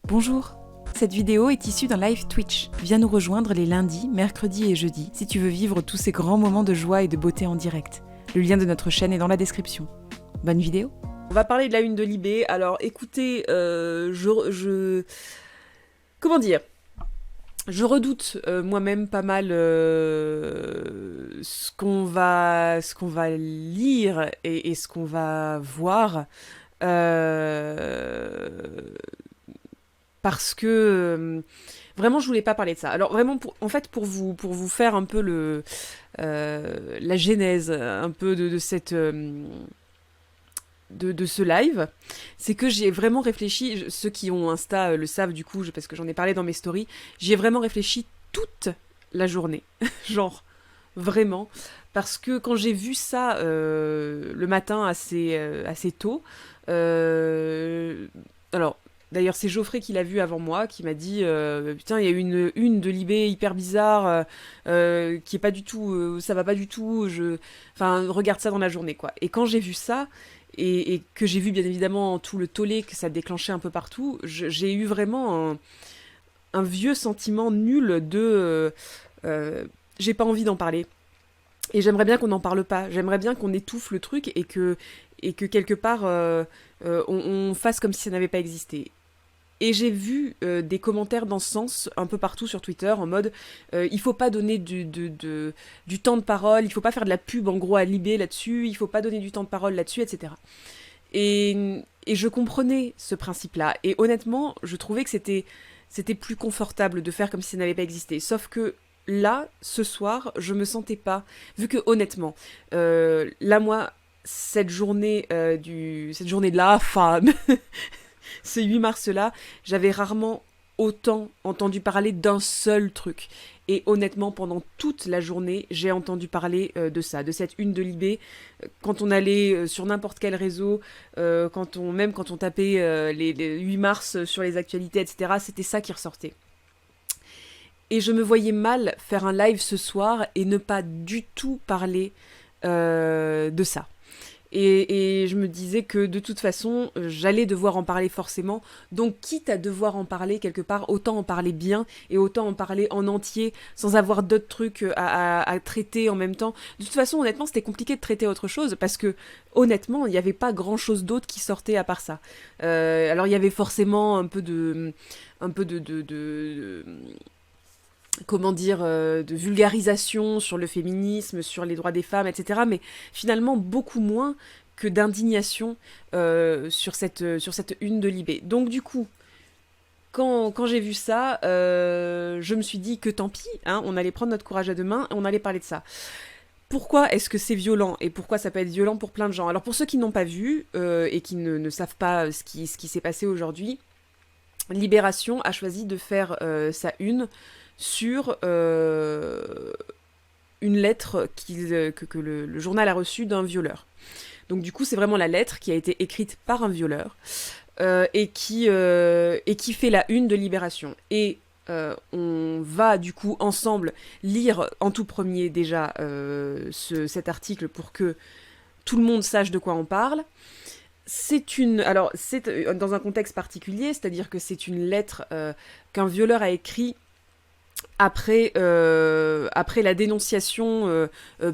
Bonjour. Cette vidéo est issue d'un live Twitch. Viens nous rejoindre les lundis, mercredis et jeudis si tu veux vivre tous ces grands moments de joie et de beauté en direct. Le lien de notre chaîne est dans la description. Bonne vidéo. On va parler de la une de Libé. Alors écoutez, comment dire, je redoute moi-même pas mal ce qu'on va lire et ce qu'on va voir. Parce que vraiment je voulais pas parler de ça. Alors vraiment pour vous faire un peu la genèse un peu de cette de ce live, c'est que j'ai vraiment réfléchi, ceux qui ont Insta le savent du coup, parce que j'en ai parlé dans mes stories, j'y ai vraiment réfléchi toute la journée, genre vraiment, parce que quand j'ai vu ça le matin assez tôt, alors d'ailleurs c'est Geoffrey qui l'a vu avant moi, qui m'a dit putain il y a eu une de Libé hyper bizarre, qui est pas du tout, ça va pas du tout, enfin regarde ça dans la journée quoi. Et quand j'ai vu ça, et que j'ai vu bien évidemment tout le tollé que ça déclenchait un peu partout, j'ai eu vraiment un vieux sentiment nul de j'ai pas envie d'en parler. Et j'aimerais bien qu'on n'en parle pas, j'aimerais bien qu'on étouffe le truc et que quelque part on fasse comme si ça n'avait pas existé. Et j'ai vu des commentaires dans ce sens un peu partout sur Twitter en mode il faut pas donner du temps de parole, il faut pas faire de la pub en gros à Libé là-dessus, il faut pas donner du temps de parole là-dessus, etc. Et je comprenais ce principe-là. Et honnêtement, je trouvais que c'était plus confortable de faire comme si ça n'avait pas existé. Sauf que là, ce soir, je me sentais pas. Vu que honnêtement, là moi, cette journée de la femme, ce 8 mars-là, j'avais rarement autant entendu parler d'un seul truc. Et honnêtement, pendant toute la journée, j'ai entendu parler de ça, de cette une de Libé. Quand on allait sur n'importe quel réseau, quand on tapait les 8 mars sur les actualités, etc., c'était ça qui ressortait. Et je me voyais mal faire un live ce soir et ne pas du tout parler de ça. Et je me disais que de toute façon, j'allais devoir en parler forcément. Donc, quitte à devoir en parler quelque part, autant en parler bien et autant en parler en entier, sans avoir d'autres trucs à traiter en même temps. De toute façon, honnêtement, c'était compliqué de traiter autre chose parce que, honnêtement, il n'y avait pas grand-chose d'autre qui sortait à part ça. Alors, il y avait forcément un peu de comment dire, de vulgarisation sur le féminisme, sur les droits des femmes, etc. Mais finalement, beaucoup moins que d'indignation sur cette une de Libé. Donc du coup, quand j'ai vu ça, je me suis dit que tant pis, hein, on allait prendre notre courage à deux mains et on allait parler de ça. Pourquoi est-ce que c'est violent et pourquoi ça peut être violent pour plein de gens? Alors pour ceux qui n'ont pas vu et qui ne savent pas ce qui s'est passé aujourd'hui, Libération a choisi de faire sa une sur une lettre que le journal a reçue d'un violeur. Donc du coup, c'est vraiment la lettre qui a été écrite par un violeur et qui fait la une de Libération. Et on va du coup ensemble lire en tout premier déjà cet article pour que tout le monde sache de quoi on parle. C'est dans un contexte particulier, c'est-à-dire que c'est une lettre qu'un violeur a écrite après la dénonciation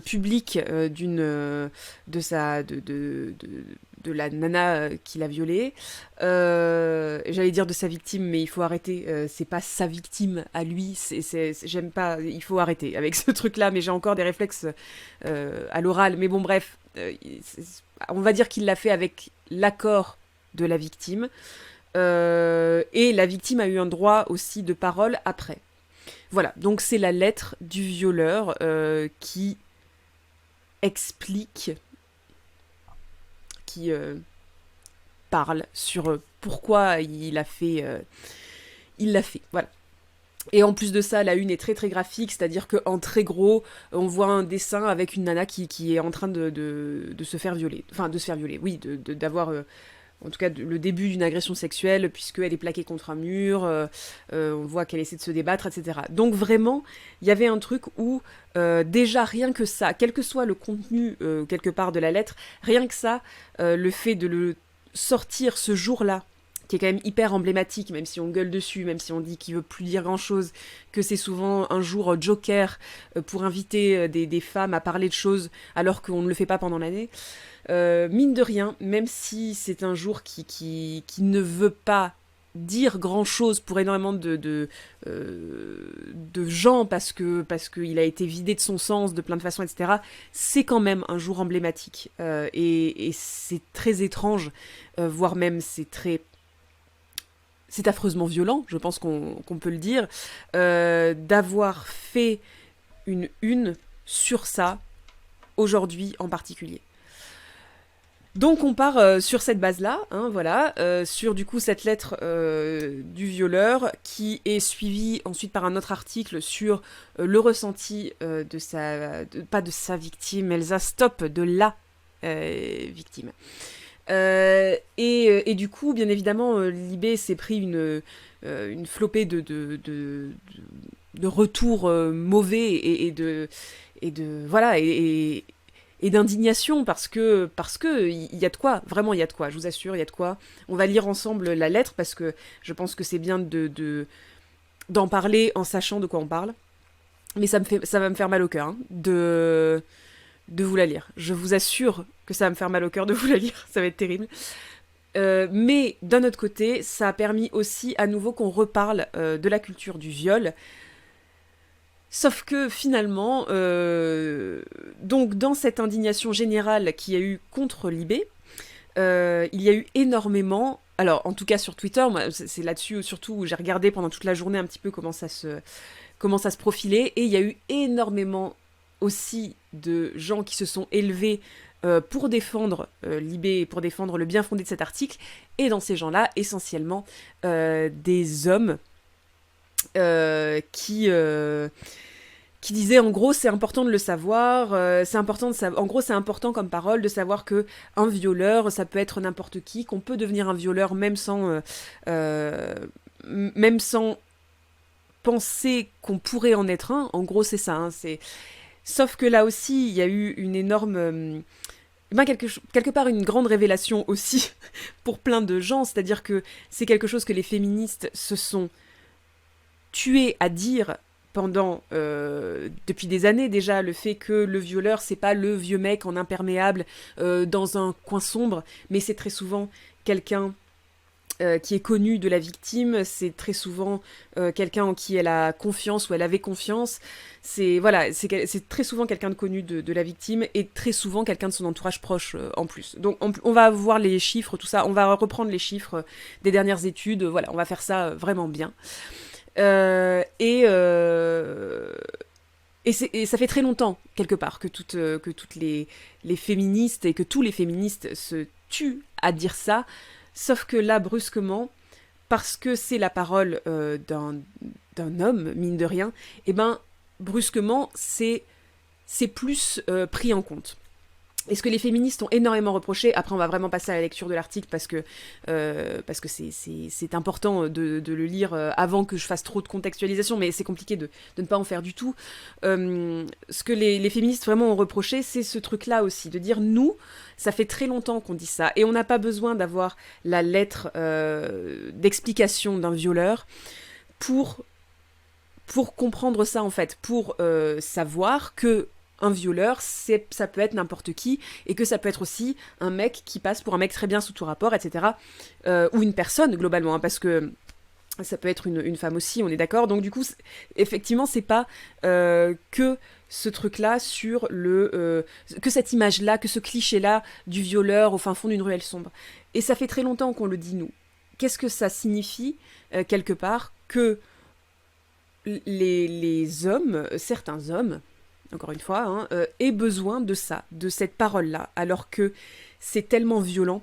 publique de la nana qui l'a violée. J'allais dire de sa victime, mais il faut arrêter. C'est pas sa victime à lui. J'aime pas. Il faut arrêter avec ce truc-là. Mais j'ai encore des réflexes à l'oral. Mais bon, bref. On va dire qu'il l'a fait avec l'accord de la victime. Et la victime a eu un droit aussi de parole après. Voilà, donc c'est la lettre du violeur qui explique, qui parle sur pourquoi il l'a fait, voilà. Et en plus de ça, la une est très très graphique, c'est-à-dire qu'en très gros, on voit un dessin avec une nana qui est en train de se faire violer. Enfin, de se faire violer, oui, d'avoir... en tout cas le début d'une agression sexuelle, puisqu'elle est plaquée contre un mur, on voit qu'elle essaie de se débattre, etc. Donc vraiment, il y avait un truc où, déjà rien que ça, quel que soit le contenu quelque part de la lettre, rien que ça, le fait de le sortir ce jour-là, qui est quand même hyper emblématique, même si on gueule dessus, même si on dit qu'il veut plus dire grand-chose, que c'est souvent un jour joker pour inviter des femmes à parler de choses alors qu'on ne le fait pas pendant l'année. Mine de rien, même si c'est un jour qui ne veut pas dire grand-chose pour énormément de gens parce qu'il a été vidé de son sens de plein de façons, etc., c'est quand même un jour emblématique. Et c'est très étrange, voire même c'est affreusement violent, je pense qu'on peut le dire, d'avoir fait une sur ça, aujourd'hui en particulier. Donc on part sur cette base-là, hein, voilà, sur du coup cette lettre du violeur, qui est suivie ensuite par un autre article sur le ressenti pas de sa victime, Elsa, stop, de la victime. Et du coup, bien évidemment, Libé s'est pris une flopée de retours mauvais et d'indignation parce que il y a de quoi, vraiment il y a de quoi, je vous assure, il y a de quoi. On va lire ensemble la lettre parce que je pense que c'est bien d'en parler en sachant de quoi on parle. Mais ça va me faire mal au cœur hein, de vous la lire. Je vous assure que ça va me faire mal au cœur de vous la lire, ça va être terrible. Mais d'un autre côté, ça a permis aussi à nouveau qu'on reparle de la culture du viol. Sauf que finalement, donc dans cette indignation générale qu'il y a eu contre Libé, il y a eu énormément, alors en tout cas sur Twitter, moi, c'est là-dessus surtout où j'ai regardé pendant toute la journée un petit peu comment ça se profilait, et il y a eu énormément aussi de gens qui se sont élevés pour défendre Libé et pour défendre le bien fondé de cet article, et dans ces gens-là, essentiellement des hommes qui disait en gros c'est important de le savoir, en gros c'est important comme parole de savoir que un violeur ça peut être n'importe qui, qu'on peut devenir un violeur même sans penser qu'on pourrait en être un. En gros c'est ça, hein, sauf que là aussi il y a eu une énorme quelque part une grande révélation aussi pour plein de gens, c'est-à-dire que c'est quelque chose que les féministes se sont tués à dire depuis des années déjà, le fait que le violeur, c'est pas le vieux mec en imperméable dans un coin sombre, mais c'est très souvent quelqu'un qui est connu de la victime, c'est très souvent quelqu'un en qui elle a confiance ou elle avait confiance, c'est très souvent quelqu'un de connu de la victime et très souvent quelqu'un de son entourage proche en plus. Donc on va voir les chiffres, tout ça, on va reprendre les chiffres des dernières études, voilà, on va faire ça vraiment bien. Et ça fait très longtemps, quelque part, que toutes les féministes et que tous les féministes se tuent à dire ça, sauf que là, brusquement, parce que c'est la parole d'un homme, mine de rien, et ben, brusquement, c'est plus pris en compte. Et ce que les féministes ont énormément reproché, après on va vraiment passer à la lecture de l'article parce que c'est important de le lire avant que je fasse trop de contextualisation, mais c'est compliqué de ne pas en faire du tout. Ce que les féministes vraiment ont reproché, c'est ce truc-là aussi, de dire nous, ça fait très longtemps qu'on dit ça, et on n'a pas besoin d'avoir la lettre d'explication d'un violeur pour comprendre ça en fait, pour savoir que un violeur, ça peut être n'importe qui, et que ça peut être aussi un mec qui passe pour un mec très bien sous tout rapport, etc. Ou une personne, globalement, hein, parce que ça peut être une femme aussi, on est d'accord. Donc du coup, effectivement, c'est pas que ce truc-là sur que cette image-là, que ce cliché-là du violeur au fin fond d'une ruelle sombre. Et ça fait très longtemps qu'on le dit, nous. Qu'est-ce que ça signifie, quelque part, que les hommes, certains hommes, encore une fois, hein, aient besoin de ça, de cette parole-là, alors que c'est tellement violent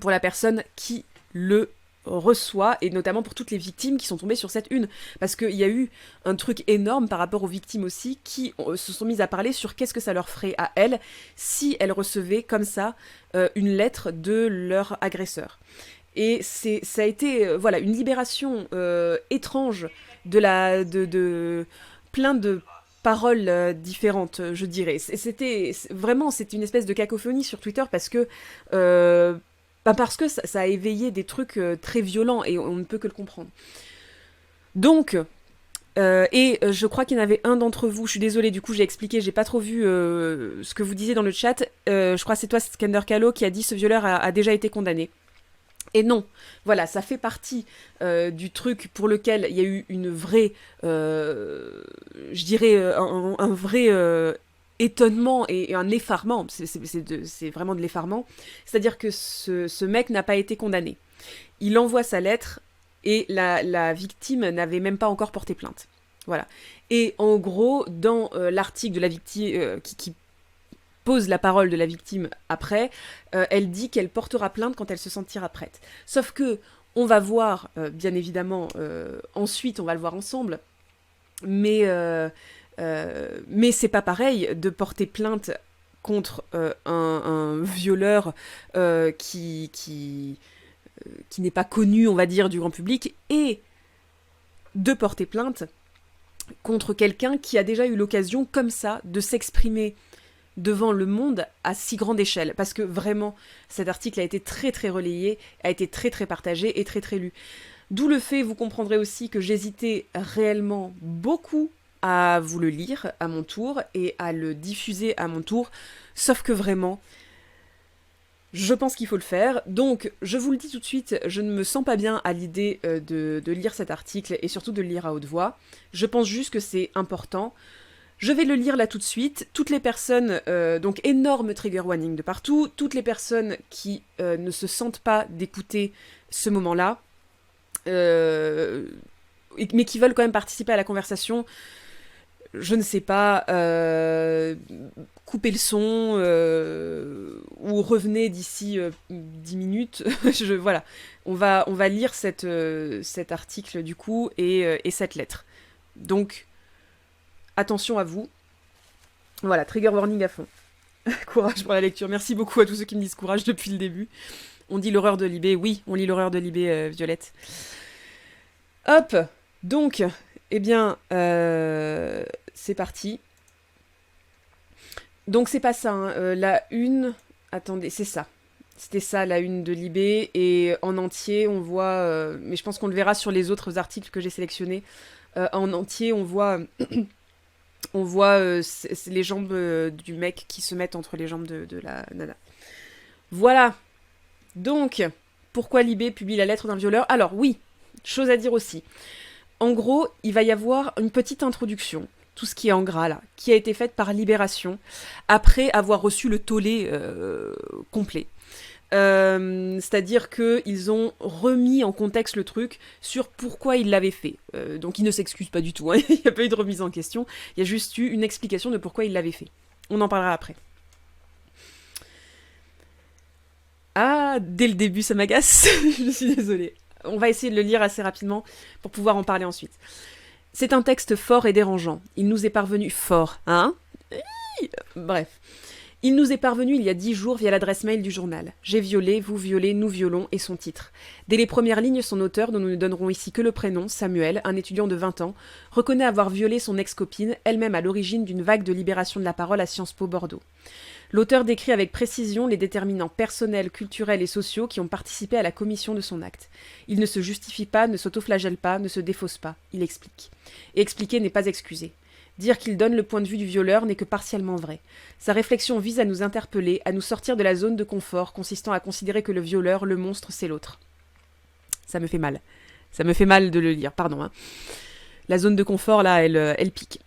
pour la personne qui le reçoit, et notamment pour toutes les victimes qui sont tombées sur cette une. Parce qu'il y a eu un truc énorme par rapport aux victimes aussi, qui se sont mises à parler sur qu'est-ce que ça leur ferait à elles si elles recevaient comme ça une lettre de leur agresseur. Et ça a été voilà, une libération étrange de plein de paroles différentes, je dirais. C'était une espèce de cacophonie sur Twitter parce que Bah parce que ça a éveillé des trucs très violents et on ne peut que le comprendre. Donc, je crois qu'il y en avait un d'entre vous, je suis désolée, du coup j'ai expliqué, j'ai pas trop vu ce que vous disiez dans le chat. Je crois que c'est toi, Skender Kalo, qui a dit ce violeur a déjà été condamné. Et non, voilà, ça fait partie du truc pour lequel il y a eu une vraie, je dirais, un vrai étonnement et un effarement. C'est vraiment de l'effarement. C'est-à-dire que ce mec n'a pas été condamné. Il envoie sa lettre et la victime n'avait même pas encore porté plainte. Voilà. Et en gros, dans l'article de la victime qui pose la parole de la victime après, elle dit qu'elle portera plainte quand elle se sentira prête. Sauf que on va voir, bien évidemment, ensuite on va le voir ensemble, mais c'est pas pareil de porter plainte contre un violeur qui n'est pas connu, on va dire, du grand public, et de porter plainte contre quelqu'un qui a déjà eu l'occasion, comme ça, de s'exprimer devant le monde à si grande échelle. Parce que vraiment, cet article a été très très relayé, a été très très partagé et très très lu. D'où le fait, vous comprendrez aussi, que j'hésitais réellement beaucoup à vous le lire à mon tour et à le diffuser à mon tour. Sauf que vraiment, je pense qu'il faut le faire. Donc, je vous le dis tout de suite, je ne me sens pas bien à l'idée de lire cet article et surtout de le lire à haute voix. Je pense juste que c'est important. Je vais le lire là tout de suite. Toutes les personnes, donc énorme trigger warning de partout, toutes les personnes qui ne se sentent pas d'écouter ce moment-là, mais qui veulent quand même participer à la conversation, je ne sais pas, couper le son ou revenez d'ici 10 minutes. Voilà, on va lire cet article du coup et cette lettre. Donc, attention à vous. Voilà, trigger warning à fond. Courage pour la lecture. Merci beaucoup à tous ceux qui me disent courage depuis le début. On dit l'horreur de Libé. Oui, on lit l'horreur de Libé, Violette. Hop, donc, eh bien, c'est parti. Donc c'est pas ça, hein. La une... Attendez, c'est ça. C'était ça, la une de Libé. Et en entier, on voit... mais je pense qu'on le verra sur les autres articles que j'ai sélectionnés. En entier, on voit... on voit les jambes du mec qui se mettent entre les jambes de la nana. Voilà. Donc, pourquoi Libé publie la lettre d'un violeur? Alors oui, chose à dire aussi. En gros, il va y avoir une petite introduction, tout ce qui est en gras là, qui a été faite par Libération, après avoir reçu le tollé complet. C'est-à-dire qu'ils ont remis en contexte le truc sur pourquoi ils l'avaient fait. Donc ils ne s'excusent pas du tout, hein. Il n'y a pas eu de remise en question, il y a juste eu une explication de pourquoi ils l'avaient fait. On en parlera après. Ah, dès le début ça m'agace, je suis désolée. On va essayer de le lire assez rapidement pour pouvoir en parler ensuite. C'est un texte fort et dérangeant. Il nous est parvenu fort, hein? Bref. Il nous est parvenu il y a 10 jours via l'adresse mail du journal. J'ai violé, vous violez, nous violons et son titre. Dès les premières lignes, son auteur, dont nous ne donnerons ici que le prénom, Samuel, un étudiant de 20 ans, reconnaît avoir violé son ex-copine, elle-même à l'origine d'une vague de libération de la parole à Sciences Po Bordeaux. L'auteur décrit avec précision les déterminants personnels, culturels et sociaux qui ont participé à la commission de son acte. Il ne se justifie pas, ne s'autoflagelle pas, ne se défausse pas. Il explique. Et expliquer n'est pas excuser. Dire qu'il donne le point de vue du violeur n'est que partiellement vrai. Sa réflexion vise à nous interpeller, à nous sortir de la zone de confort consistant à considérer que le violeur, le monstre, c'est l'autre. Ça me fait mal. Ça me fait mal de le lire, pardon. Hein. La zone de confort, là, elle pique.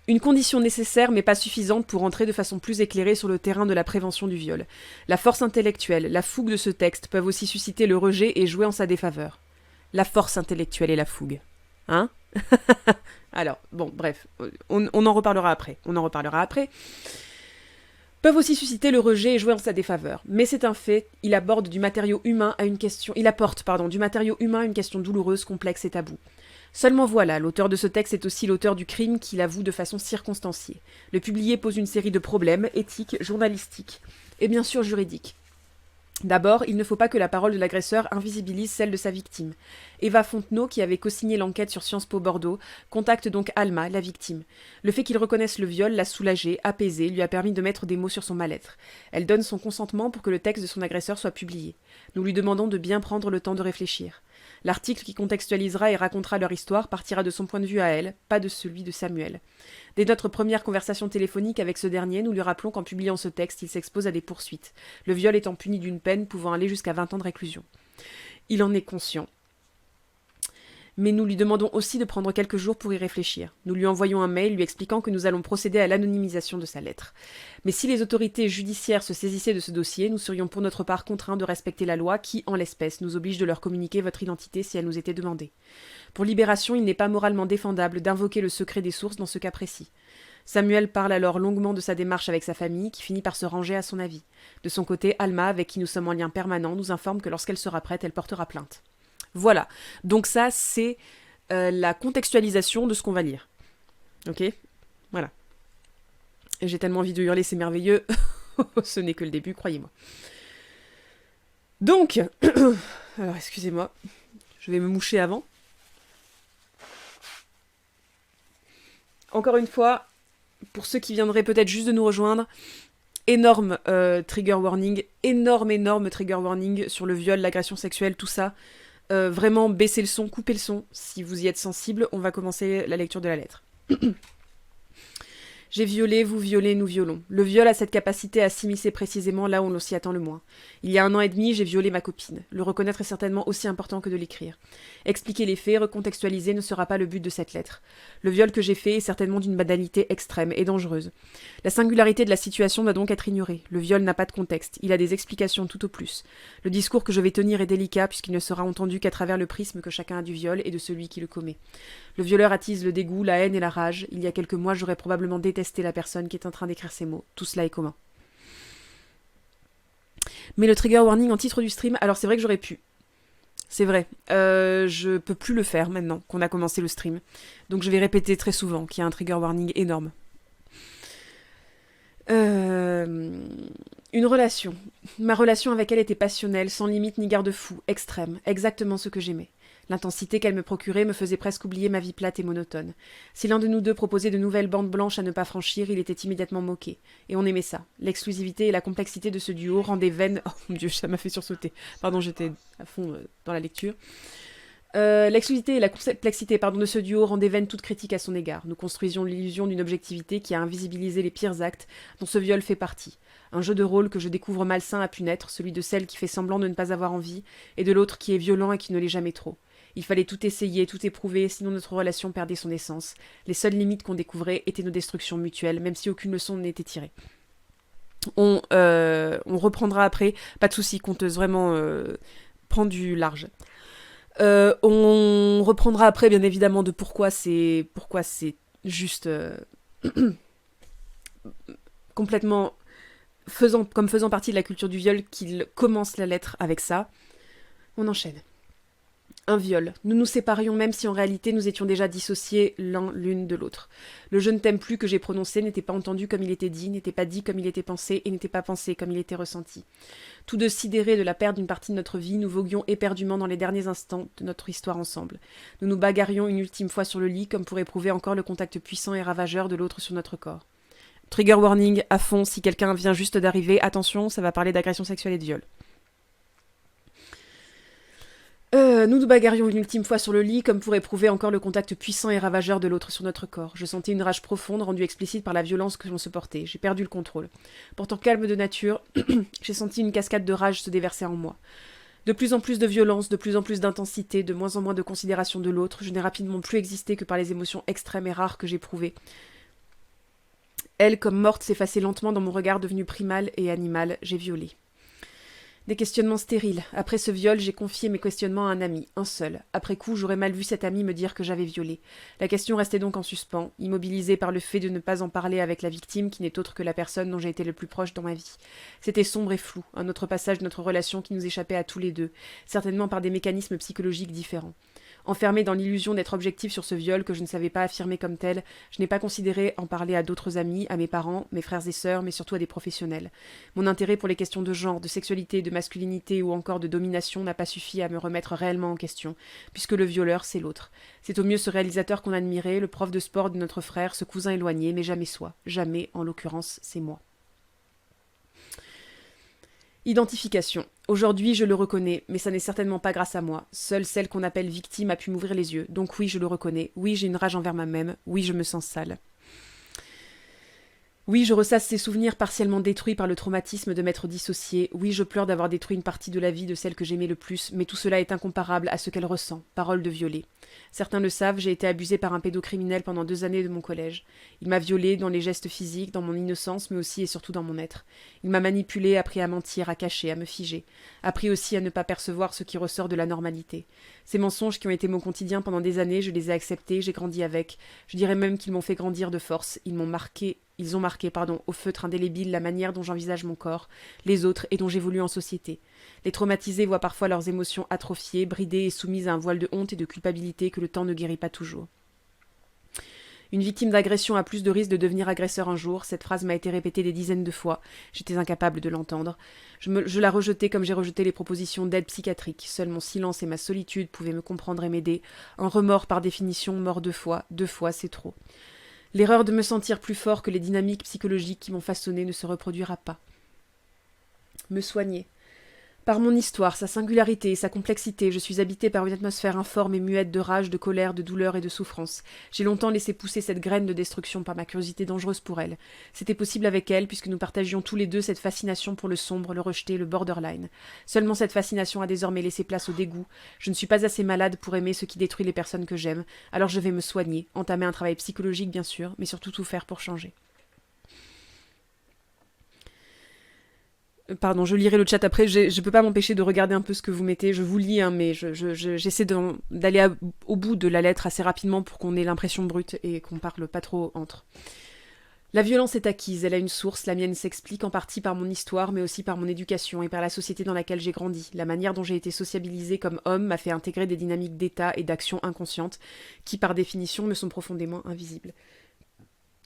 Une condition nécessaire mais pas suffisante pour entrer de façon plus éclairée sur le terrain de la prévention du viol. La force intellectuelle, la fougue de ce texte peuvent aussi susciter le rejet et jouer en sa défaveur. La force intellectuelle et la fougue. Hein? Alors, bon, bref, on en reparlera après. Peuvent aussi susciter le rejet et jouer en sa défaveur. Mais c'est un fait, il apporte du matériau humain à une question douloureuse, complexe et taboue. Seulement voilà, l'auteur de ce texte est aussi l'auteur du crime qu'il avoue de façon circonstanciée. Le publier pose une série de problèmes éthiques, journalistiques et bien sûr juridiques. D'abord, il ne faut pas que la parole de l'agresseur invisibilise celle de sa victime. Eva Fontenot, qui avait co-signé l'enquête sur Sciences Po Bordeaux, contacte donc Alma, la victime. Le fait qu'il reconnaisse le viol l'a soulagée, apaisée, lui a permis de mettre des mots sur son mal-être. Elle donne son consentement pour que le texte de son agresseur soit publié. Nous lui demandons de bien prendre le temps de réfléchir. L'article qui contextualisera et racontera leur histoire partira de son point de vue à elle, pas de celui de Samuel. Dès notre première conversation téléphonique avec ce dernier, nous lui rappelons qu'en publiant ce texte, il s'expose à des poursuites, le viol étant puni d'une peine pouvant aller jusqu'à 20 ans de réclusion. Il en est conscient. Mais nous lui demandons aussi de prendre quelques jours pour y réfléchir. Nous lui envoyons un mail lui expliquant que nous allons procéder à l'anonymisation de sa lettre. Mais si les autorités judiciaires se saisissaient de ce dossier, nous serions pour notre part contraints de respecter la loi qui, en l'espèce, nous oblige de leur communiquer votre identité si elle nous était demandée. Pour Libération, il n'est pas moralement défendable d'invoquer le secret des sources dans ce cas précis. Samuel parle alors longuement de sa démarche avec sa famille, qui finit par se ranger à son avis. De son côté, Alma, avec qui nous sommes en lien permanent, nous informe que lorsqu'elle sera prête, elle portera plainte. Voilà, donc ça c'est la contextualisation de ce qu'on va lire. Ok. Voilà. Et j'ai tellement envie de hurler, c'est merveilleux. Ce n'est que le début, croyez-moi. Donc, alors excusez-moi, je vais me moucher avant. Encore une fois, pour ceux qui viendraient peut-être juste de nous rejoindre, énorme trigger warning, énorme trigger warning sur le viol, l'agression sexuelle, tout ça. Vraiment, baissez le son, coupez le son. Si vous y êtes sensible, on va commencer la lecture de la lettre. J'ai violé, vous violez, nous violons. Le viol a cette capacité à s'immiscer précisément là où on s'y attend le moins. Il y a 1 an et demi, j'ai violé ma copine. Le reconnaître est certainement aussi important que de l'écrire. Expliquer les faits, recontextualiser ne sera pas le but de cette lettre. Le viol que j'ai fait est certainement d'une banalité extrême et dangereuse. La singularité de la situation doit donc être ignorée. Le viol n'a pas de contexte, il a des explications tout au plus. Le discours que je vais tenir est délicat puisqu'il ne sera entendu qu'à travers le prisme que chacun a du viol et de celui qui le commet. Le violeur attise le dégoût, la haine et la rage. Il y a quelques mois, j'aurais probablement détesté la personne qui est en train d'écrire ces mots. Tout cela est commun. Mais le trigger warning en titre du stream, alors c'est vrai que j'aurais pu. C'est vrai. Je peux plus le faire maintenant qu'on a commencé le stream. Donc je vais répéter très souvent qu'il y a un trigger warning énorme. Une relation. Ma relation avec elle était passionnelle, sans limite ni garde-fou, extrême, exactement ce que j'aimais. L'intensité qu'elle me procurait me faisait presque oublier ma vie plate et monotone. Si l'un de nous deux proposait de nouvelles bandes blanches à ne pas franchir, il était immédiatement moqué. Et on aimait ça. L'exclusivité et la complexité de ce duo rendaient vaine... Oh mon Dieu, ça m'a fait sursauter. Pardon, j'étais à fond dans la lecture. L'exclusivité et la complexité de ce duo rendaient vaine toute critique à son égard. Nous construisions l'illusion d'une objectivité qui a invisibilisé les pires actes dont ce viol fait partie. Un jeu de rôle que je découvre malsain a pu naître, celui de celle qui fait semblant de ne pas avoir envie, et de l'autre qui est violent et qui ne l'est jamais trop. Il fallait tout essayer, tout éprouver, sinon notre relation perdait son essence. Les seules limites qu'on découvrait étaient nos destructions mutuelles, même si aucune leçon n'était tirée. On reprendra après, pas de soucis, conteuse, vraiment, prends du large. On reprendra après, bien évidemment, de pourquoi c'est juste complètement faisant partie de la culture du viol qu'il commence la lettre avec ça. On enchaîne. Un viol. Nous nous séparions même si en réalité nous étions déjà dissociés l'une de l'autre. Le « je ne t'aime plus » que j'ai prononcé n'était pas entendu comme il était dit, n'était pas dit comme il était pensé et n'était pas pensé comme il était ressenti. Tous deux sidérés de la perte d'une partie de notre vie, nous voguions éperdument dans les derniers instants de notre histoire ensemble. Nous nous bagarrions une ultime fois sur le lit comme pour éprouver encore le contact puissant et ravageur de l'autre sur notre corps. Trigger warning à fond, si quelqu'un vient juste d'arriver, attention, ça va parler d'agression sexuelle et de viol. Nous nous bagarrions une ultime fois sur le lit, comme pour éprouver encore le contact puissant et ravageur de l'autre sur notre corps. Je sentais une rage profonde, rendue explicite par la violence que l'on se portait. J'ai perdu le contrôle. Pourtant calme de nature, j'ai senti une cascade de rage se déverser en moi. De plus en plus de violence, de plus en plus d'intensité, de moins en moins de considération de l'autre, je n'ai rapidement plus existé que par les émotions extrêmes et rares que j'éprouvais. Elle, comme morte, s'effaçait lentement dans mon regard devenu primal et animal. J'ai violé. Des questionnements stériles. Après ce viol, j'ai confié mes questionnements à un ami, un seul. Après coup, j'aurais mal vu cet ami me dire que j'avais violé. La question restait donc en suspens, immobilisée par le fait de ne pas en parler avec la victime qui n'est autre que la personne dont j'ai été le plus proche dans ma vie. C'était sombre et flou, un autre passage de notre relation qui nous échappait à tous les deux, certainement par des mécanismes psychologiques différents. Enfermée dans l'illusion d'être objective sur ce viol que je ne savais pas affirmer comme tel, je n'ai pas considéré en parler à d'autres amis, à mes parents, mes frères et sœurs, mais surtout à des professionnels. Mon intérêt pour les questions de genre, de sexualité, de masculinité ou encore de domination n'a pas suffi à me remettre réellement en question, puisque le violeur, c'est l'autre. C'est au mieux ce réalisateur qu'on admirait, le prof de sport de notre frère, ce cousin éloigné, mais jamais soi. Jamais, en l'occurrence, c'est moi. Identification. Aujourd'hui, je le reconnais, mais ça n'est certainement pas grâce à moi. Seule celle qu'on appelle victime a pu m'ouvrir les yeux. Donc oui, je le reconnais. Oui, j'ai une rage envers moi-même. Oui, je me sens sale. Oui, je ressasse ces souvenirs partiellement détruits par le traumatisme de m'être dissociée. Oui, je pleure d'avoir détruit une partie de la vie de celle que j'aimais le plus, mais tout cela est incomparable à ce qu'elle ressent. Parole de violée. Certains le savent, j'ai été abusée par un pédocriminel pendant 2 années de mon collège. Il m'a violée dans les gestes physiques, dans mon innocence, mais aussi et surtout dans mon être. Il m'a manipulée, appris à mentir, à cacher, à me figer. Appris aussi à ne pas percevoir ce qui ressort de la normalité. Ces mensonges qui ont été mon quotidien pendant des années, je les ai acceptés, j'ai grandi avec. Je dirais même qu'ils m'ont fait grandir de force. Ils ont marqué au feutre indélébile la manière dont j'envisage mon corps, les autres et dont j'évolue en société. Les traumatisés voient parfois leurs émotions atrophiées, bridées et soumises à un voile de honte et de culpabilité que le temps ne guérit pas toujours. Une victime d'agression a plus de risques de devenir agresseur un jour. Cette phrase m'a été répétée des dizaines de fois. J'étais incapable de l'entendre. Je la rejetais comme j'ai rejeté les propositions d'aide psychiatrique. Seul mon silence et ma solitude pouvaient me comprendre et m'aider. Un remords par définition mort 2 fois. 2 fois, c'est trop. L'erreur de me sentir plus fort que les dynamiques psychologiques qui m'ont façonné ne se reproduira pas. Me soigner. Par mon histoire, sa singularité et sa complexité, je suis habitée par une atmosphère informe et muette de rage, de colère, de douleur et de souffrance. J'ai longtemps laissé pousser cette graine de destruction par ma curiosité dangereuse pour elle. C'était possible avec elle, puisque nous partagions tous les deux cette fascination pour le sombre, le rejeté, le borderline. Seulement cette fascination a désormais laissé place au dégoût. Je ne suis pas assez malade pour aimer ce qui détruit les personnes que j'aime, alors je vais me soigner, entamer un travail psychologique bien sûr, mais surtout tout faire pour changer. Pardon, je lirai le chat après, je peux pas m'empêcher de regarder un peu ce que vous mettez, je vous lis, hein, mais j'essaie d'aller au bout de la lettre assez rapidement pour qu'on ait l'impression brute et qu'on parle pas trop entre. La violence est acquise, elle a une source, la mienne s'explique en partie par mon histoire, mais aussi par mon éducation et par la société dans laquelle j'ai grandi. La manière dont j'ai été sociabilisée comme homme m'a fait intégrer des dynamiques d'état et d'action inconscientes qui, par définition, me sont profondément invisibles.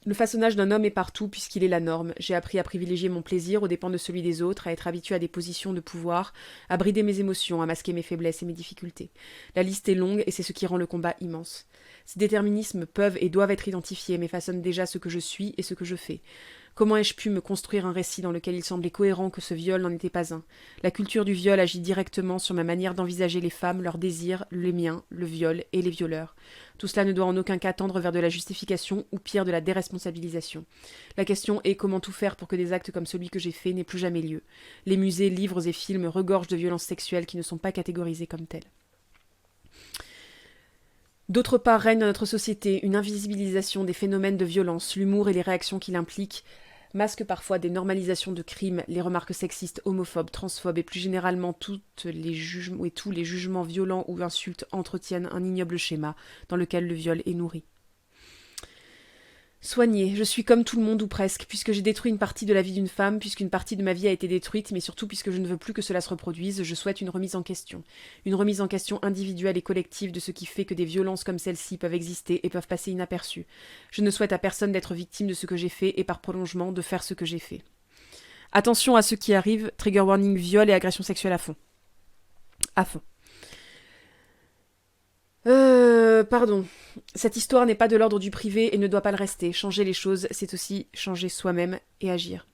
Le façonnage d'un homme est partout puisqu'il est la norme. J'ai appris à privilégier mon plaisir aux dépens de celui des autres, à être habitué à des positions de pouvoir, à brider mes émotions, à masquer mes faiblesses et mes difficultés. La liste est longue et c'est ce qui rend le combat immense. Ces déterminismes peuvent et doivent être identifiés mais façonnent déjà ce que je suis et ce que je fais. Comment ai-je pu me construire un récit dans lequel il semblait cohérent que ce viol n'en était pas un? La culture du viol agit directement sur ma manière d'envisager les femmes, leurs désirs, les miens, le viol et les violeurs. Tout cela ne doit en aucun cas tendre vers de la justification ou pire de la déresponsabilisation. La question est comment tout faire pour que des actes comme celui que j'ai fait n'aient plus jamais lieu. Les musées, livres et films regorgent de violences sexuelles qui ne sont pas catégorisées comme telles. D'autre part règne dans notre société une invisibilisation des phénomènes de violence, l'humour et les réactions qu'il implique, masquent parfois des normalisations de crimes, les remarques sexistes, homophobes, transphobes et plus généralement tous les jugements violents ou insultes entretiennent un ignoble schéma dans lequel le viol est nourri. Soigner, je suis comme tout le monde ou presque, puisque j'ai détruit une partie de la vie d'une femme, puisqu'une partie de ma vie a été détruite, mais surtout puisque je ne veux plus que cela se reproduise, je souhaite une remise en question. Une remise en question individuelle et collective de ce qui fait que des violences comme celle-ci peuvent exister et peuvent passer inaperçues. Je ne souhaite à personne d'être victime de ce que j'ai fait et par prolongement de faire ce que j'ai fait. Attention à ceux qui arrivent, trigger warning, viol et agression sexuelle à fond. À fond. Pardon. Cette histoire n'est pas de l'ordre du privé et ne doit pas le rester. Changer les choses, c'est aussi changer soi-même et agir.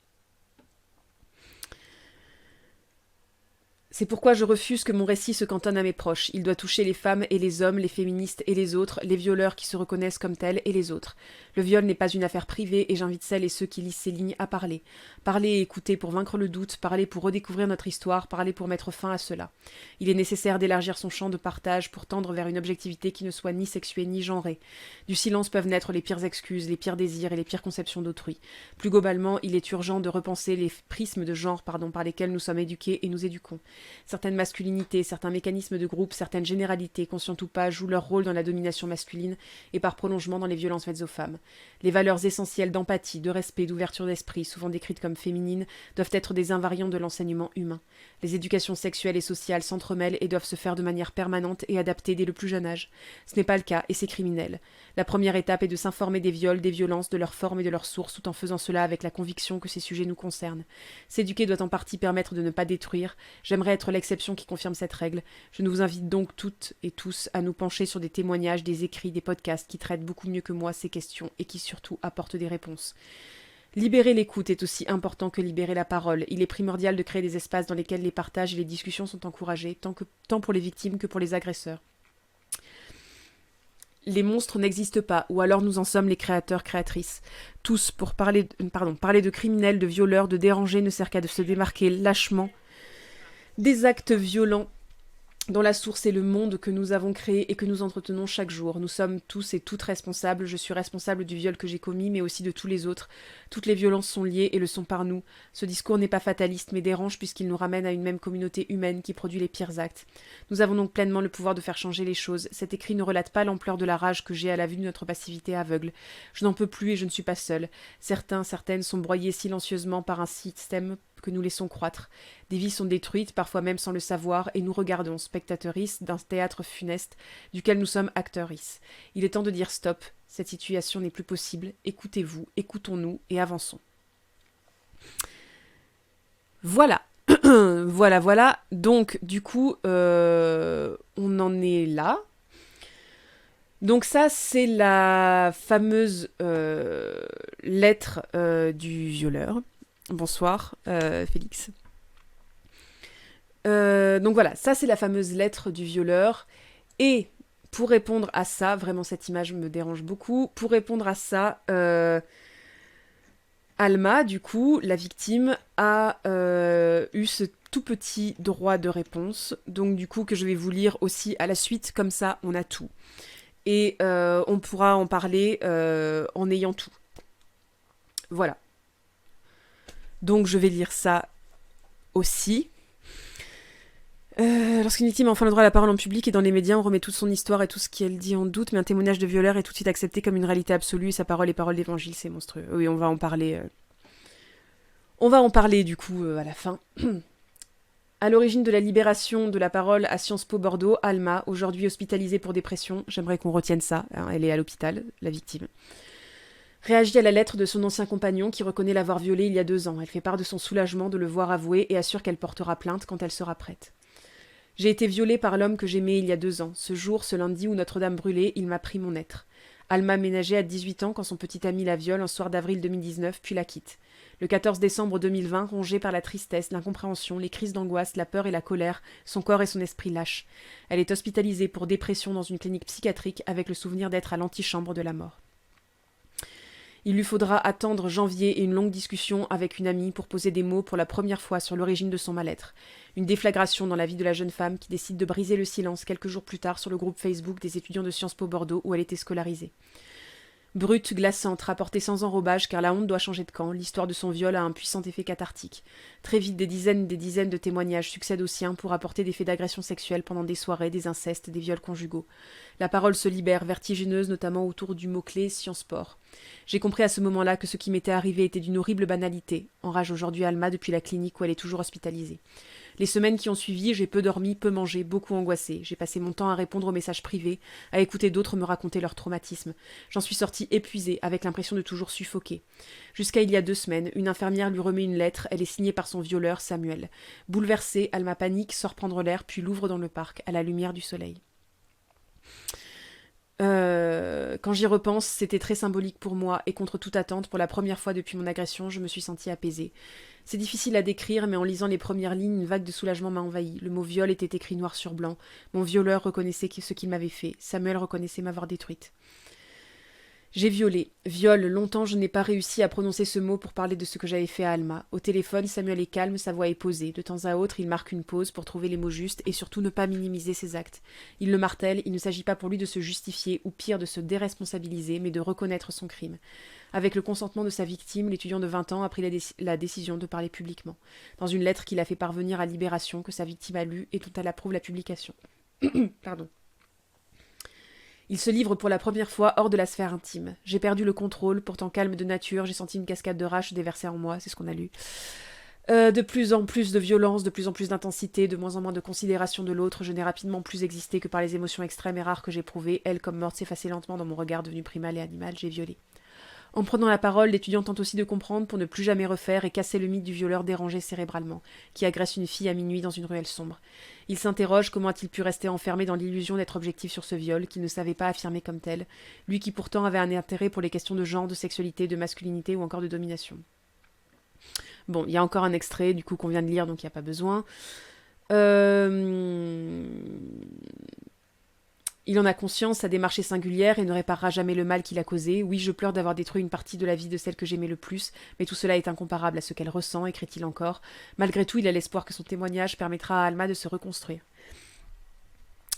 C'est pourquoi je refuse que mon récit se cantonne à mes proches. Il doit toucher les femmes et les hommes, les féministes et les autres, les violeurs qui se reconnaissent comme tels et les autres. Le viol n'est pas une affaire privée et j'invite celles et ceux qui lisent ces lignes à parler. Parler et écouter pour vaincre le doute, parler pour redécouvrir notre histoire, parler pour mettre fin à cela. Il est nécessaire d'élargir son champ de partage pour tendre vers une objectivité qui ne soit ni sexuée ni genrée. Du silence peuvent naître les pires excuses, les pires désirs et les pires conceptions d'autrui. Plus globalement, il est urgent de repenser les prismes de genre par lesquels nous sommes éduqués et nous éduquons. Certaines masculinités, certains mécanismes de groupe, certaines généralités, conscientes ou pas, jouent leur rôle dans la domination masculine et par prolongement dans les violences faites aux femmes. Les valeurs essentielles d'empathie, de respect, d'ouverture d'esprit, souvent décrites comme féminines, doivent être des invariants de l'enseignement humain. Les éducations sexuelles et sociales s'entremêlent et doivent se faire de manière permanente et adaptée dès le plus jeune âge. Ce n'est pas le cas et c'est criminel. La première étape est de s'informer des viols, des violences, de leur forme et de leur source, tout en faisant cela avec la conviction que ces sujets nous concernent. S'éduquer doit en partie permettre de ne pas détruire. J'aimerais être l'exception qui confirme cette règle. Je nous invite donc toutes et tous à nous pencher sur des témoignages, des écrits, des podcasts qui traitent beaucoup mieux que moi ces questions et qui surtout apportent des réponses. Libérer l'écoute est aussi important que libérer la parole. Il est primordial de créer des espaces dans lesquels les partages et les discussions sont encouragés, tant pour les victimes que pour les agresseurs. Les monstres n'existent pas, ou alors nous en sommes les créateurs, créatrices. Tous, pour parler de criminels, de violeurs, de dérangés ne sert qu'à de se démarquer lâchement des actes violents dont la source est le monde que nous avons créé et que nous entretenons chaque jour. Nous sommes tous et toutes responsables. Je suis responsable du viol que j'ai commis, mais aussi de tous les autres. Toutes les violences sont liées et le sont par nous. Ce discours n'est pas fataliste, mais dérange puisqu'il nous ramène à une même communauté humaine qui produit les pires actes. Nous avons donc pleinement le pouvoir de faire changer les choses. Cet écrit ne relate pas l'ampleur de la rage que j'ai à la vue de notre passivité aveugle. Je n'en peux plus et je ne suis pas seule. Certaines sont broyés silencieusement par un système que nous laissons croître. Des vies sont détruites, parfois même sans le savoir, et nous regardons, spectateuristes d'un théâtre funeste, duquel nous sommes acteuristes. Il est temps de dire stop, cette situation n'est plus possible, écoutez-vous, écoutons-nous, et avançons. Voilà. Voilà. Donc, du coup, on en est là. Donc ça, c'est la fameuse lettre du violeur. Bonsoir, Félix. Donc voilà, ça c'est la fameuse lettre du violeur. Et pour répondre à ça, vraiment cette image me dérange beaucoup, pour répondre à ça, Alma, du coup, la victime, a eu ce tout petit droit de réponse, donc du coup que je vais vous lire aussi à la suite, comme ça on a tout. Et on pourra en parler en ayant tout. Voilà. Donc je vais lire ça aussi. Lorsqu'une victime a enfin le droit à la parole en public et dans les médias, on remet toute son histoire et tout ce qu'elle dit en doute, mais un témoignage de violeur est tout de suite accepté comme une réalité absolue et sa parole est parole d'évangile, c'est monstrueux. Oui, on va en parler. On va en parler du coup à la fin. À l'origine de la libération de la parole à Sciences Po Bordeaux, Alma, aujourd'hui hospitalisée pour dépression, j'aimerais qu'on retienne ça, hein, elle est à l'hôpital, la victime, réagit à la lettre de son ancien compagnon qui reconnaît l'avoir violée il y a 2 ans. Elle fait part de son soulagement de le voir avouer et assure qu'elle portera plainte quand elle sera prête. J'ai été violée par l'homme que j'aimais il y a 2 ans. Ce jour, ce lundi où Notre-Dame brûlait, il m'a pris mon être. Alma ménageait à 18 ans quand son petit ami la viole un soir d'avril 2019, puis la quitte. Le 14 décembre 2020, rongée par la tristesse, l'incompréhension, les crises d'angoisse, la peur et la colère, son corps et son esprit lâchent. Elle est hospitalisée pour dépression dans une clinique psychiatrique avec le souvenir d'être à l'antichambre de la mort. Il lui faudra attendre janvier et une longue discussion avec une amie pour poser des mots pour la première fois sur l'origine de son mal-être. Une déflagration dans la vie de la jeune femme qui décide de briser le silence quelques jours plus tard sur le groupe Facebook des étudiants de Sciences Po Bordeaux où elle était scolarisée. Brute, glaçante, rapportée sans enrobage car la honte doit changer de camp, l'histoire de son viol a un puissant effet cathartique. Très vite, des dizaines de témoignages succèdent aux siens pour apporter des faits d'agression sexuelle pendant des soirées, des incestes, des viols conjugaux. La parole se libère, vertigineuse notamment autour du mot-clé science-sport. J'ai compris à ce moment-là que ce qui m'était arrivé était d'une horrible banalité, enrage aujourd'hui Alma depuis la clinique où elle est toujours hospitalisée. Les semaines qui ont suivi, j'ai peu dormi, peu mangé, beaucoup angoissé. J'ai passé mon temps à répondre aux messages privés, à écouter d'autres me raconter leur traumatisme. J'en suis sortie épuisée, avec l'impression de toujours suffoquer. Jusqu'à il y a 2 semaines, une infirmière lui remet une lettre, elle est signée par son violeur, Samuel. Bouleversée, Alma panique, sort prendre l'air, puis l'ouvre dans le parc, à la lumière du soleil. Quand j'y repense, c'était très symbolique pour moi, et contre toute attente, pour la première fois depuis mon agression, je me suis sentie apaisée. C'est difficile à décrire, mais en lisant les premières lignes, une vague de soulagement m'a envahi. Le mot viol était écrit noir sur blanc. Mon violeur reconnaissait ce qu'il m'avait fait. Samuel reconnaissait m'avoir détruite. J'ai violé. Viol, longtemps je n'ai pas réussi à prononcer ce mot pour parler de ce que j'avais fait à Alma. Au téléphone, Samuel est calme, sa voix est posée. De temps à autre, il marque une pause pour trouver les mots justes et surtout ne pas minimiser ses actes. Il le martèle, il ne s'agit pas pour lui de se justifier ou pire de se déresponsabiliser, mais de reconnaître son crime. Avec le consentement de sa victime, l'étudiant de 20 ans a pris la décision de parler publiquement. Dans une lettre qu'il a fait parvenir à Libération, que sa victime a lue et dont elle approuve la publication. Pardon. Il se livre pour la première fois hors de la sphère intime. J'ai perdu le contrôle, pourtant calme de nature, j'ai senti une cascade de rage se déverser en moi, c'est ce qu'on a lu. De plus en plus de violence, de plus en plus d'intensité, de moins en moins de considération de l'autre, je n'ai rapidement plus existé que par les émotions extrêmes et rares que j'éprouvais, elle comme morte s'effaçait lentement dans mon regard devenu primal et animal, j'ai violé. En prenant la parole, l'étudiant tente aussi de comprendre pour ne plus jamais refaire et casser le mythe du violeur dérangé cérébralement, qui agresse une fille à minuit dans une ruelle sombre. Il s'interroge comment a-t-il pu rester enfermé dans l'illusion d'être objectif sur ce viol, qu'il ne savait pas affirmer comme tel, lui qui pourtant avait un intérêt pour les questions de genre, de sexualité, de masculinité ou encore de domination. Bon, il y a encore un extrait, du coup, qu'on vient de lire, donc il n'y a pas besoin. Il en a conscience, sa démarche est singulière et ne réparera jamais le mal qu'il a causé. Oui, je pleure d'avoir détruit une partie de la vie de celle que j'aimais le plus, mais tout cela est incomparable à ce qu'elle ressent, écrit-il encore. Malgré tout, il a l'espoir que son témoignage permettra à Alma de se reconstruire.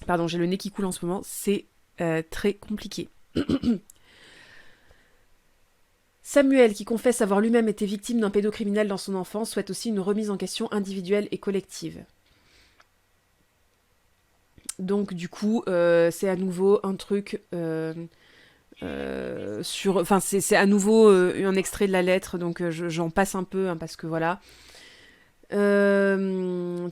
Pardon, j'ai le nez qui coule en ce moment, c'est très compliqué. Samuel, qui confesse avoir lui-même été victime d'un pédocriminel dans son enfance, souhaite aussi une remise en question individuelle et collective. Donc du coup, c'est à nouveau un truc sur... Enfin, c'est à nouveau un extrait de la lettre, donc j'en passe un peu, hein, parce que voilà.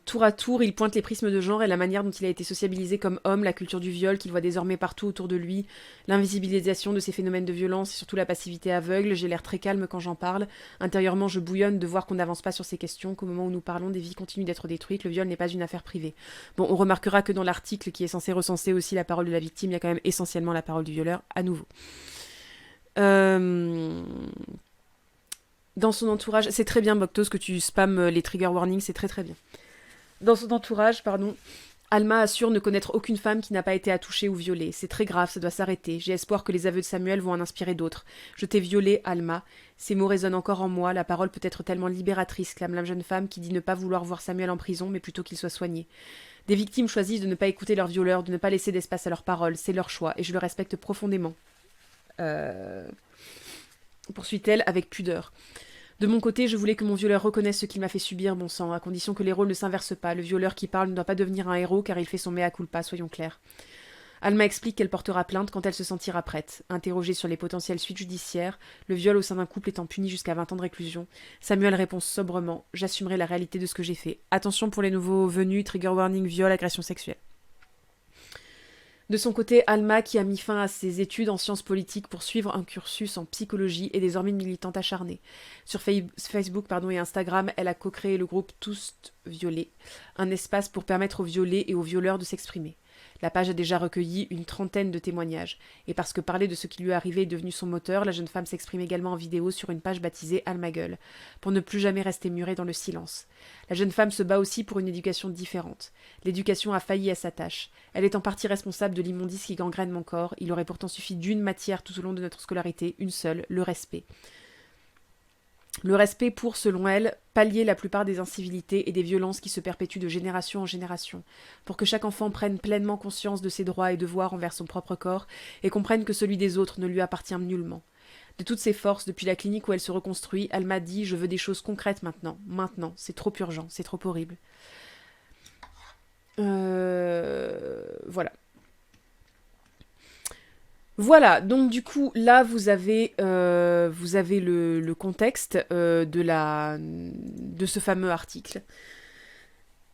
Tour à tour, il pointe les prismes de genre et la manière dont il a été sociabilisé comme homme, la culture du viol qu'il voit désormais partout autour de lui, l'invisibilisation de ces phénomènes de violence et surtout la passivité aveugle. J'ai l'air très calme quand j'en parle. Intérieurement, je bouillonne de voir qu'on n'avance pas sur ces questions, qu'au moment où nous parlons, des vies continuent d'être détruites. Le viol n'est pas une affaire privée. Bon, on remarquera que dans l'article qui est censé recenser aussi la parole de la victime, il y a quand même essentiellement la parole du violeur, à nouveau. Dans son entourage, c'est très bien Boctos que tu spammes les trigger warnings, c'est très très bien. Dans son entourage, Alma assure ne connaître aucune femme qui n'a pas été attouchée ou violée. C'est très grave, ça doit s'arrêter. J'ai espoir que les aveux de Samuel vont en inspirer d'autres. Je t'ai violée, Alma. Ces mots résonnent encore en moi, la parole peut être tellement libératrice, clame la jeune femme qui dit ne pas vouloir voir Samuel en prison, mais plutôt qu'il soit soigné. Des victimes choisissent de ne pas écouter leur violeur, de ne pas laisser d'espace à leurs paroles, c'est leur choix, et je le respecte profondément. Poursuit-elle avec pudeur. De mon côté, je voulais que mon violeur reconnaisse ce qu'il m'a fait subir, bon sang, à condition que les rôles ne s'inversent pas. Le violeur qui parle ne doit pas devenir un héros car il fait son mea culpa, soyons clairs. Alma explique qu'elle portera plainte quand elle se sentira prête. Interrogée sur les potentielles suites judiciaires, le viol au sein d'un couple étant puni jusqu'à 20 ans de réclusion, Samuel répond sobrement « J'assumerai la réalité de ce que j'ai fait. Attention pour les nouveaux venus, trigger warning, viol, agression sexuelle. » De son côté, Alma, qui a mis fin à ses études en sciences politiques pour suivre un cursus en psychologie, est désormais une militante acharnée. Sur Facebook et Instagram, elle a co-créé le groupe Tous Violés, un espace pour permettre aux violés et aux violeurs de s'exprimer. La page a déjà recueilli une 30aine de témoignages, et parce que parler de ce qui lui est arrivé est devenu son moteur, la jeune femme s'exprime également en vidéo sur une page baptisée Alma Gueule, pour ne plus jamais rester murée dans le silence. La jeune femme se bat aussi pour une éducation différente. L'éducation a failli à sa tâche. Elle est en partie responsable de l'immondice qui gangrène mon corps, il aurait pourtant suffi d'une matière tout au long de notre scolarité, une seule, le respect. Le respect pour, selon elle, pallier la plupart des incivilités et des violences qui se perpétuent de génération en génération, pour que chaque enfant prenne pleinement conscience de ses droits et devoirs envers son propre corps et comprenne que celui des autres ne lui appartient nullement. De toutes ses forces, depuis la clinique où elle se reconstruit, elle m'a dit « Je veux des choses concrètes maintenant, c'est trop urgent, c'est trop horrible. » Voilà. Voilà, donc du coup, là, vous avez le contexte de ce fameux article.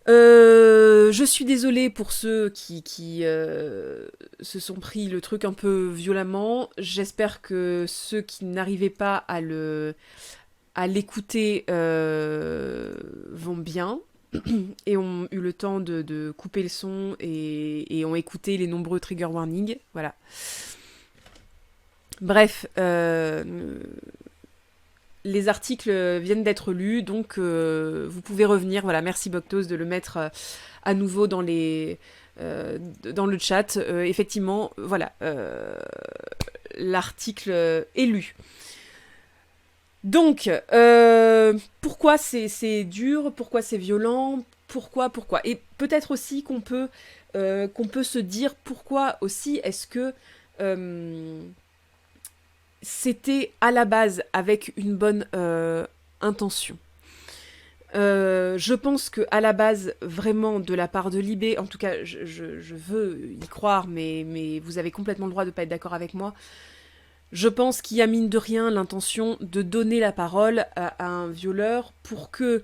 Je suis désolée pour ceux qui se sont pris le truc un peu violemment. J'espère que ceux qui n'arrivaient pas à l'écouter vont bien et ont eu le temps de couper le son et ont écouté les nombreux trigger warnings. Voilà. Bref, les articles viennent d'être lus, donc vous pouvez revenir. Voilà, merci Boctos de le mettre à nouveau dans le chat. Effectivement, voilà, l'article est lu. Donc, pourquoi c'est dur, pourquoi c'est violent, pourquoi, et peut-être aussi qu'on peut se dire pourquoi aussi est-ce que c'était à la base avec une bonne intention. Je pense que à la base, vraiment, de la part de Libé, en tout cas, je veux y croire, mais vous avez complètement le droit de ne pas être d'accord avec moi. Je pense qu'il y a mine de rien l'intention de donner la parole à un violeur pour que,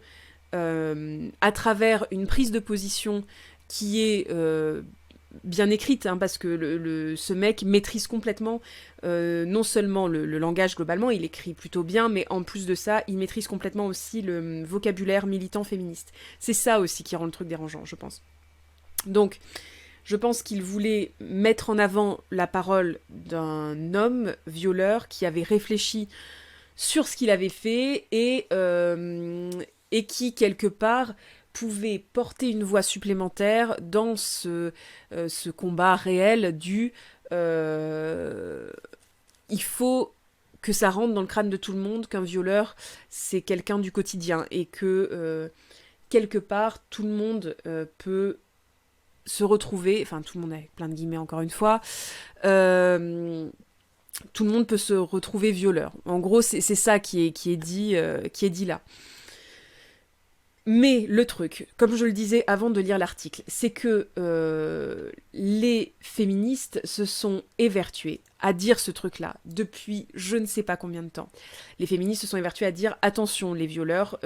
à travers une prise de position qui est bien écrite, hein, parce que ce mec maîtrise complètement non seulement le langage globalement, il écrit plutôt bien, mais en plus de ça, il maîtrise complètement aussi le vocabulaire militant féministe. C'est ça aussi qui rend le truc dérangeant, je pense. Donc, je pense qu'il voulait mettre en avant la parole d'un homme violeur qui avait réfléchi sur ce qu'il avait fait et qui, quelque part, pouvait porter une voix supplémentaire dans ce combat réel du il faut que ça rentre dans le crâne de tout le monde qu'un violeur, c'est quelqu'un du quotidien et que, quelque part, tout le monde peut se retrouver, enfin tout le monde avec plein de guillemets encore une fois, tout le monde peut se retrouver violeur. En gros, c'est ça qui est dit là. Mais le truc, comme je le disais avant de lire l'article, c'est que les féministes se sont évertuées à dire ce truc-là depuis je ne sais pas combien de temps. Les féministes se sont évertuées à dire attention, les violeurs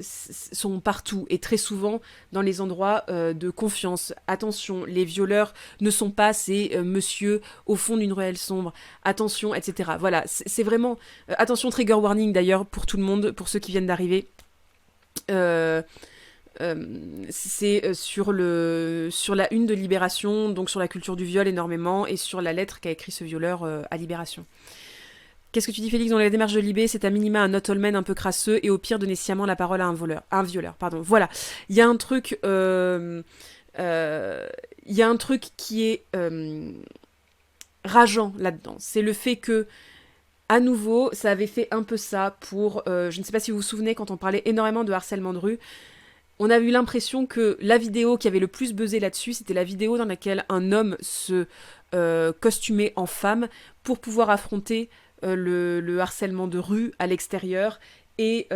sont partout et très souvent dans les endroits de confiance. Attention, les violeurs ne sont pas ces monsieur au fond d'une ruelle sombre. Attention, etc. Voilà, c'est vraiment... attention, trigger warning d'ailleurs pour tout le monde, pour ceux qui viennent d'arriver. C'est sur la une de Libération, donc sur la culture du viol énormément, et sur la lettre qu'a écrit ce violeur à Libération. Qu'est-ce que tu dis, Félix? Dans la démarche de Libé, c'est à minima un not-all-men un peu crasseux, et au pire donner sciemment la parole à un violeur. Pardon. Voilà, il y a un truc qui est rageant là-dedans. C'est le fait que à nouveau, ça avait fait un peu ça pour... je ne sais pas si vous vous souvenez, quand on parlait énormément de harcèlement de rue, on a eu l'impression que la vidéo qui avait le plus buzzé là-dessus, c'était la vidéo dans laquelle un homme se costumait en femme pour pouvoir affronter le harcèlement de rue à l'extérieur et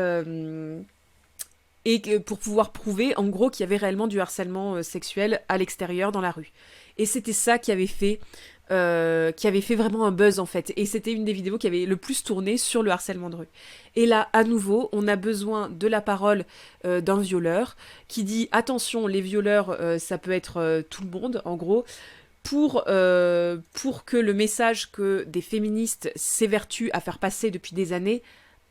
pour pouvoir prouver, en gros, qu'il y avait réellement du harcèlement sexuel à l'extérieur, dans la rue. Et c'était ça qui avait fait vraiment un buzz, en fait. Et c'était une des vidéos qui avait le plus tourné sur le harcèlement de rue. Et là, à nouveau, on a besoin de la parole d'un violeur qui dit « Attention, les violeurs, ça peut être tout le monde, en gros », pour que le message que des féministes s'évertuent à faire passer depuis des années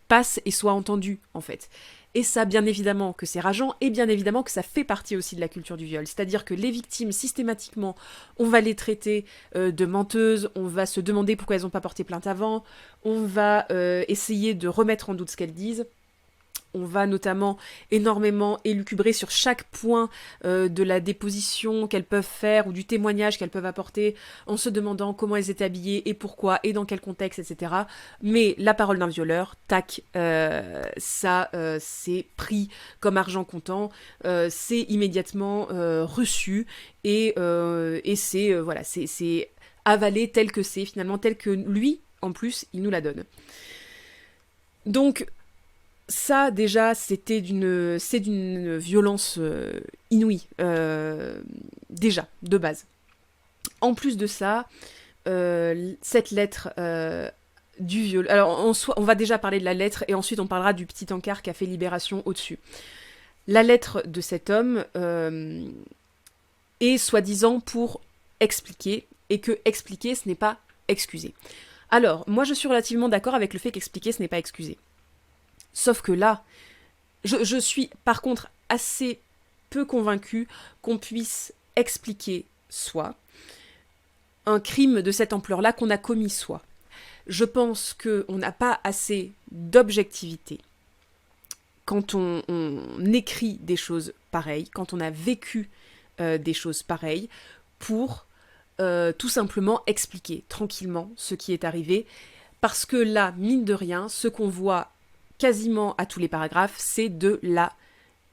passe et soit entendu, en fait. Et ça, bien évidemment que c'est rageant, et bien évidemment que ça fait partie aussi de la culture du viol. C'est-à-dire que les victimes, systématiquement, on va les traiter de menteuses, on va se demander pourquoi elles n'ont pas porté plainte avant, on va essayer de remettre en doute ce qu'elles disent. On va notamment énormément élucubrer sur chaque point de la déposition qu'elles peuvent faire ou du témoignage qu'elles peuvent apporter en se demandant comment elles étaient habillées et pourquoi et dans quel contexte, etc. Mais la parole d'un violeur, tac, ça c'est pris comme argent comptant, c'est immédiatement reçu et c'est voilà, c'est avalé tel que c'est finalement, tel que lui, en plus, il nous la donne. Donc, ça, déjà, c'est d'une violence inouïe, déjà, de base. En plus de ça, cette lettre du viol... Alors, on va déjà parler de la lettre, et ensuite on parlera du petit encart qu'a fait Libération au-dessus. La lettre de cet homme est soi-disant pour expliquer, et que expliquer, ce n'est pas excuser. Alors, moi, je suis relativement d'accord avec le fait qu'expliquer, ce n'est pas excuser. Sauf que là, je suis par contre assez peu convaincue qu'on puisse expliquer soi un crime de cette ampleur-là qu'on a commis soi. Je pense qu'on n'a pas assez d'objectivité quand on écrit des choses pareilles, quand on a vécu des choses pareilles, pour tout simplement expliquer tranquillement ce qui est arrivé, parce que là, mine de rien, ce qu'on voit quasiment à tous les paragraphes, c'est de la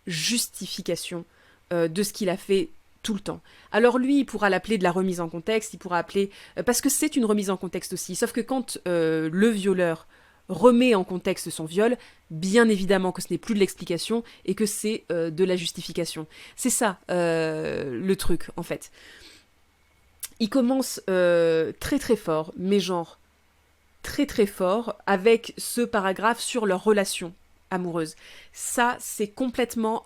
justification de ce qu'il a fait tout le temps. Alors lui, il pourra l'appeler de la remise en contexte, il pourra appeler... parce que c'est une remise en contexte aussi, sauf que quand le violeur remet en contexte son viol, bien évidemment que ce n'est plus de l'explication et que c'est de la justification. C'est ça le truc, en fait. Il commence très très fort, mais genre très très fort, avec ce paragraphe sur leur relation amoureuse. Ça, c'est complètement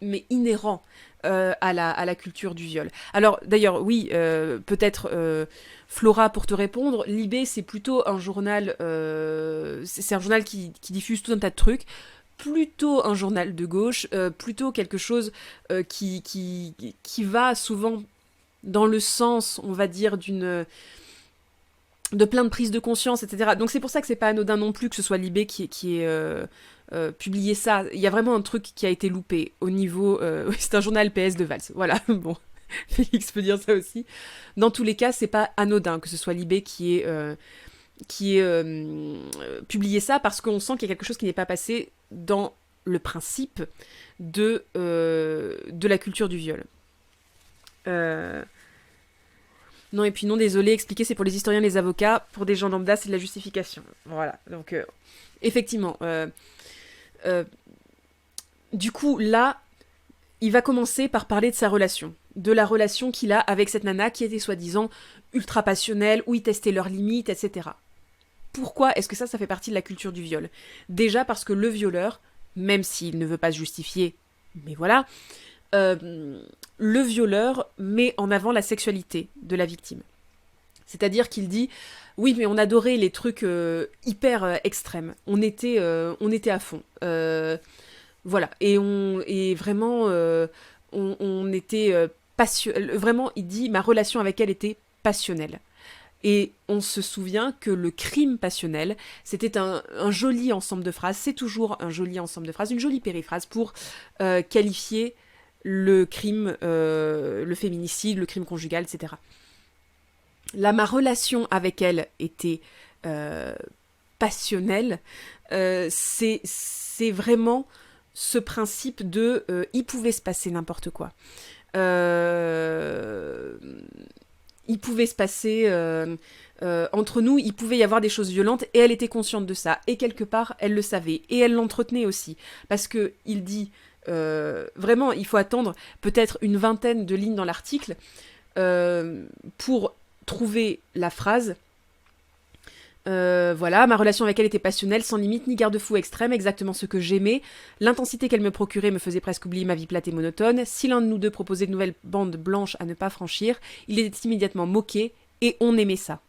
mais inhérent à la culture du viol. Alors, d'ailleurs, oui, peut-être Flora, pour te répondre, Libé, c'est plutôt un journal... c'est un journal qui diffuse tout un tas de trucs, plutôt un journal de gauche, plutôt quelque chose qui va souvent dans le sens, on va dire, de plein de prises de conscience, etc. Donc c'est pour ça que c'est pas anodin non plus que ce soit Libé qui ait publié ça. Il y a vraiment un truc qui a été loupé au niveau... c'est un journal PS de Valls. Voilà, bon, Félix peut dire ça aussi. Dans tous les cas, c'est pas anodin que ce soit Libé qui ait publié ça, parce qu'on sent qu'il y a quelque chose qui n'est pas passé dans le principe de la culture du viol. Non, et puis non, désolé, expliquer, c'est pour les historiens et les avocats. Pour des gens lambda, c'est de la justification. Voilà, donc effectivement. Du coup, là, il va commencer par parler de sa relation. De la relation qu'il a avec cette nana qui était soi-disant ultra passionnelle, où ils testaient leurs limites, etc. Pourquoi est-ce que ça fait partie de la culture du viol ? Déjà parce que le violeur, même s'il ne veut pas se justifier, mais voilà... le violeur met en avant la sexualité de la victime. C'est-à-dire qu'il dit « Oui, mais on adorait les trucs hyper extrêmes. On était à fond. Voilà. Et vraiment, on était passionnel. Vraiment, il dit « Ma relation avec elle était passionnelle. » Et on se souvient que le crime passionnel, c'était un joli ensemble de phrases. C'est toujours un joli ensemble de phrases, une jolie périphrase pour qualifier le crime, le féminicide, le crime conjugal, etc. Là, ma relation avec elle était passionnelle. C'est vraiment ce principe de il pouvait se passer n'importe quoi. Il pouvait se passer entre nous, il pouvait y avoir des choses violentes, et elle était consciente de ça. Et quelque part, elle le savait. Et elle l'entretenait aussi. Parce que il dit... vraiment, il faut attendre peut-être une vingtaine de lignes dans l'article pour trouver la phrase. Voilà, ma relation avec elle était passionnelle, sans limite ni garde-fou extrême, exactement ce que j'aimais. L'intensité qu'elle me procurait me faisait presque oublier ma vie plate et monotone. Si l'un de nous deux proposait de nouvelles bandes blanches à ne pas franchir, il était immédiatement moqué, et on aimait ça.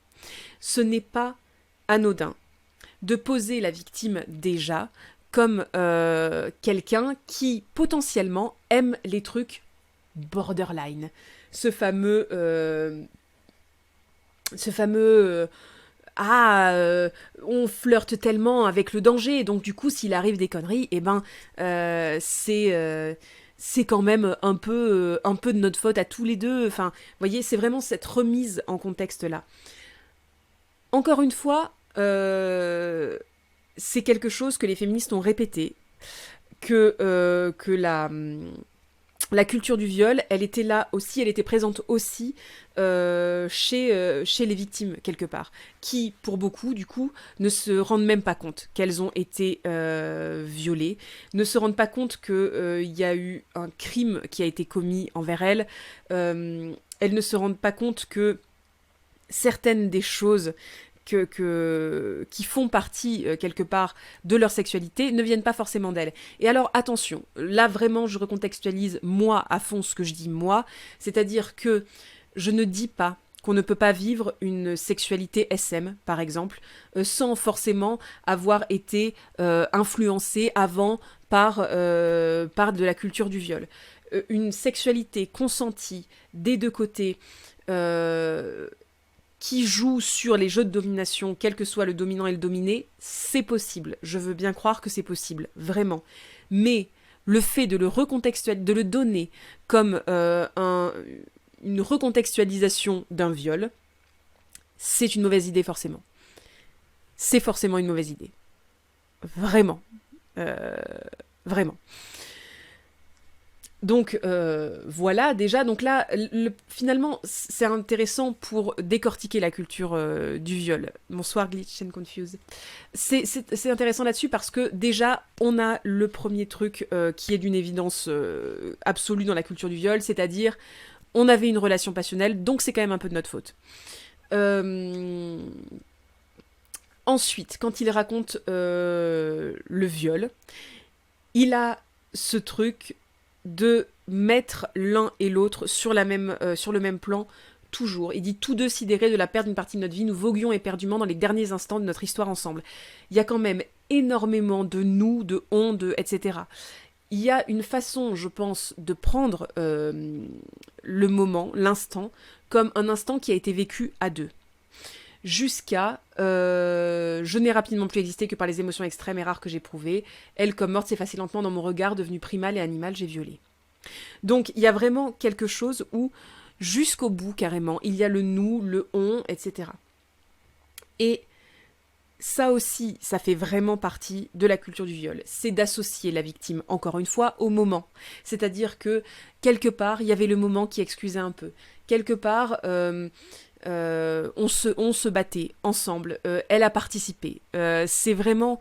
Ce n'est pas anodin de poser la victime déjà comme quelqu'un qui potentiellement aime les trucs borderline. Ce fameux on flirte tellement avec le danger, donc du coup s'il arrive des conneries, c'est quand même un peu de notre faute à tous les deux. Enfin, vous voyez, c'est vraiment cette remise en contexte là. Encore une fois, c'est quelque chose que les féministes ont répété, que la culture du viol, elle était là aussi, elle était présente aussi chez les victimes, quelque part, qui, pour beaucoup, du coup, ne se rendent même pas compte qu'elles ont été violées, ne se rendent pas compte qu'il y a eu un crime qui a été commis envers elles, elles ne se rendent pas compte que certaines des choses qui font partie, quelque part, de leur sexualité, ne viennent pas forcément d'elles. Et alors, attention, là, vraiment, je recontextualise, moi, à fond, ce que je dis, moi, c'est-à-dire que je ne dis pas qu'on ne peut pas vivre une sexualité SM, par exemple, sans forcément avoir été influencé avant par de la culture du viol. Une sexualité consentie des deux côtés, qui joue sur les jeux de domination, quel que soit le dominant et le dominé, c'est possible. Je veux bien croire que c'est possible, vraiment. Mais le fait de le recontextualiser, de le donner comme une recontextualisation d'un viol, c'est une mauvaise idée forcément. C'est forcément une mauvaise idée. Vraiment. Vraiment. Donc voilà, déjà, donc là, finalement, c'est intéressant pour décortiquer la culture du viol. Bonsoir Glitch and Confuse. C'est intéressant là-dessus parce que déjà, on a le premier truc qui est d'une évidence absolue dans la culture du viol, c'est-à-dire, on avait une relation passionnelle, donc c'est quand même un peu de notre faute. Ensuite, quand il raconte le viol, il a ce truc de mettre l'un et l'autre sur le même plan, toujours. Il dit « Tous deux sidérés de la perte d'une partie de notre vie, nous voguions éperdument dans les derniers instants de notre histoire ensemble. » Il y a quand même énormément de nous, de on, etc. Il y a une façon, je pense, de prendre le moment, l'instant, comme un instant qui a été vécu à deux. Jusqu'à je n'ai rapidement plus existé que par les émotions extrêmes et rares que j'éprouvais. Elle, comme morte, s'effaçait lentement dans mon regard, devenu primal et animal, j'ai violé. Donc, il y a vraiment quelque chose où, jusqu'au bout, carrément, il y a le nous, le on, etc. Et ça aussi, ça fait vraiment partie de la culture du viol. C'est d'associer la victime, encore une fois, au moment. C'est-à-dire que, quelque part, il y avait le moment qui excusait un peu. Quelque part... on se battait ensemble, elle a participé. C'est vraiment...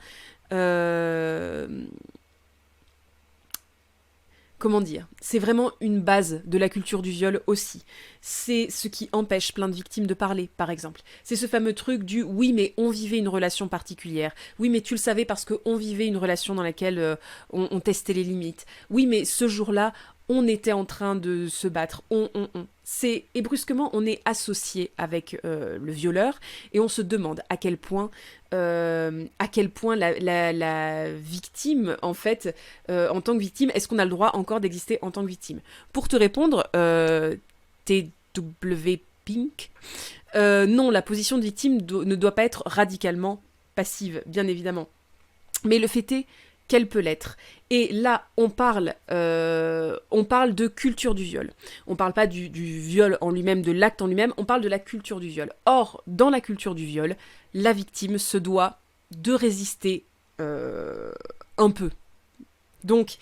comment dire ? C'est vraiment une base de la culture du viol aussi. C'est ce qui empêche plein de victimes de parler, par exemple. C'est ce fameux truc du « oui, mais on vivait une relation particulière. Oui, mais tu le savais parce qu'on vivait une relation dans laquelle on testait les limites. Oui, mais ce jour-là, on était en train de se battre. Et brusquement, on est associé avec le violeur et on se demande à quel point la victime, en fait, en tant que victime, est-ce qu'on a le droit encore d'exister en tant que victime ? Pour te répondre, TW Pink, non, la position de victime ne doit pas être radicalement passive, bien évidemment. Mais le fait est qu'elle peut l'être. Et là, on parle de culture du viol. On parle pas du viol en lui-même, de l'acte en lui-même, on parle de la culture du viol. Or, dans la culture du viol, la victime se doit de résister un peu. Donc,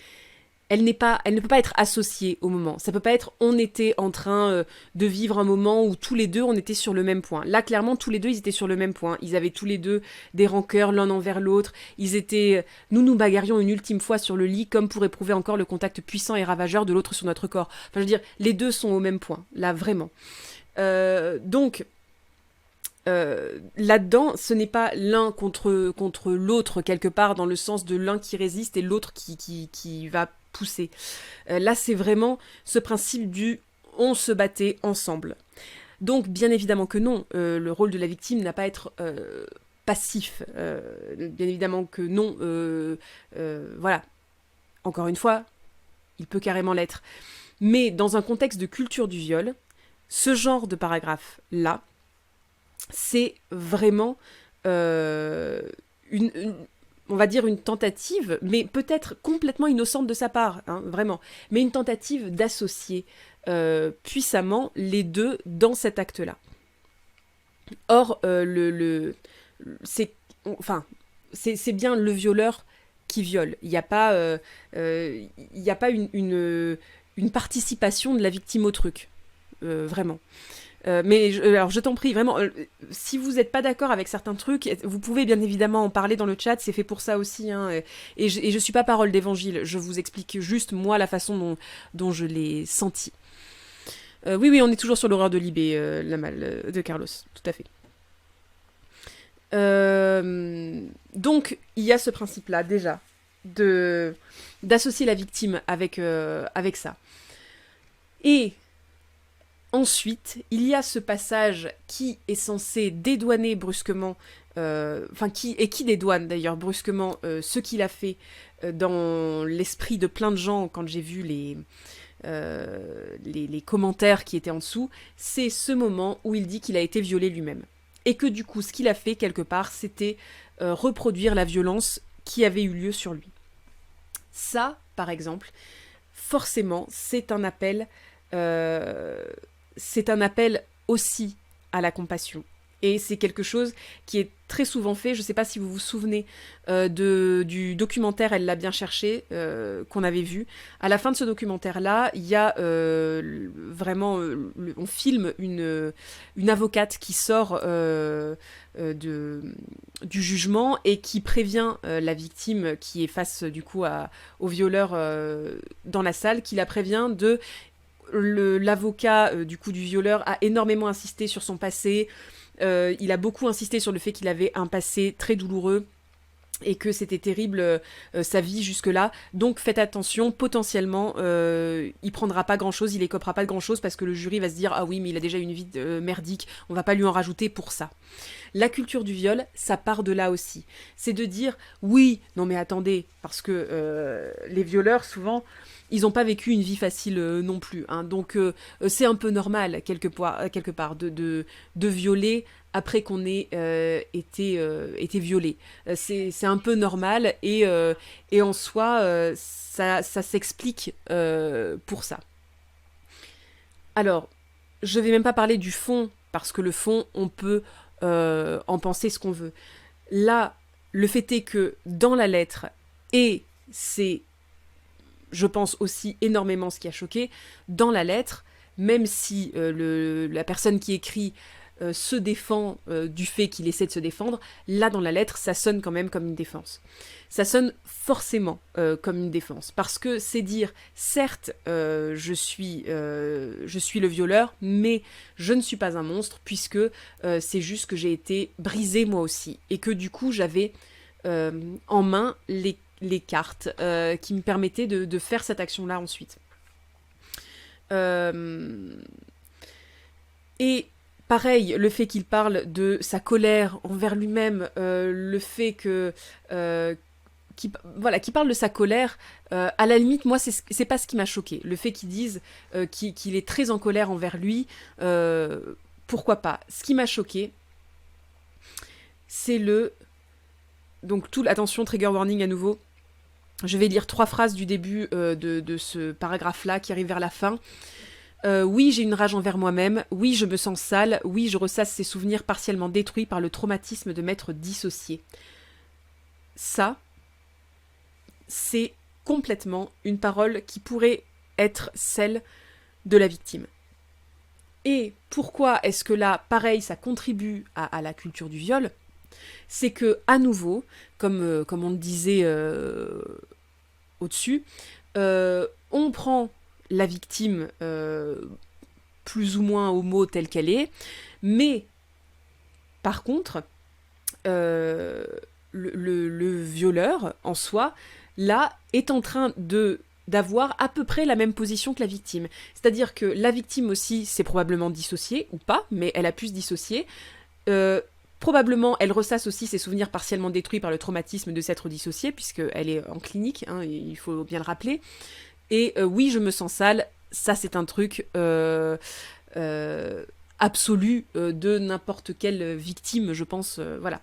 elle ne peut pas être associée au moment. Ça peut pas être on était en train de vivre un moment où tous les deux on était sur le même point. Là, clairement, tous les deux ils étaient sur le même point. Ils avaient tous les deux des rancœurs l'un envers l'autre. Nous bagarrions une ultime fois sur le lit comme pour éprouver encore le contact puissant et ravageur de l'autre sur notre corps. Enfin, je veux dire, les deux sont au même point. Là, vraiment. Donc... là-dedans, ce n'est pas l'un contre l'autre quelque part dans le sens de l'un qui résiste et l'autre qui va pousser. Là, c'est vraiment ce principe du on se battait ensemble. Donc, bien évidemment que non, le rôle de la victime n'a pas à être passif. Bien évidemment que non. Voilà. Encore une fois, il peut carrément l'être. Mais dans un contexte de culture du viol, ce genre de paragraphe-là, c'est vraiment on va dire une tentative, mais peut-être complètement innocente de sa part, hein, vraiment, mais une tentative d'associer puissamment les deux dans cet acte-là. Or, c'est bien le violeur qui viole. Il n'y a pas, une participation de la victime au truc, vraiment. Alors je t'en prie, vraiment, si vous n'êtes pas d'accord avec certains trucs, vous pouvez bien évidemment en parler dans le chat, c'est fait pour ça aussi, hein, et je suis pas parole d'évangile, je vous explique juste, moi, la façon dont je l'ai senti. Oui, on est toujours sur l'horreur de Libé, Lamal, de Carlos, tout à fait. Donc, il y a ce principe-là, déjà, d'associer la victime avec ça. Et... ensuite, il y a ce passage qui est censé dédouaner brusquement, qui dédouane d'ailleurs brusquement ce qu'il a fait dans l'esprit de plein de gens quand j'ai vu les commentaires qui étaient en dessous, c'est ce moment où il dit qu'il a été violé lui-même. Et que du coup, ce qu'il a fait quelque part, c'était reproduire la violence qui avait eu lieu sur lui. Ça, par exemple, forcément, c'est un appel... c'est un appel aussi à la compassion. Et c'est quelque chose qui est très souvent fait. Je ne sais pas si vous vous souvenez du documentaire Elle l'a bien cherché, qu'on avait vu. À la fin de ce documentaire-là, il y a vraiment... on filme une avocate qui sort du jugement et qui prévient la victime qui est face du coup au violeur dans la salle, qui la prévient de... L'avocat du coup du violeur a énormément insisté sur son passé. Il a beaucoup insisté sur le fait qu'il avait un passé très douloureux et que c'était terrible sa vie jusque-là. Donc faites attention, potentiellement, il prendra pas grand-chose, il écopera pas de grand-chose parce que le jury va se dire « Ah oui, mais il a déjà une vie merdique, on va pas lui en rajouter pour ça. » La culture du viol, ça part de là aussi. C'est de dire « Oui, non mais attendez, parce que les violeurs, souvent... » ils n'ont pas vécu une vie facile non plus. Hein. Donc c'est un peu normal, quelque part de violer après qu'on ait été violé. C'est un peu normal et en soi, ça s'explique pour ça. Alors, je ne vais même pas parler du fond, parce que le fond, on peut en penser ce qu'on veut. Là, le fait est que dans la lettre, et c'est... je pense aussi énormément ce qui a choqué, dans la lettre, même si la personne qui écrit se défend du fait qu'il essaie de se défendre, là dans la lettre, ça sonne quand même comme une défense. Ça sonne forcément comme une défense, parce que c'est dire, certes, je suis le violeur, mais je ne suis pas un monstre, puisque c'est juste que j'ai été brisée moi aussi, et que du coup j'avais en main les cartes qui me permettaient de faire cette action-là ensuite. Et pareil, le fait qu'il parle de sa colère envers lui-même, le fait que... qu'il parle de sa colère, à la limite, moi, c'est pas ce qui m'a choqué. Le fait qu'ils disent qu'il est très en colère envers lui, pourquoi pas. Ce qui m'a choqué, c'est donc, attention, trigger warning à nouveau. Je vais lire 3 phrases du début de ce paragraphe-là qui arrive vers la fin. Oui, j'ai une rage envers moi-même. Oui, je me sens sale. Oui, je ressasse ces souvenirs partiellement détruits par le traumatisme de m'être dissocié. Ça, c'est complètement une parole qui pourrait être celle de la victime. Et pourquoi est-ce que là, pareil, ça contribue à la culture du viol ? C'est que, à nouveau, comme on le disait au-dessus, on prend la victime plus ou moins au mot telle qu'elle est, mais par contre, le violeur, en soi, là, est en train d'avoir à peu près la même position que la victime. C'est-à-dire que la victime aussi s'est probablement dissociée, ou pas, mais elle a pu se dissocier. Probablement, elle ressasse aussi ses souvenirs partiellement détruits par le traumatisme de s'être dissociée, puisqu'elle est en clinique, hein, il faut bien le rappeler. Et oui, je me sens sale, ça c'est un truc absolu de n'importe quelle victime, je pense, voilà,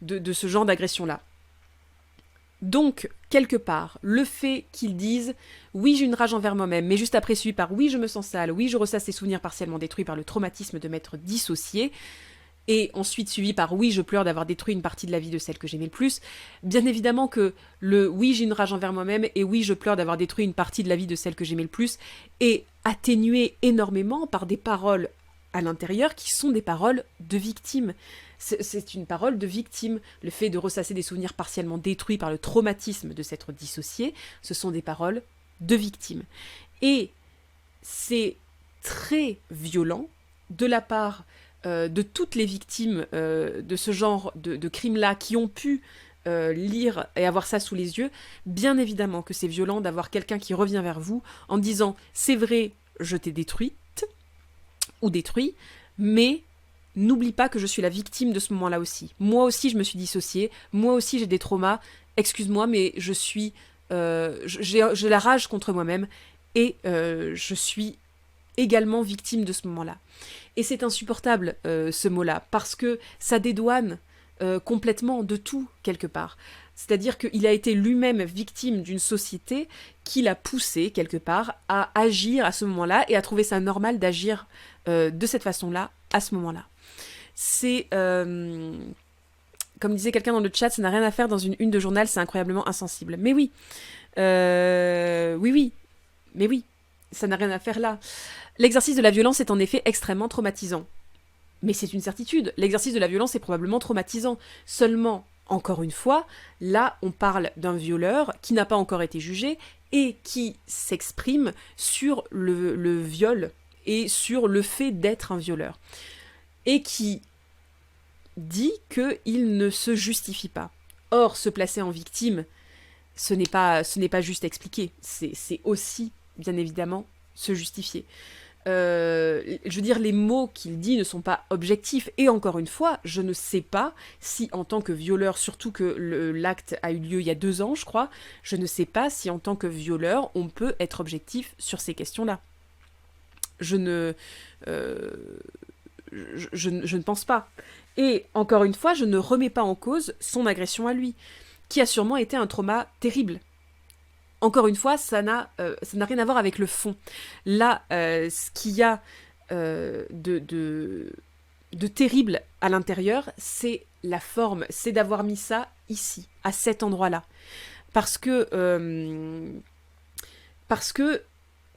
de ce genre d'agression-là. Donc, quelque part, le fait qu'ils disent « Oui, j'ai une rage envers moi-même », mais juste après suivi par « Oui, je me sens sale, oui, je ressasse ces souvenirs partiellement détruits par le traumatisme de m'être dissocié », et ensuite suivi par « Oui, je pleure d'avoir détruit une partie de la vie de celle que j'aimais le plus », bien évidemment que le « Oui, j'ai une rage envers moi-même » et « Oui, je pleure d'avoir détruit une partie de la vie de celle que j'aimais le plus » est atténué énormément par des paroles à l'intérieur qui sont des paroles de victime. C'est une parole de victime. Le fait de ressasser des souvenirs partiellement détruits par le traumatisme de s'être dissocié, ce sont des paroles de victime. Et c'est très violent de la part de toutes les victimes de ce genre de crimes-là qui ont pu lire et avoir ça sous les yeux. Bien évidemment que c'est violent d'avoir quelqu'un qui revient vers vous en disant « C'est vrai, je t'ai détruite ou détruit, mais n'oublie pas que je suis la victime de ce moment-là aussi. Moi aussi, je me suis dissociée. Moi aussi, j'ai des traumas. Excuse-moi, mais je suis... j'ai la rage contre moi-même et je suis également victime de ce moment-là. » Et c'est insupportable, ce mot-là, parce que ça dédouane complètement de tout, quelque part. C'est-à-dire qu'il a été lui-même victime d'une société qui l'a poussé, quelque part, à agir à ce moment-là et à trouver ça normal d'agir de cette façon-là, à ce moment-là. C'est... comme disait quelqu'un dans le chat, ça n'a rien à faire dans une de journal, c'est incroyablement insensible. Mais oui. Oui. Mais oui. Ça n'a rien à faire là. L'exercice de la violence est en effet extrêmement traumatisant. Mais c'est une certitude. L'exercice de la violence est probablement traumatisant. Seulement, encore une fois, là, on parle d'un violeur qui n'a pas encore été jugé et qui s'exprime sur le viol et sur le fait d'être un violeur. Et qui dit qu'il ne se justifie pas. Or, se placer en victime, ce n'est pas juste expliquer. C'est aussi, bien évidemment, se justifier. Je veux dire, les mots qu'il dit ne sont pas objectifs. Et encore une fois, je ne sais pas si en tant que violeur, surtout que l'acte a eu lieu il y a 2 ans, je crois, je ne sais pas si en tant que violeur, on peut être objectif sur ces questions-là. Je ne pense pas. Et encore une fois, je ne remets pas en cause son agression à lui, qui a sûrement été un trauma terrible. Encore une fois, ça n'a rien à voir avec le fond. Là, ce qu'il y a de terrible à l'intérieur, c'est la forme, c'est d'avoir mis ça ici, à cet endroit-là. Parce que,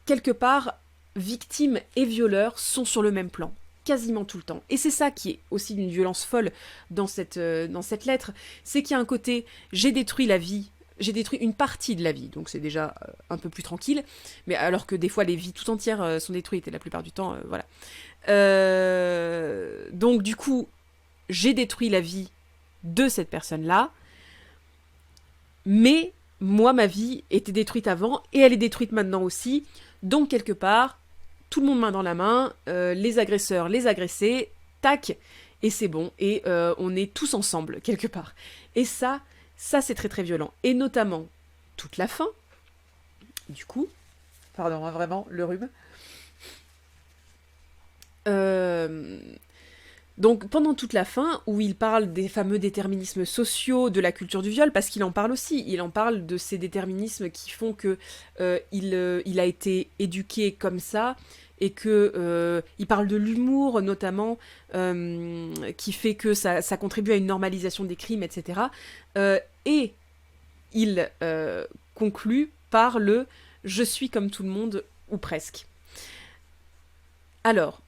quelque part, victime et violeur sont sur le même plan. Quasiment tout le temps. Et c'est ça qui est aussi d'une violence folle dans cette lettre, c'est qu'il y a un côté « j'ai détruit la vie », j'ai détruit une partie de la vie, donc c'est déjà un peu plus tranquille, mais alors que des fois les vies tout entières sont détruites, et la plupart du temps, voilà. Donc du coup, j'ai détruit la vie de cette personne-là, mais moi, ma vie était détruite avant, et elle est détruite maintenant aussi, donc quelque part, tout le monde main dans la main, les agresseurs, les agressés, tac, et c'est bon, et on est tous ensemble, quelque part. Et ça c'est très très violent. Et notamment, toute la fin, du coup, pardon, hein, vraiment, le rhume. Donc, pendant toute la fin, où il parle des fameux déterminismes sociaux, de la culture du viol, parce qu'il en parle aussi, il en parle de ces déterminismes qui font que il a été éduqué comme ça, et que il parle de l'humour notamment, qui fait que ça contribue à une normalisation des crimes, etc. Et il conclut par le « je suis comme tout le monde » ou presque. Alors,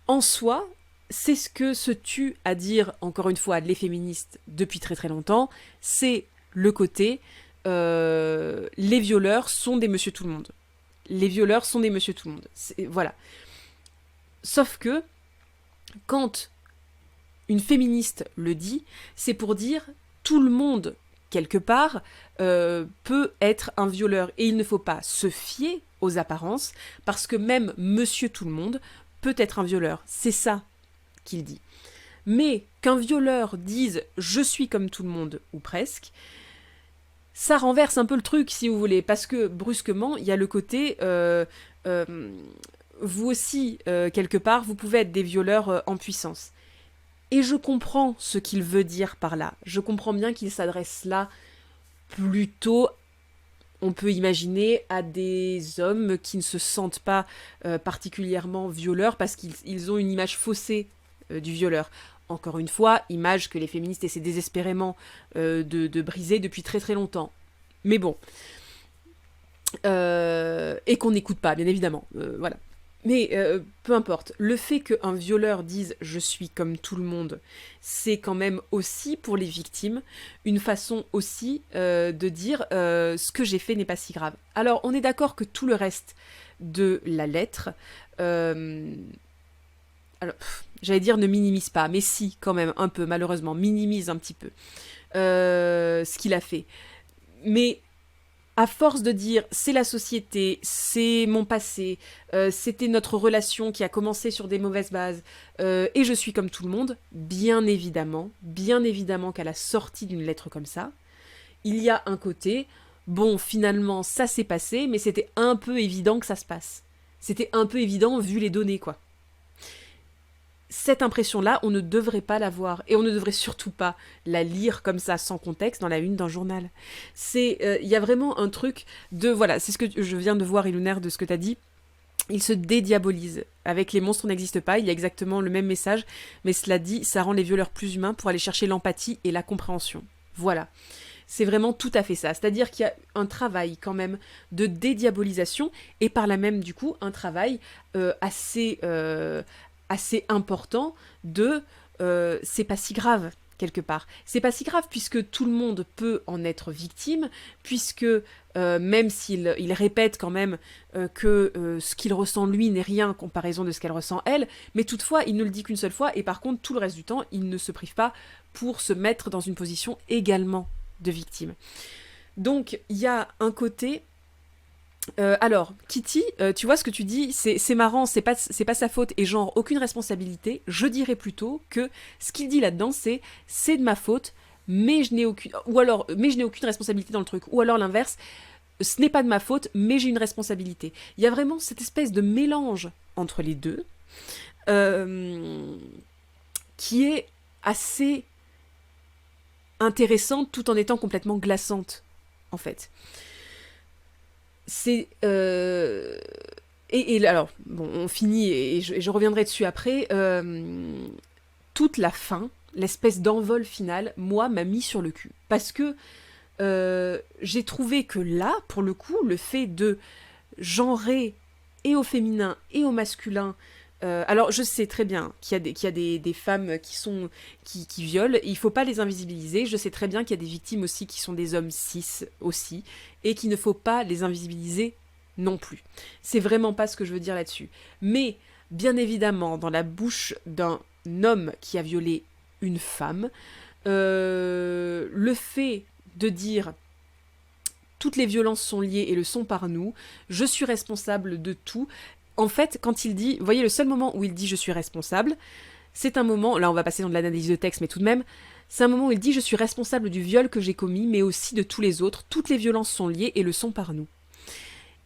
en soi, c'est ce que se tue à dire, encore une fois, les féministes depuis très très longtemps, c'est le côté les violeurs sont des monsieur tout le monde. Les violeurs sont des monsieur tout le monde. Voilà. Sauf que, quand une féministe le dit, c'est pour dire tout le monde, quelque part, peut être un violeur. Et il ne faut pas se fier aux apparences, parce que même monsieur tout le monde peut être un violeur. C'est ça qu'il dit. Mais qu'un violeur dise « je suis comme tout le monde » ou presque, ça renverse un peu le truc, si vous voulez, parce que brusquement, il y a le côté vous aussi, quelque part, vous pouvez être des violeurs en puissance. Et je comprends ce qu'il veut dire par là. Je comprends bien qu'il s'adresse là plutôt, on peut imaginer, à des hommes qui ne se sentent pas particulièrement violeurs parce qu'ils ont une image faussée du violeur. Encore une fois, image que les féministes essaient désespérément de briser depuis très très longtemps. Mais bon. Et qu'on n'écoute pas, bien évidemment. Voilà. Mais peu importe. Le fait qu'un violeur dise « je suis comme tout le monde », c'est quand même aussi, pour les victimes, une façon aussi de dire « ce que j'ai fait n'est pas si grave ». Alors, on est d'accord que tout le reste de la lettre... Alors, j'allais dire ne minimise pas, mais si, quand même, un peu, malheureusement, minimise un petit peu ce qu'il a fait. Mais à force de dire c'est la société, c'est mon passé, c'était notre relation qui a commencé sur des mauvaises bases, et je suis comme tout le monde, bien évidemment qu'à la sortie d'une lettre comme ça, il y a un côté, bon, finalement, ça s'est passé, mais c'était un peu évident que ça se passe. C'était un peu évident vu les données, quoi. cette impression-là, on ne devrait pas l'avoir. Et on ne devrait surtout pas la lire comme ça, sans contexte, dans la une d'un journal. Il y a vraiment un truc de... Voilà, c'est ce que je viens de voir, Ilunaire, de ce que tu as dit. Il se dédiabolise. Avec les monstres n'existe pas, il y a exactement le même message, mais cela dit, ça rend les violeurs plus humains pour aller chercher l'empathie et la compréhension. Voilà. C'est vraiment tout à fait ça. C'est-à-dire qu'il y a un travail quand même de dédiabolisation et par là même, du coup, un travail assez important de c'est pas si grave, quelque part. C'est pas si grave puisque tout le monde peut en être victime, puisque même s'il répète quand même que ce qu'il ressent lui n'est rien en comparaison de ce qu'elle ressent elle, mais toutefois il ne le dit qu'une seule fois et par contre tout le reste du temps il ne se prive pas pour se mettre dans une position également de victime. Donc il y a un côté... alors, Kitty, tu vois ce que tu dis, c'est marrant, c'est pas sa faute et genre aucune responsabilité. Je dirais plutôt que ce qu'il dit là-dedans, c'est de ma faute, mais je n'ai aucune responsabilité dans le truc. Ou alors l'inverse, ce n'est pas de ma faute, mais j'ai une responsabilité. Il y a vraiment cette espèce de mélange entre les deux qui est assez intéressante tout en étant complètement glaçante, en fait. C'est... Et alors, bon, on finit, et je reviendrai dessus après, toute la fin, l'espèce d'envol final, moi, m'a mis sur le cul. Parce que j'ai trouvé que là, pour le coup, le fait de genrer et au féminin et au masculin... alors, je sais très bien qu'il y a des femmes qui violent, il faut pas les invisibiliser. Je sais très bien qu'il y a des victimes aussi qui sont des hommes cis aussi, et qu'il ne faut pas les invisibiliser non plus. C'est vraiment pas ce que je veux dire là-dessus. Mais, bien évidemment, dans la bouche d'un homme qui a violé une femme, le fait de dire... Toutes les violences sont liées et le sont par nous, je suis responsable de tout... En fait, quand il dit, vous voyez, le seul moment où il dit « je suis responsable », c'est un moment, là on va passer dans de l'analyse de texte, mais tout de même, c'est un moment où il dit « je suis responsable du viol que j'ai commis, mais aussi de tous les autres, toutes les violences sont liées et le sont par nous ».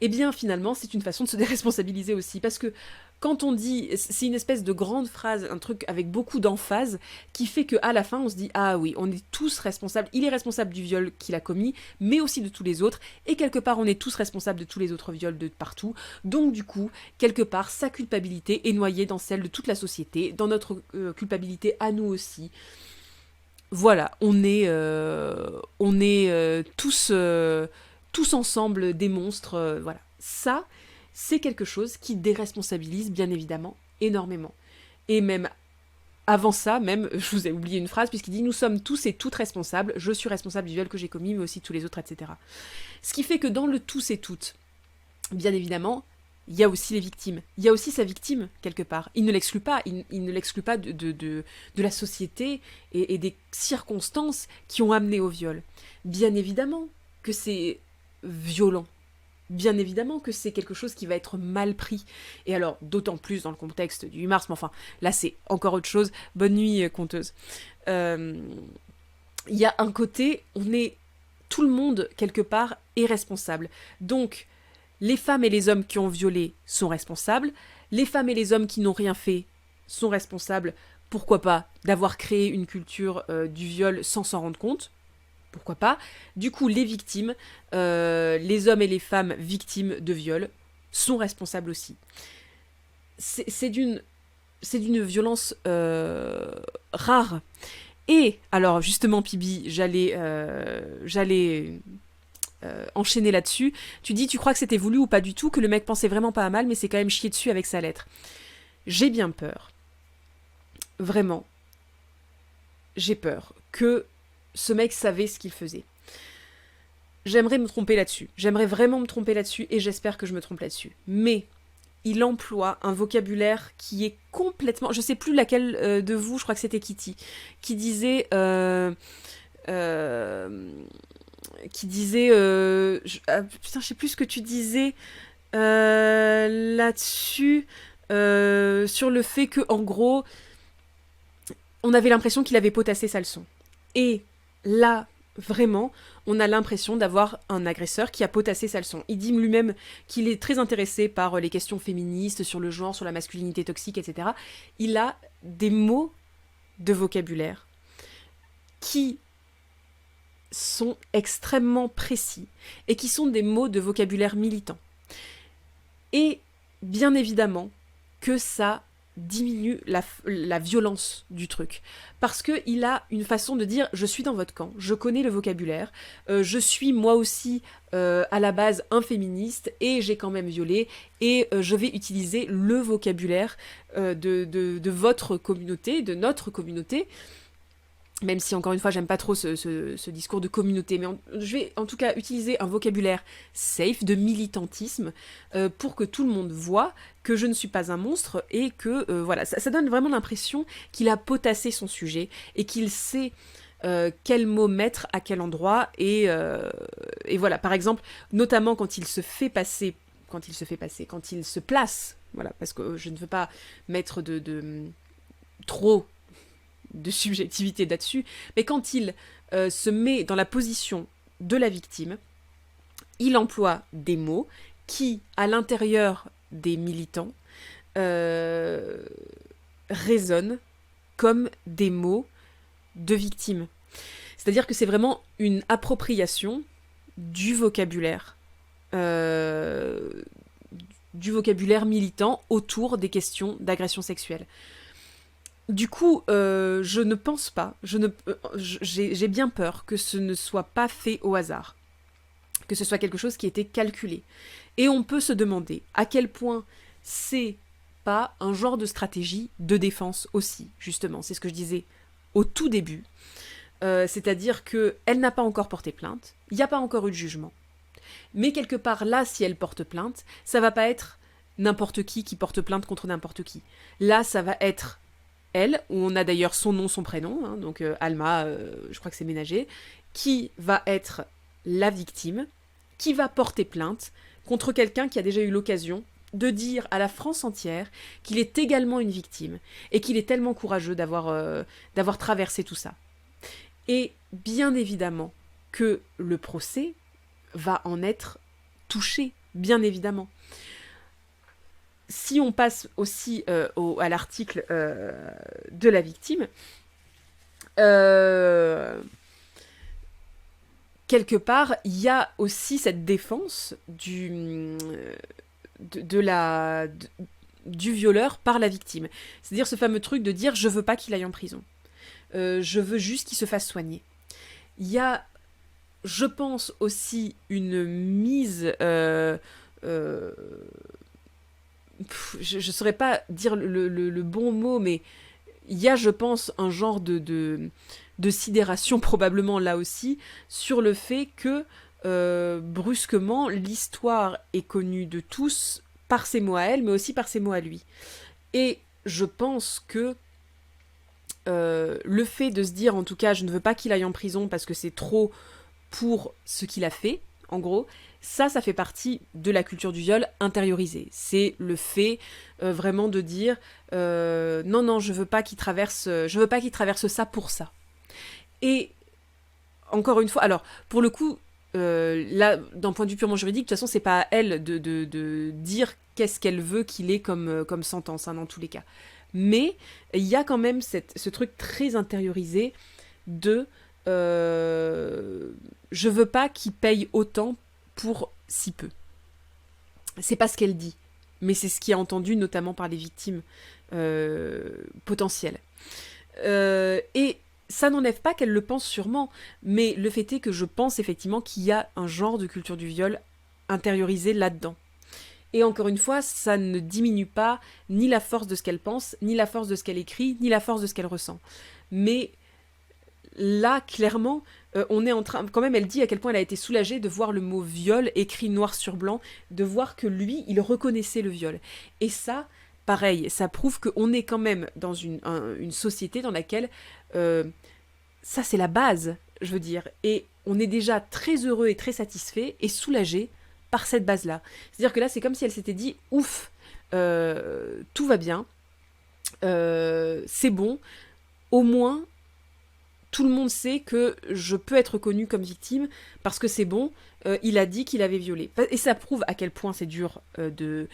Eh bien, finalement, c'est une façon de se déresponsabiliser aussi, parce que quand on dit, c'est une espèce de grande phrase, un truc avec beaucoup d'emphase, qui fait qu'à la fin, on se dit « ah oui, on est tous responsables, il est responsable du viol qu'il a commis, mais aussi de tous les autres, et quelque part, on est tous responsables de tous les autres viols de partout, donc du coup, quelque part, sa culpabilité est noyée dans celle de toute la société, dans notre culpabilité à nous aussi. » Voilà, on est tous ensemble des monstres, voilà. Ça, c'est quelque chose qui déresponsabilise, bien évidemment, énormément. Et même avant ça, même, je vous ai oublié une phrase, puisqu'il dit « Nous sommes tous et toutes responsables, je suis responsable du viol que j'ai commis, mais aussi tous les autres, etc. » Ce qui fait que dans le tous et toutes, bien évidemment, il y a aussi les victimes. Il y a aussi sa victime, quelque part. Il ne l'exclut pas, il ne l'exclut pas de la société et des circonstances qui ont amené au viol. Bien évidemment que c'est violent. Bien évidemment que c'est quelque chose qui va être mal pris. Et alors, d'autant plus dans le contexte du 8 mars, mais enfin, là c'est encore autre chose. Bonne nuit, conteuse. Il y a un côté, tout le monde, quelque part, est responsable. Donc, les femmes et les hommes qui ont violé sont responsables. Les femmes et les hommes qui n'ont rien fait sont responsables, pourquoi pas, d'avoir créé une culture du viol sans s'en rendre compte. Pourquoi pas. Du coup, les victimes, les hommes et les femmes victimes de viol, sont responsables aussi. C'est d'une violence rare. Et, alors justement, Pibi, j'allais enchaîner là-dessus. Tu dis, tu crois que c'était voulu ou pas du tout, que le mec pensait vraiment pas à mal, mais c'est quand même chié dessus avec sa lettre. J'ai bien peur. Vraiment. J'ai peur que ce mec savait ce qu'il faisait. J'aimerais me tromper là-dessus. J'aimerais vraiment me tromper là-dessus et j'espère que je me trompe là-dessus. Mais il emploie un vocabulaire qui est complètement... Je sais plus laquelle de vous, je crois que c'était Kitty, qui disait... putain, je sais plus ce que tu disais là-dessus, sur le fait que, en gros, on avait l'impression qu'il avait potassé sa leçon. Et là, vraiment, on a l'impression d'avoir un agresseur qui a potassé sa leçon. Il dit lui-même qu'il est très intéressé par les questions féministes, sur le genre, sur la masculinité toxique, etc. Il a des mots de vocabulaire qui sont extrêmement précis et qui sont des mots de vocabulaire militant. Et bien évidemment que ça diminue la violence du truc. Parce qu'il a une façon de dire « je suis dans votre camp, je connais le vocabulaire, je suis moi aussi à la base un féministe et j'ai quand même violé et je vais utiliser le vocabulaire de votre communauté, de notre communauté ». Même si, encore une fois, j'aime pas trop ce discours de communauté, mais je vais en tout cas utiliser un vocabulaire safe, de militantisme, pour que tout le monde voit que je ne suis pas un monstre, et que, voilà, ça donne vraiment l'impression qu'il a potassé son sujet, et qu'il sait quel mot mettre à quel endroit, et voilà, par exemple, notamment quand il se place, voilà, parce que je ne veux pas mettre trop de subjectivité là-dessus, mais quand il se met dans la position de la victime, il emploie des mots qui, à l'intérieur des militants, résonnent comme des mots de victime. C'est-à-dire que c'est vraiment une appropriation du vocabulaire militant autour des questions d'agression sexuelle. Du coup, je ne pense pas, j'ai bien peur que ce ne soit pas fait au hasard, que ce soit quelque chose qui a été calculé. Et on peut se demander à quel point c'est pas un genre de stratégie de défense aussi, justement. C'est ce que je disais au tout début, c'est-à-dire qu'elle n'a pas encore porté plainte, il n'y a pas encore eu de jugement. Mais quelque part, là, si elle porte plainte, ça va pas être n'importe qui porte plainte contre n'importe qui. Là, ça va être elle, où on a d'ailleurs son nom, son prénom, hein, donc Alma, je crois que c'est Ménager, qui va être la victime, qui va porter plainte contre quelqu'un qui a déjà eu l'occasion de dire à la France entière qu'il est également une victime, et qu'il est tellement courageux d'avoir traversé tout ça. Et bien évidemment que le procès va en être touché, bien évidemment. Si on passe aussi à l'article de la victime, quelque part, il y a aussi cette défense du violeur par la victime. C'est-à-dire ce fameux truc de dire « je veux pas qu'il aille en prison. Je veux juste qu'il se fasse soigner ». Il y a, je pense, aussi une mise... je ne saurais pas dire le bon mot, mais il y a, je pense, un genre de sidération probablement là aussi, sur le fait que, brusquement, l'histoire est connue de tous par ses mots à elle, mais aussi par ses mots à lui. Et je pense que le fait de se dire, en tout cas, je ne veux pas qu'il aille en prison parce que c'est trop pour ce qu'il a fait, en gros, ça fait partie de la culture du viol intériorisée. C'est le fait vraiment de dire non, je veux pas qu'il traverse ça pour ça. Et encore une fois, alors pour le coup, là, d'un point de vue purement juridique, de toute façon, c'est pas à elle de dire qu'est-ce qu'elle veut qu'il ait comme sentence, hein, dans tous les cas. Mais il y a quand même ce truc très intériorisé de je veux pas qu'il paye autant pour si peu. C'est pas ce qu'elle dit, mais c'est ce qui est entendu notamment par les victimes potentielles. Et ça n'enlève pas qu'elle le pense sûrement, mais le fait est que je pense effectivement qu'il y a un genre de culture du viol intériorisé là-dedans. Et encore une fois, ça ne diminue pas ni la force de ce qu'elle pense, ni la force de ce qu'elle écrit, ni la force de ce qu'elle ressent. Mais là, clairement, on est en train... Quand même, elle dit à quel point elle a été soulagée de voir le mot viol écrit noir sur blanc, de voir que lui, il reconnaissait le viol. Et ça, pareil, ça prouve qu'on est quand même dans une société dans laquelle... ça, c'est la base, je veux dire. Et on est déjà très heureux et très satisfait et soulagé par cette base-là. C'est-à-dire que là, c'est comme si elle s'était dit « Ouf, tout va bien, c'est bon, au moins... tout le monde sait que je peux être reconnue comme victime parce que c'est bon, il a dit qu'il avait violé. Et ça prouve à quel point c'est dur de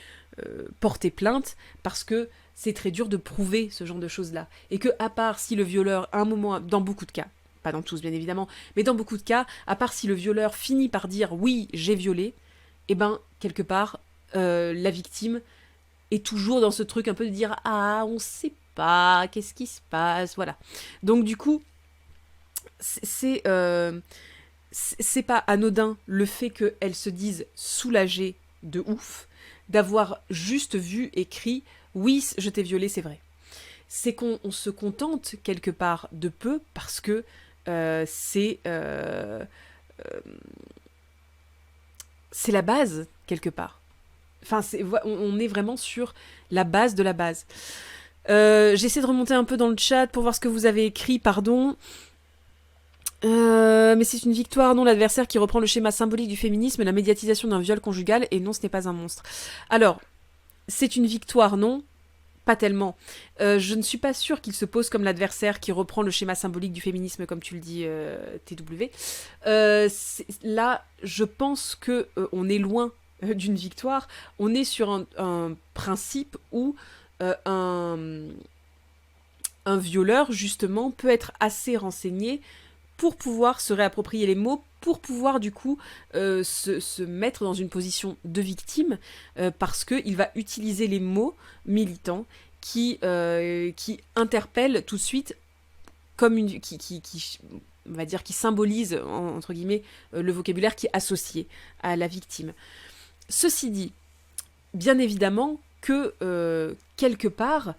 porter plainte, parce que c'est très dur de prouver ce genre de choses-là. Et que, à part si le violeur, à un moment, dans beaucoup de cas, pas dans tous bien évidemment, mais dans beaucoup de cas, à part si le violeur finit par dire oui, j'ai violé, et ben, quelque part, la victime est toujours dans ce truc un peu de dire ah, on sait pas, qu'est-ce qui se passe, voilà. Donc du coup, c'est pas anodin le fait qu'elle se dise soulagée de ouf d'avoir juste vu écrit oui, je t'ai violé, c'est vrai. C'est qu'on se contente quelque part de peu parce que c'est la base quelque part. Enfin, on est vraiment sur la base de la base. J'essaie de remonter un peu dans le chat pour voir ce que vous avez écrit, pardon. Mais c'est une victoire, non, l'adversaire qui reprend le schéma symbolique du féminisme, la médiatisation d'un viol conjugal, et non, ce n'est pas un monstre. Alors, c'est une victoire, non, pas tellement. Je ne suis pas sûre qu'il se pose comme l'adversaire qui reprend le schéma symbolique du féminisme, comme tu le dis, TW. Là, je pense que on est loin d'une victoire. On est sur un principe où un violeur, justement, peut être assez renseigné pour pouvoir se réapproprier les mots, pour pouvoir du coup se mettre dans une position de victime, parce qu'il va utiliser les mots militants qui interpellent tout de suite comme on va dire, qui symbolise, entre guillemets, le vocabulaire qui est associé à la victime. Ceci dit, bien évidemment que quelque part,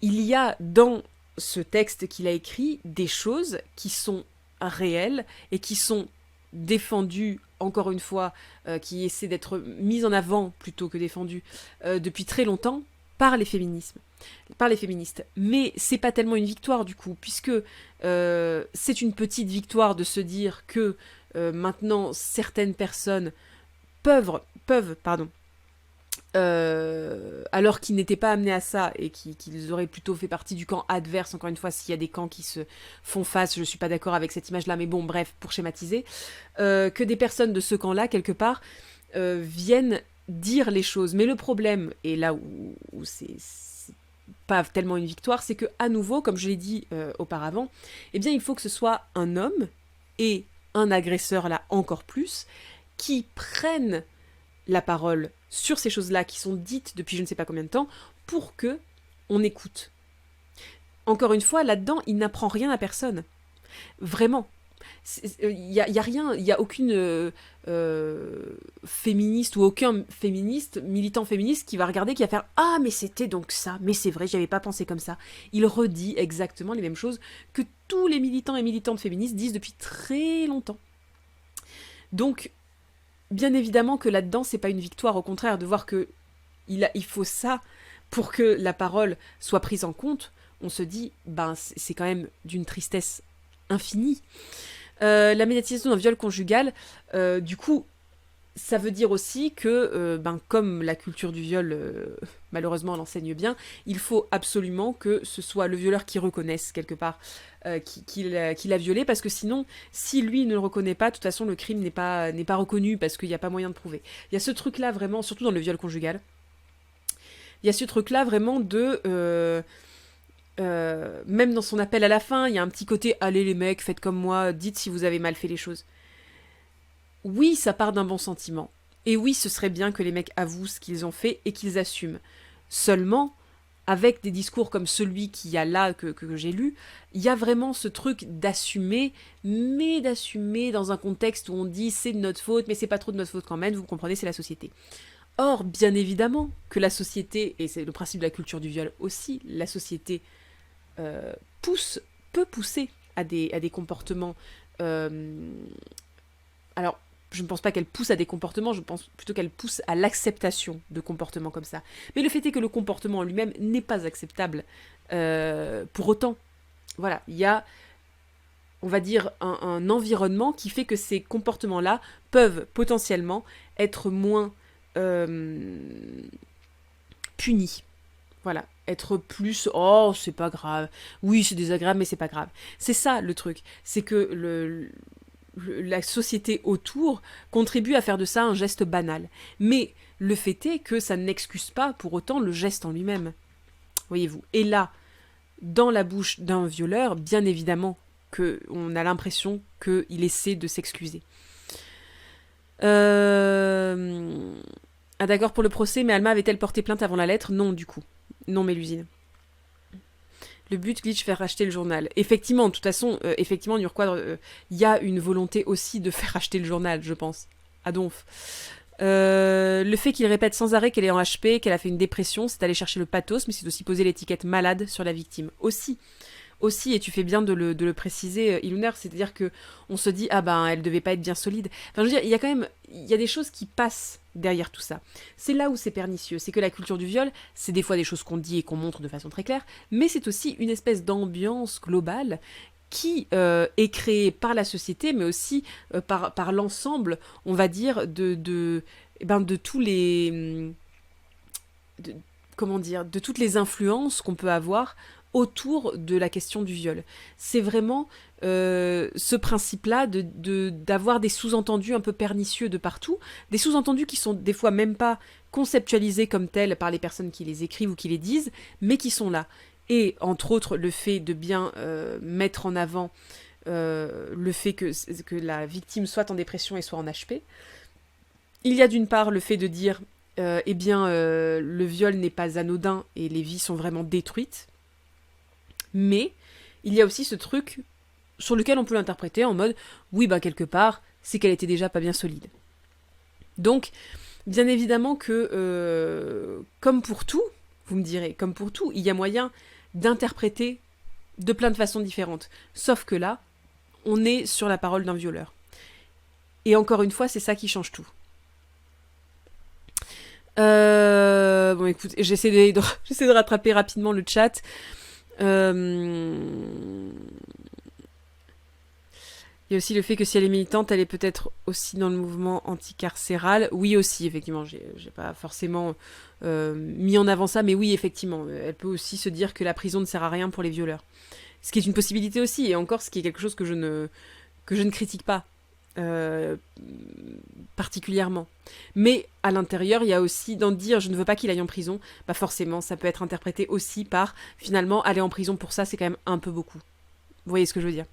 il y a dans ce texte qu'il a écrit des choses qui sont réelles et qui sont défendues, encore une fois, qui essaient d'être mises en avant plutôt que défendues depuis très longtemps par les féministes. Mais c'est pas tellement une victoire du coup, puisque c'est une petite victoire de se dire que maintenant certaines personnes peuvent alors qu'ils n'étaient pas amenés à ça et qu'ils auraient plutôt fait partie du camp adverse, encore une fois, s'il y a des camps qui se font face, je suis pas d'accord avec cette image-là, mais bon, bref, pour schématiser, que des personnes de ce camp-là, quelque part, viennent dire les choses. Mais le problème, et là où c'est pas tellement une victoire, c'est que à nouveau, comme je l'ai dit auparavant, eh bien, il faut que ce soit un homme, et un agresseur là encore plus, qui prennent la parole sur ces choses-là qui sont dites depuis je ne sais pas combien de temps, pour que on écoute. Encore une fois, là-dedans, il n'apprend rien à personne. Vraiment. Il y a rien, il y a aucune féministe ou aucun féministe, militant féministe qui va regarder, qui va faire « Ah, mais c'était donc ça, mais c'est vrai, j'avais pas pensé comme ça ». Il redit exactement les mêmes choses que tous les militants et militantes féministes disent depuis très longtemps. Donc, bien évidemment que là-dedans, c'est pas une victoire, au contraire, de voir que il faut ça pour que la parole soit prise en compte, on se dit, ben, c'est quand même d'une tristesse infinie. La médiatisation d'un viol conjugal, du coup, ça veut dire aussi que, ben, comme la culture du viol, malheureusement, l'enseigne bien, il faut absolument que ce soit le violeur qui reconnaisse, quelque part, qu'il a violé, parce que sinon, si lui ne le reconnaît pas, de toute façon, le crime n'est pas reconnu, parce qu'il n'y a pas moyen de prouver. Il y a ce truc-là, vraiment, surtout dans le viol conjugal, il y a ce truc-là, vraiment, de... même dans son appel à la fin, il y a un petit côté « Allez les mecs, faites comme moi, dites si vous avez mal fait les choses ». Oui, ça part d'un bon sentiment. Et oui, ce serait bien que les mecs avouent ce qu'ils ont fait et qu'ils assument. Seulement, avec des discours comme celui qu'il y a là, que j'ai lu, il y a vraiment ce truc d'assumer, mais d'assumer dans un contexte où on dit « c'est de notre faute, mais c'est pas trop de notre faute quand même, vous comprenez, c'est la société ». Or, bien évidemment que la société, et c'est le principe de la culture du viol aussi, la société peut pousser à des comportements... alors, je ne pense pas qu'elle pousse à des comportements, je pense plutôt qu'elle pousse à l'acceptation de comportements comme ça. Mais le fait est que le comportement en lui-même n'est pas acceptable pour autant. Voilà, il y a, on va dire, un environnement qui fait que ces comportements-là peuvent potentiellement être moins punis. Voilà, être plus oh c'est pas grave, oui c'est désagréable mais c'est pas grave. C'est ça le truc, c'est que la société autour contribue à faire de ça un geste banal. Mais le fait est que ça n'excuse pas pour autant le geste en lui-même. Voyez-vous. Et là, dans la bouche d'un violeur, bien évidemment qu'on a l'impression qu'il essaie de s'excuser. Ah d'accord pour le procès, mais Alma avait-elle porté plainte avant la lettre? Non, du coup. Non, Mélusine. Le but, Glitch, faire racheter le journal. Effectivement, de toute façon, effectivement, Nurquadre, il y a une volonté aussi de faire racheter le journal, je pense. À Donf. Le fait qu'il répète sans arrêt qu'elle est en HP, qu'elle a fait une dépression, c'est aller chercher le pathos, mais c'est aussi poser l'étiquette malade sur la victime. Aussi, et tu fais bien de le préciser, Illuner, c'est-à-dire que on se dit, ah ben, elle devait pas être bien solide. Enfin, je veux dire, il y a des choses qui passent derrière tout ça. C'est là où c'est pernicieux, c'est que la culture du viol, c'est des fois des choses qu'on dit et qu'on montre de façon très claire, mais c'est aussi une espèce d'ambiance globale qui est créée par la société, mais aussi par l'ensemble, on va dire, de tous les... de toutes les influences qu'on peut avoir autour de la question du viol. C'est vraiment ce principe-là d'avoir des sous-entendus un peu pernicieux de partout, des sous-entendus qui sont des fois même pas conceptualisés comme tels par les personnes qui les écrivent ou qui les disent, mais qui sont là. Et entre autres, le fait de bien mettre en avant le fait que la victime soit en dépression et soit en HP. Il y a d'une part le fait de dire le viol n'est pas anodin et les vies sont vraiment détruites. Mais il y a aussi ce truc sur lequel on peut l'interpréter en mode oui, bah quelque part, c'est qu'elle était déjà pas bien solide. Donc, bien évidemment que, comme pour tout, vous me direz, comme pour tout, il y a moyen d'interpréter de plein de façons différentes. Sauf que là, on est sur la parole d'un violeur. Et encore une fois, c'est ça qui change tout. Bon, écoute, j'essaie de rattraper rapidement le chat. Il y a aussi le fait que si elle est militante, elle est peut-être aussi dans le mouvement anticarcéral. Oui, aussi, effectivement. J'ai pas forcément mis en avant ça, mais oui, effectivement. Elle peut aussi se dire que la prison ne sert à rien pour les violeurs. Ce qui est une possibilité aussi, et encore, ce qui est quelque chose que je ne critique pas particulièrement. Mais à l'intérieur, il y a aussi d'en dire je ne veux pas qu'il aille en prison, bah forcément, ça peut être interprété aussi par finalement aller en prison pour ça, c'est quand même un peu beaucoup. Vous voyez ce que je veux dire?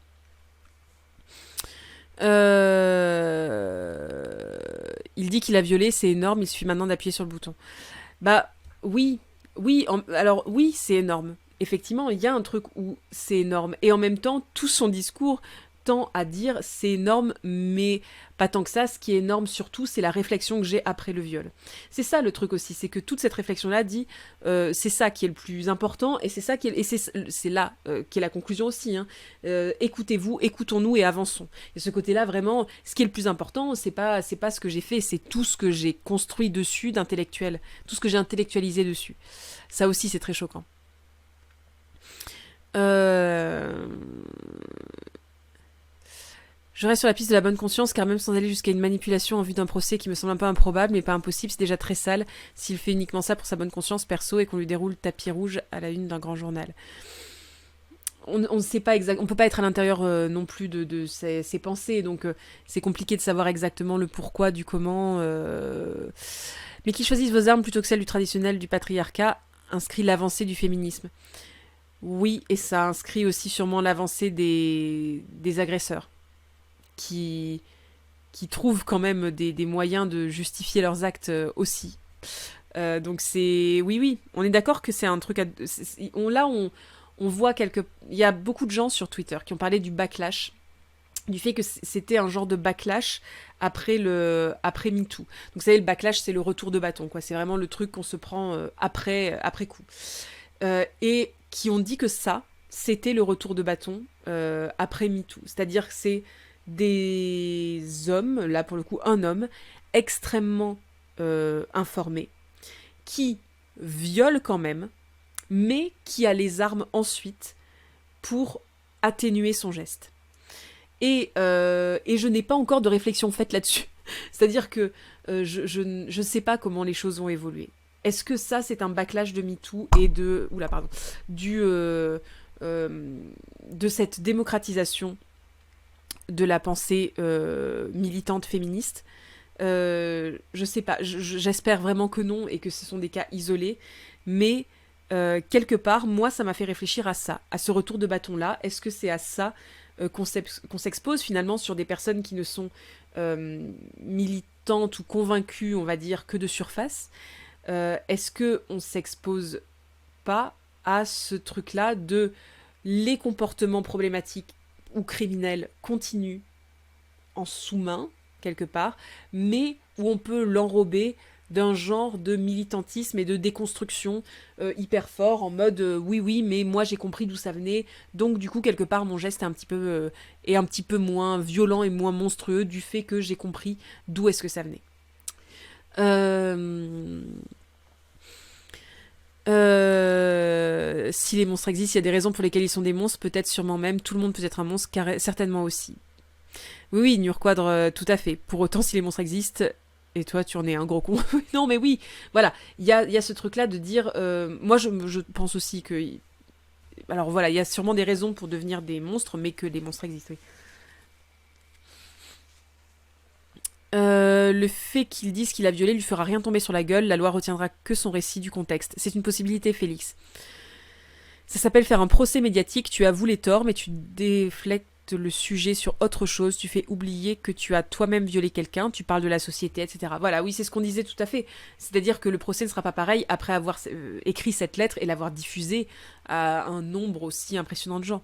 Il dit qu'il a violé, c'est énorme, il suffit maintenant d'appuyer sur le bouton. Bah oui, alors oui, c'est énorme. Effectivement, il y a un truc où c'est énorme. Et en même temps, tout son discours tend à dire c'est énorme, mais pas tant que ça. Ce qui est énorme surtout, c'est la réflexion que j'ai après le viol. C'est ça le truc aussi, c'est que toute cette réflexion-là dit c'est ça qui est le plus important, et c'est ça qui est, et c'est là qui est la conclusion aussi. Hein. Écoutez-vous, écoutons-nous et avançons. Et ce côté-là, vraiment, ce qui est le plus important, c'est pas ce que j'ai fait, c'est tout ce que j'ai construit dessus d'intellectuel, tout ce que j'ai intellectualisé dessus. Ça aussi, c'est très choquant. Je reste sur la piste de la bonne conscience, car même sans aller jusqu'à une manipulation en vue d'un procès qui me semble un peu improbable, mais pas impossible, c'est déjà très sale s'il fait uniquement ça pour sa bonne conscience perso et qu'on lui déroule tapis rouge à la une d'un grand journal. On ne sait pas exactement, on peut pas être à l'intérieur non plus de ses pensées, donc c'est compliqué de savoir exactement le pourquoi, du comment. Mais qu'ils choisissent vos armes plutôt que celles du traditionnel du patriarcat inscrit l'avancée du féminisme. Oui, et ça inscrit aussi sûrement l'avancée des agresseurs. Qui trouvent quand même des moyens de justifier leurs actes aussi. Donc c'est... Oui, on est d'accord que c'est un truc... On voit il y a beaucoup de gens sur Twitter qui ont parlé du backlash, du fait que c'était un genre de backlash après MeToo. Donc vous savez, le backlash, c'est le retour de bâton, quoi. C'est vraiment le truc qu'on se prend après coup. Et qui ont dit que ça, c'était le retour de bâton après MeToo. C'est-à-dire que c'est des hommes, là pour le coup un homme, extrêmement informé, qui viole quand même, mais qui a les armes ensuite pour atténuer son geste. Et je n'ai pas encore de réflexion faite là-dessus. C'est-à-dire que je ne sais pas comment les choses vont évoluer. Est-ce que ça, c'est un backlash de MeToo et de... Oula, pardon. De cette démocratisation de la pensée militante féministe? Je sais pas, j'espère vraiment que non et que ce sont des cas isolés, mais quelque part, moi, ça m'a fait réfléchir à ça, à ce retour de bâton-là. Est-ce que c'est à ça qu'on s'expose finalement sur des personnes qui ne sont militantes ou convaincues, on va dire, que de surface? Est-ce qu'on s'expose pas à ce truc-là de les comportements problématiques ou criminels continuent en sous-main, quelque part, mais où on peut l'enrober d'un genre de militantisme et de déconstruction hyper fort, en mode oui, mais moi j'ai compris d'où ça venait, donc du coup, quelque part, mon geste est un petit peu moins violent et moins monstrueux du fait que j'ai compris d'où est-ce que ça venait. Si les monstres existent, il y a des raisons pour lesquelles ils sont des monstres, peut-être sûrement même, tout le monde peut être un monstre, certainement aussi. Oui, Nurquadre, tout à fait. Pour autant, si les monstres existent, et toi, tu en es un gros con. Non, mais oui, voilà. Il y a ce truc-là de dire... moi, je pense aussi que... Alors voilà, il y a sûrement des raisons pour devenir des monstres, mais que les monstres existent, oui. Le fait qu'il dise qu'il a violé lui fera rien tomber sur la gueule, la loi retiendra que son récit du contexte. C'est une possibilité, Félix. Ça s'appelle faire un procès médiatique, tu avoues les torts, mais tu déflectes le sujet sur autre chose, tu fais oublier que tu as toi-même violé quelqu'un, tu parles de la société, etc. Voilà, oui, c'est ce qu'on disait tout à fait. C'est-à-dire que le procès ne sera pas pareil après avoir écrit cette lettre et l'avoir diffusée à un nombre aussi impressionnant de gens.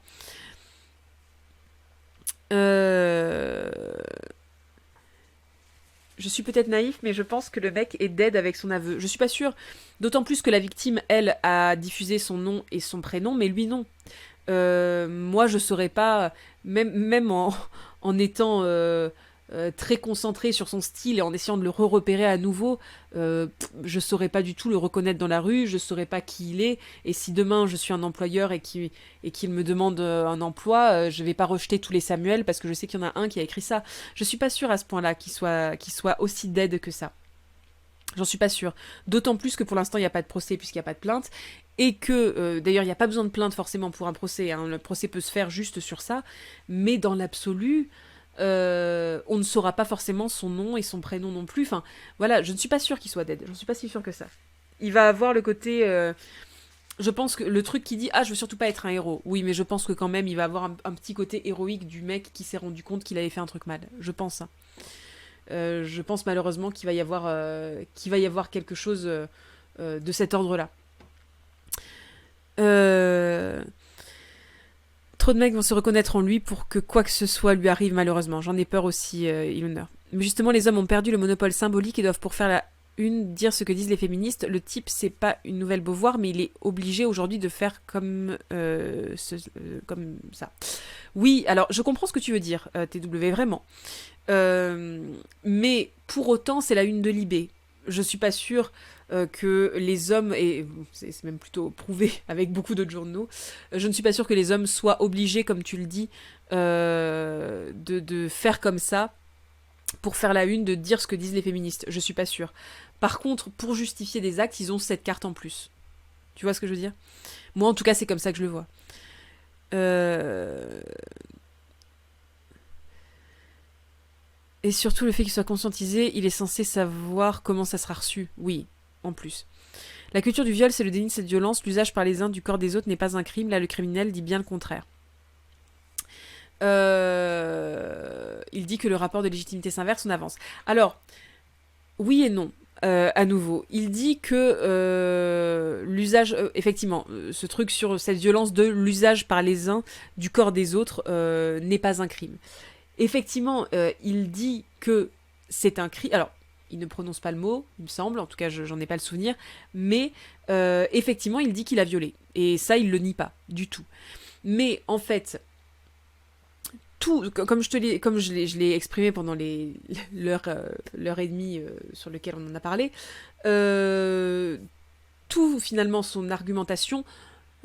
Je suis peut-être naïf, mais je pense que le mec est dead avec son aveu. Je suis pas sûre. D'autant plus que la victime, elle, a diffusé son nom et son prénom, mais lui, non. Moi, je saurais pas, même en étant très concentré sur son style et en essayant de le repérer à nouveau, je saurais pas du tout le reconnaître dans la rue, je saurais pas qui il est, et si demain je suis un employeur et qu'il me demande un emploi, je vais pas rejeter tous les Samuel parce que je sais qu'il y en a un qui a écrit ça. Je suis pas sûre à ce point-là qu'il soit aussi dead que ça. J'en suis pas sûre. D'autant plus que pour l'instant, il n'y a pas de procès puisqu'il n'y a pas de plainte. Et que, d'ailleurs, il n'y a pas besoin de plainte forcément pour un procès. Hein. Le procès peut se faire juste sur ça. Mais dans l'absolu, on ne saura pas forcément son nom et son prénom non plus. Enfin, voilà, je ne suis pas sûre qu'il soit dead. J'en suis pas si sûre que ça. Il va avoir le côté... je pense que le truc qui dit « Ah, je veux surtout pas être un héros ». Oui, mais je pense que quand même, il va avoir un petit côté héroïque du mec qui s'est rendu compte qu'il avait fait un truc mal. Je pense, hein. Je pense malheureusement qu'il va y avoir quelque chose de cet ordre-là. Trop de mecs vont se reconnaître en lui pour que quoi que ce soit lui arrive malheureusement. J'en ai peur aussi, Illuner. Mais justement, les hommes ont perdu le monopole symbolique et doivent pour faire la une dire ce que disent les féministes. Le type, c'est pas une nouvelle Beauvoir, mais il est obligé aujourd'hui de faire comme ça. Oui, alors je comprends ce que tu veux dire, TW, vraiment. Mais pour autant, c'est la une de Libé. Je suis pas sûre que les hommes, et c'est même plutôt prouvé avec beaucoup d'autres journaux, je ne suis pas sûre que les hommes soient obligés, comme tu le dis, de faire comme ça pour faire la une, de dire ce que disent les féministes. Je suis pas sûre. Par contre, pour justifier des actes, ils ont cette carte en plus. Tu vois ce que je veux dire ? Moi, en tout cas, c'est comme ça que je le vois. Et surtout, le fait qu'il soit conscientisé, il est censé savoir comment ça sera reçu. Oui, en plus. La culture du viol, c'est le déni de cette violence. L'usage par les uns du corps des autres n'est pas un crime. Là, le criminel dit bien le contraire. Il dit que le rapport de légitimité s'inverse, on avance. Alors, oui et non. À nouveau, il dit que l'usage, effectivement, ce truc sur cette violence de l'usage par les uns du corps des autres n'est pas un crime. Effectivement, il dit que c'est un crime. Alors, il ne prononce pas le mot, il me semble, en tout cas, j'en ai pas le souvenir, mais effectivement, il dit qu'il a violé. Et ça, il le nie pas, du tout. Mais en fait, tout, comme je l'ai exprimé pendant l'heure et demie sur lequel on en a parlé, tout finalement son argumentation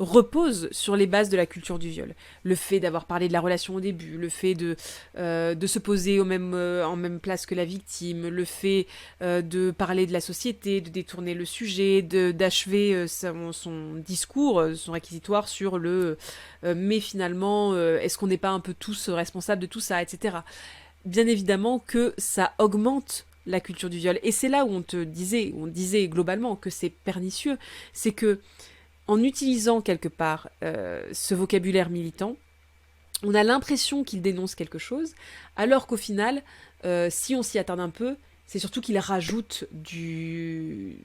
repose sur les bases de la culture du viol. Le fait d'avoir parlé de la relation au début, le fait de se poser en même place que la victime, le fait de parler de la société, de détourner le sujet, d'achever son discours, son réquisitoire sur le mais finalement, est-ce qu'on n'est pas un peu tous responsables de tout ça, etc. Bien évidemment que ça augmente la culture du viol. Et c'est là où on disait globalement que c'est pernicieux, c'est que en utilisant quelque part ce vocabulaire militant, on a l'impression qu'il dénonce quelque chose, alors qu'au final, si on s'y attarde un peu, c'est surtout qu'il rajoute des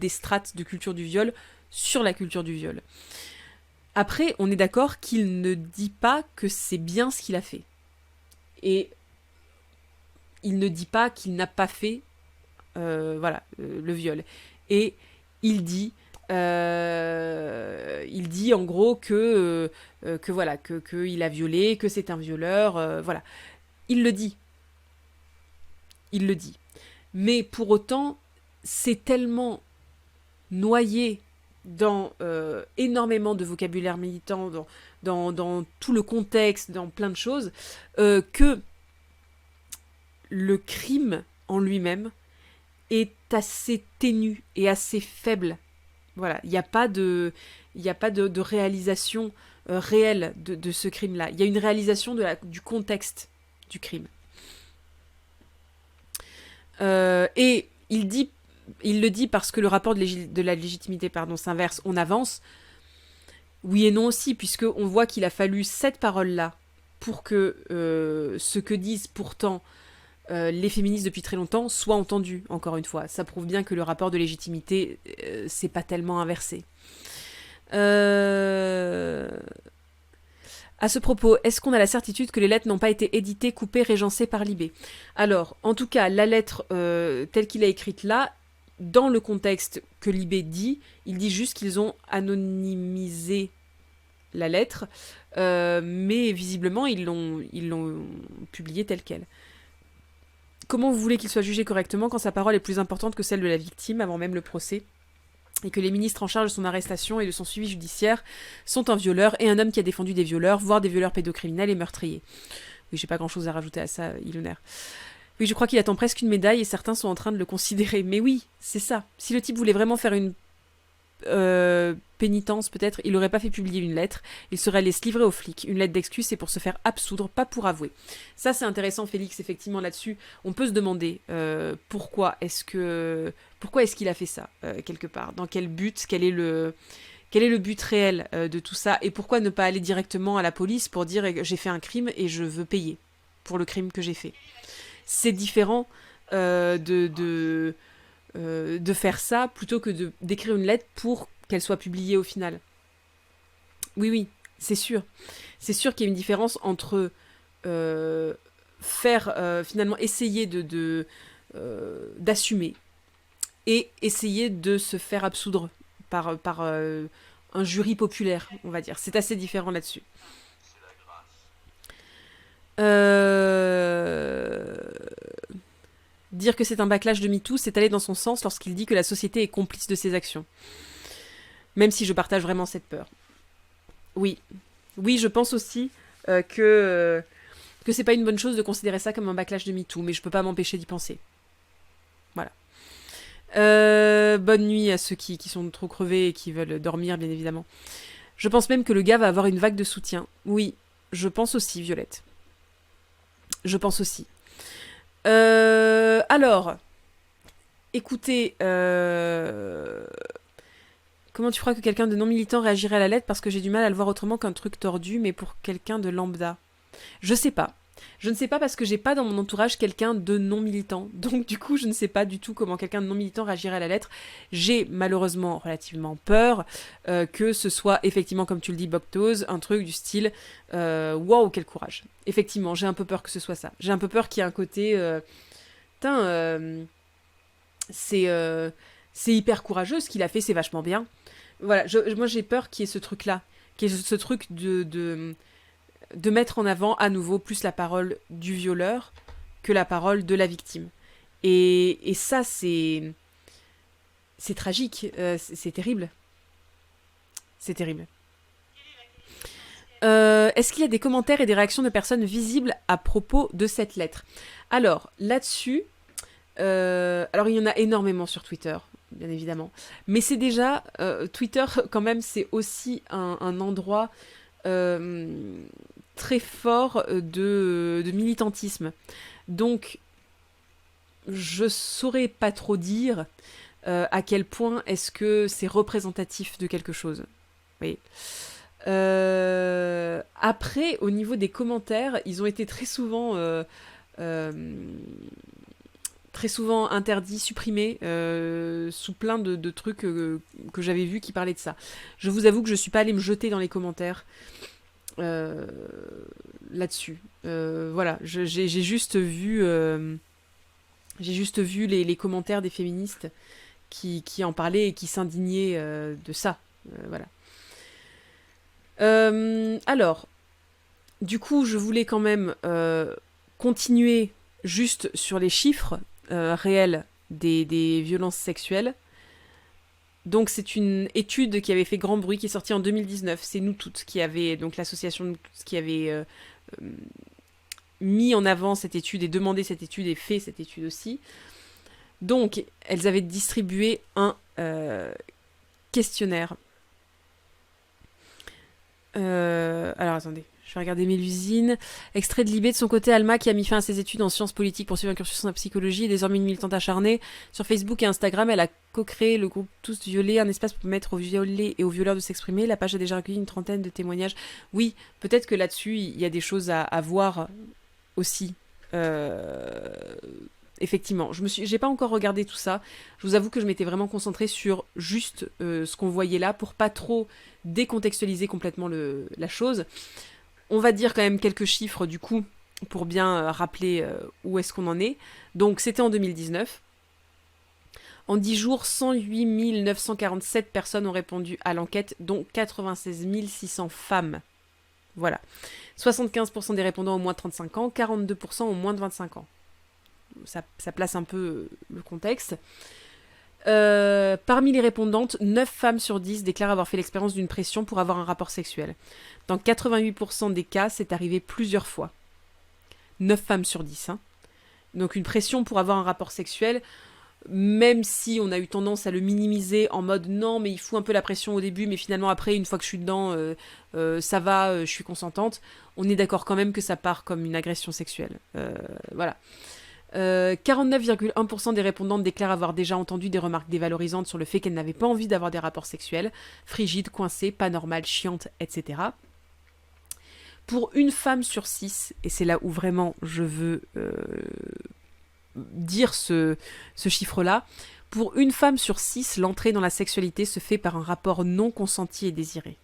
strates de culture du viol sur la culture du viol. Après, on est d'accord qu'il ne dit pas que c'est bien ce qu'il a fait. Et il ne dit pas qu'il n'a pas fait le viol. Et il dit en gros que il a violé, que c'est un violeur, voilà. Il le dit. Mais pour autant, c'est tellement noyé dans énormément de vocabulaire militant, dans tout le contexte, dans plein de choses, que le crime en lui-même est assez ténu et assez faible. Voilà, il n'y a pas de réalisation réelle de ce crime-là. Il y a une réalisation du contexte du crime. Et il le dit parce que le rapport de la légitimité s'inverse, on avance. Oui et non aussi, puisqu'on voit qu'il a fallu cette parole-là pour que ce que disent pourtant les féministes depuis très longtemps soit entendu, encore une fois. Ça prouve bien que le rapport de légitimité, c'est pas tellement inversé. À ce propos, est-ce qu'on a la certitude que les lettres n'ont pas été éditées, coupées, régencées par Libé ? Alors, en tout cas, la lettre telle qu'il a écrite là, dans le contexte que Libé dit, il dit juste qu'ils ont anonymisé la lettre, mais visiblement, ils l'ont publiée telle qu'elle. Comment vous voulez qu'il soit jugé correctement quand sa parole est plus importante que celle de la victime avant même le procès ? Et que les ministres en charge de son arrestation et de son suivi judiciaire sont un violeur et un homme qui a défendu des violeurs, voire des violeurs pédocriminels et meurtriers. Oui, j'ai pas grand-chose à rajouter à ça, Iloner. Oui, je crois qu'il attend presque une médaille et certains sont en train de le considérer. Mais oui, c'est ça. Si le type voulait vraiment faire une pénitence, peut-être, il n'aurait pas fait publier une lettre, il serait allé se livrer aux flics. Une lettre d'excuse, c'est pour se faire absoudre, pas pour avouer. Ça, c'est intéressant, Félix, effectivement, là-dessus. On peut se demander pourquoi est-ce qu'il a fait ça, quelque part. Dans quel but, quel est le but réel de tout ça, et pourquoi ne pas aller directement à la police pour dire « j'ai fait un crime et je veux payer pour le crime que j'ai fait ». C'est différent de faire ça plutôt que d'écrire une lettre pour qu'elle soit publiée au final. Oui, c'est sûr. C'est sûr qu'il y a une différence entre finalement essayer d'assumer et essayer de se faire absoudre par un jury populaire, on va dire. C'est assez différent là-dessus. Dire que c'est un backlash de MeToo, c'est aller dans son sens lorsqu'il dit que la société est complice de ses actions. Même si je partage vraiment cette peur. Oui, je pense aussi que c'est pas une bonne chose de considérer ça comme un backlash de MeToo, mais je peux pas m'empêcher d'y penser. Voilà. Bonne nuit à ceux qui sont trop crevés et qui veulent dormir, bien évidemment. Je pense même que le gars va avoir une vague de soutien. Oui, je pense aussi, Violette. Je pense aussi. Alors, écoutez, comment tu crois que quelqu'un de non militant réagirait à la lettre, parce que j'ai du mal à le voir autrement qu'un truc tordu, mais pour quelqu'un de lambda. Je sais pas. Je ne sais pas parce que j'ai pas dans mon entourage quelqu'un de non militant. Donc du coup, je ne sais pas du tout comment quelqu'un de non militant réagirait à la lettre. J'ai malheureusement relativement peur que ce soit effectivement, comme tu le dis, Boctose, un truc du style waouh, quel courage. Effectivement, j'ai un peu peur que ce soit ça. J'ai un peu peur qu'il y ait un côté c'est hyper courageux ce qu'il a fait, c'est vachement bien. Voilà, moi j'ai peur qu'il y ait ce truc-là, qu'il y ait ce truc de mettre en avant à nouveau plus la parole du violeur que la parole de la victime. Et ça, c'est tragique, c'est terrible. C'est terrible. Est-ce qu'il y a des commentaires et des réactions de personnes visibles à propos de cette lettre? Alors, là-dessus, alors il y en a énormément sur Twitter, bien évidemment. Mais c'est déjà, Twitter, quand même, c'est aussi un endroit très fort de militantisme. Donc, je saurais pas trop dire à quel point est-ce que c'est représentatif de quelque chose. Oui. Après, au niveau des commentaires, ils ont été très souvent interdits, supprimés, sous plein de trucs que j'avais vus qui parlaient de ça. Je vous avoue que je suis pas allée me jeter dans les commentaires là-dessus. Voilà, j'ai juste vu les commentaires des féministes qui en parlaient et qui s'indignaient de ça. Voilà. Alors, du coup, je voulais quand même continuer juste sur les chiffres réels des violences sexuelles. Donc, c'est une étude qui avait fait grand bruit, qui est sortie en 2019. C'est Nous Toutes qui avait, donc l'association qui avait mis en avant cette étude et demandé cette étude et fait cette étude aussi. Donc, elles avaient distribué un questionnaire. Alors, attendez. Je vais regarder Mélusine. Extrait de Libé. De son côté, Alma, qui a mis fin à ses études en sciences politiques pour suivre un cursus en psychologie, est désormais une militante acharnée. Sur Facebook et Instagram, elle a co-créé le groupe Tous Violés, un espace pour permettre aux violés et aux violeurs de s'exprimer. La page a déjà recueilli une trentaine de témoignages. Oui, peut-être que là-dessus, il y a des choses à voir aussi. Effectivement, j'ai pas encore regardé tout ça. Je vous avoue que je m'étais vraiment concentrée sur juste ce qu'on voyait là pour pas trop décontextualiser complètement la chose. On va dire quand même quelques chiffres du coup pour bien rappeler où est-ce qu'on en est. Donc c'était en 2019. En 10 jours, 108 947 personnes ont répondu à l'enquête, dont 96 600 femmes. Voilà. 75% des répondants ont moins de 35 ans, 42% ont moins de 25 ans. Ça place un peu le contexte. Parmi les répondantes, 9 femmes sur 10 déclarent avoir fait l'expérience d'une pression pour avoir un rapport sexuel. Dans 88% des cas, c'est arrivé plusieurs fois. 9 femmes sur 10. Hein. Donc une pression pour avoir un rapport sexuel, même si on a eu tendance à le minimiser en mode non, mais il faut un peu la pression au début, mais finalement après, une fois que je suis dedans, ça va, je suis consentante. On est d'accord quand même que ça part comme une agression sexuelle. Voilà. 49,1% des répondantes déclarent avoir déjà entendu des remarques dévalorisantes sur le fait qu'elles n'avaient pas envie d'avoir des rapports sexuels, frigides, coincées, pas normales, chiantes, etc. Pour une femme sur 6, et c'est là où vraiment je veux dire ce chiffre-là, pour une femme sur 6, l'entrée dans la sexualité se fait par un rapport non consenti et désiré.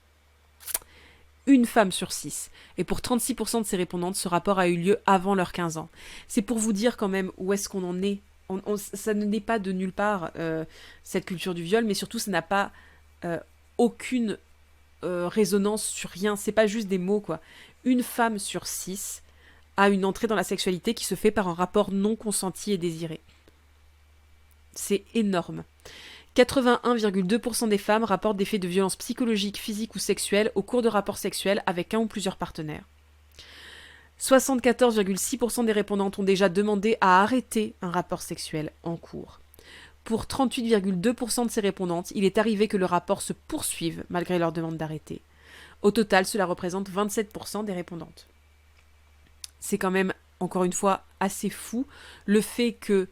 Une femme sur 6. Et pour 36% de ces répondantes, ce rapport a eu lieu avant leurs 15 ans. C'est pour vous dire quand même où est-ce qu'on en est. Ça ne naît pas de nulle part, cette culture du viol, mais surtout ça n'a pas aucune résonance sur rien. C'est pas juste des mots, quoi. Une femme sur 6 a une entrée dans la sexualité qui se fait par un rapport non consenti et désiré. C'est énorme. 81,2% des femmes rapportent des faits de violence psychologique, physique ou sexuelle au cours de rapports sexuels avec un ou plusieurs partenaires. 74,6% des répondantes ont déjà demandé à arrêter un rapport sexuel en cours. Pour 38,2% de ces répondantes, il est arrivé que le rapport se poursuive malgré leur demande d'arrêter. Au total, cela représente 27% des répondantes. C'est quand même, encore une fois, assez fou le fait que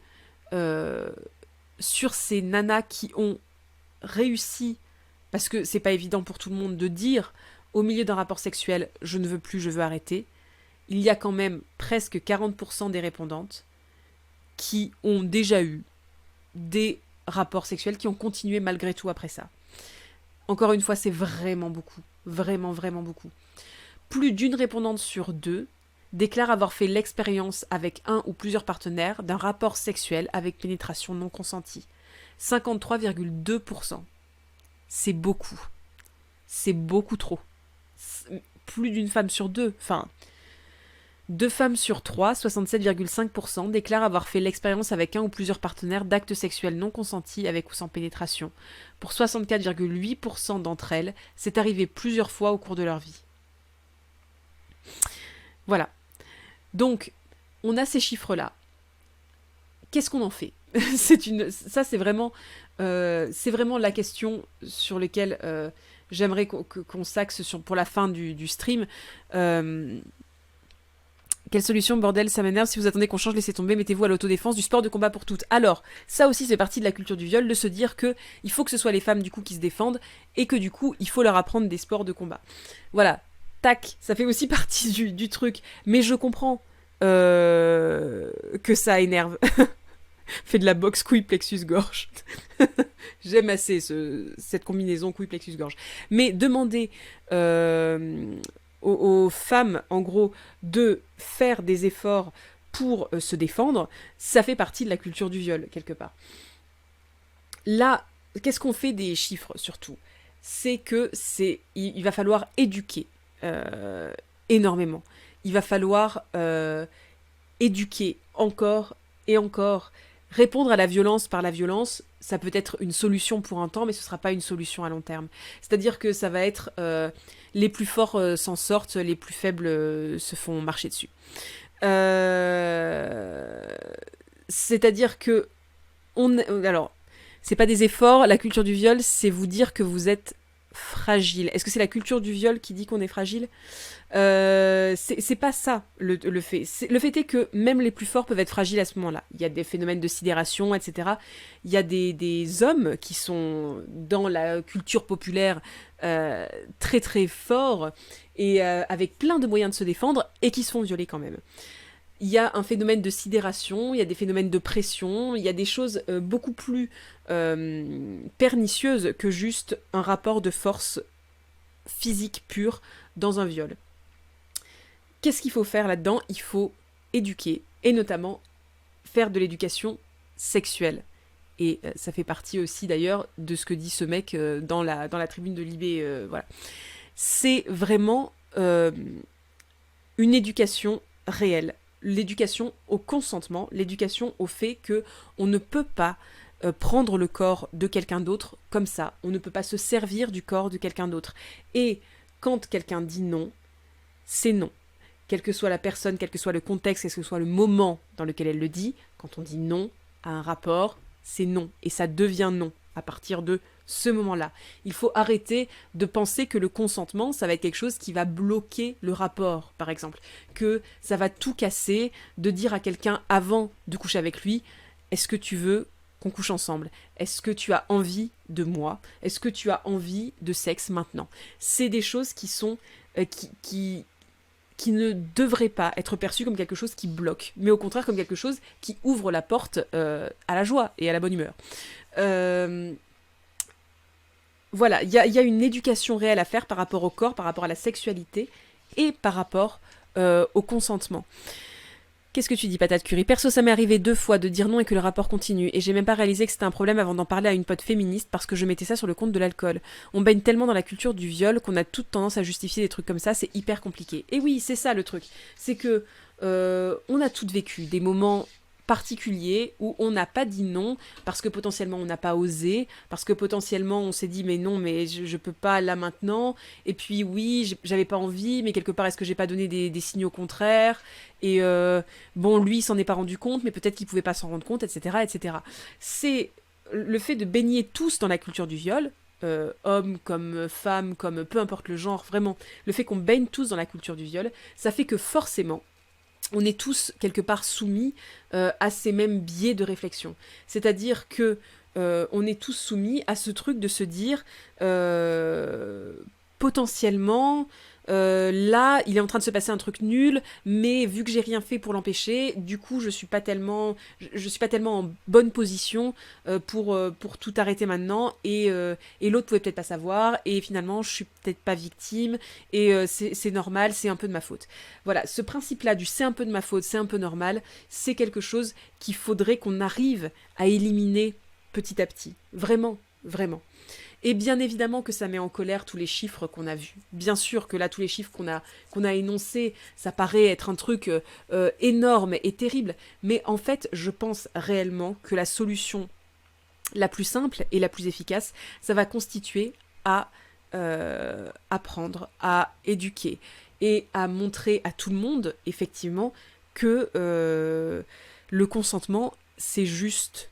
sur ces nanas qui ont réussi, parce que c'est pas évident pour tout le monde de dire au milieu d'un rapport sexuel je ne veux plus, je veux arrêter, il y a quand même presque 40% des répondantes qui ont déjà eu des rapports sexuels, qui ont continué malgré tout après ça. Encore une fois, c'est vraiment beaucoup, vraiment vraiment beaucoup. Plus d'une répondante sur 2 déclare avoir fait l'expérience avec un ou plusieurs partenaires d'un rapport sexuel avec pénétration non consentie. 53,2%. C'est beaucoup. C'est beaucoup trop. Plus d'une femme sur 2. Enfin, 2 femmes sur 3, 67,5%, déclarent avoir fait l'expérience avec un ou plusieurs partenaires d'actes sexuels non consentis avec ou sans pénétration. Pour 64,8% d'entre elles, c'est arrivé plusieurs fois au cours de leur vie. Voilà. Donc, on a ces chiffres-là. Qu'est-ce qu'on en fait? Ça, c'est vraiment la question sur laquelle j'aimerais qu'on s'axe pour la fin du stream. Quelle solution, bordel, ça m'énerve. Si vous attendez qu'on change, laissez tomber, mettez-vous à l'autodéfense, du sport de combat pour toutes. Alors, ça aussi, c'est partie de la culture du viol, de se dire que il faut que ce soit les femmes, du coup, qui se défendent, et que, du coup, il faut leur apprendre des sports de combat. Voilà. Tac, ça fait aussi partie du truc. Mais je comprends que ça énerve. Fait de la boxe couille plexus gorge. J'aime assez cette combinaison couille plexus gorge. Mais demander aux femmes, en gros, de faire des efforts pour se défendre, ça fait partie de la culture du viol, quelque part. Là, qu'est-ce qu'on fait des chiffres, surtout? C'est que il va falloir éduquer énormément. Il va falloir éduquer encore et encore. Répondre à la violence par la violence, ça peut être une solution pour un temps, mais ce ne sera pas une solution à long terme. C'est-à-dire que ça va être les plus forts s'en sortent, les plus faibles se font marcher dessus. C'est-à-dire que alors, c'est pas des efforts, la culture du viol, c'est vous dire que vous êtes fragile. Est-ce que c'est la culture du viol qui dit qu'on est fragile? C'est pas ça le fait. Le fait est que même les plus forts peuvent être fragiles à ce moment-là. Il y a des phénomènes de sidération, etc. Il y a des hommes qui sont dans la culture populaire très très forts et avec plein de moyens de se défendre et qui se font violer quand même. Il y a un phénomène de sidération, il y a des phénomènes de pression, il y a des choses beaucoup plus pernicieuses que juste un rapport de force physique pure dans un viol. Qu'est-ce qu'il faut faire là-dedans? Il faut éduquer, et notamment faire de l'éducation sexuelle. Et ça fait partie aussi d'ailleurs de ce que dit ce mec dans la tribune de Libé. Voilà. C'est vraiment une éducation réelle. L'éducation au consentement, l'éducation au fait que on ne peut pas prendre le corps de quelqu'un d'autre comme ça. On ne peut pas se servir du corps de quelqu'un d'autre. Et quand quelqu'un dit non, c'est non. Quelle que soit la personne, quel que soit le contexte, quel que soit le moment dans lequel elle le dit, quand on dit non à un rapport, c'est non. Et ça devient non à partir de ce moment-là. Il faut arrêter de penser que le consentement, ça va être quelque chose qui va bloquer le rapport, par exemple. Que ça va tout casser, de dire à quelqu'un avant de coucher avec lui, est-ce que tu veux qu'on couche ensemble? Est-ce que tu as envie de moi? Est-ce que tu as envie de sexe maintenant? C'est des choses qui sont qui ne devraient pas être perçues comme quelque chose qui bloque, mais au contraire comme quelque chose qui ouvre la porte à la joie et à la bonne humeur. Voilà, il y a une éducation réelle à faire par rapport au corps, par rapport à la sexualité et par rapport au consentement. Qu'est-ce que tu dis, patate curry? Perso, ça m'est arrivé 2 fois de dire non et que le rapport continue, et j'ai même pas réalisé que c'était un problème avant d'en parler à une pote féministe parce que je mettais ça sur le compte de l'alcool. On baigne tellement dans la culture du viol qu'on a toute tendance à justifier des trucs comme ça, c'est hyper compliqué. Et oui, c'est ça le truc, c'est que on a toutes vécu des moments particulier où on n'a pas dit non parce que potentiellement on n'a pas osé, parce que potentiellement on s'est dit mais non, mais je peux pas là maintenant, et puis oui j'avais pas envie, mais quelque part est-ce que j'ai pas donné des signaux contraires, et bon lui il s'en est pas rendu compte, mais peut-être qu'il pouvait pas s'en rendre compte, etc., etc. C'est le fait de baigner tous dans la culture du viol, hommes comme femmes, comme peu importe le genre, vraiment le fait qu'on baigne tous dans la culture du viol, ça fait que forcément on est tous quelque part soumis à ces mêmes biais de réflexion. C'est-à-dire que on est tous soumis à ce truc de se dire potentiellement là il est en train de se passer un truc nul, mais vu que j'ai rien fait pour l'empêcher, du coup je suis pas tellement en bonne position pour tout arrêter maintenant, et l'autre pouvait peut-être pas savoir, et finalement je suis peut-être pas victime, et c'est normal, c'est un peu de ma faute. Voilà, ce principe-là du c'est un peu de ma faute, c'est un peu normal, c'est quelque chose qu'il faudrait qu'on arrive à éliminer petit à petit, vraiment, vraiment. Et bien évidemment que ça met en colère tous les chiffres qu'on a vus. Bien sûr que là, tous les chiffres qu'on a énoncés, ça paraît être un truc énorme et terrible. Mais en fait, je pense réellement que la solution la plus simple et la plus efficace, ça va constituer à apprendre, à éduquer et à montrer à tout le monde, effectivement, que le consentement, c'est juste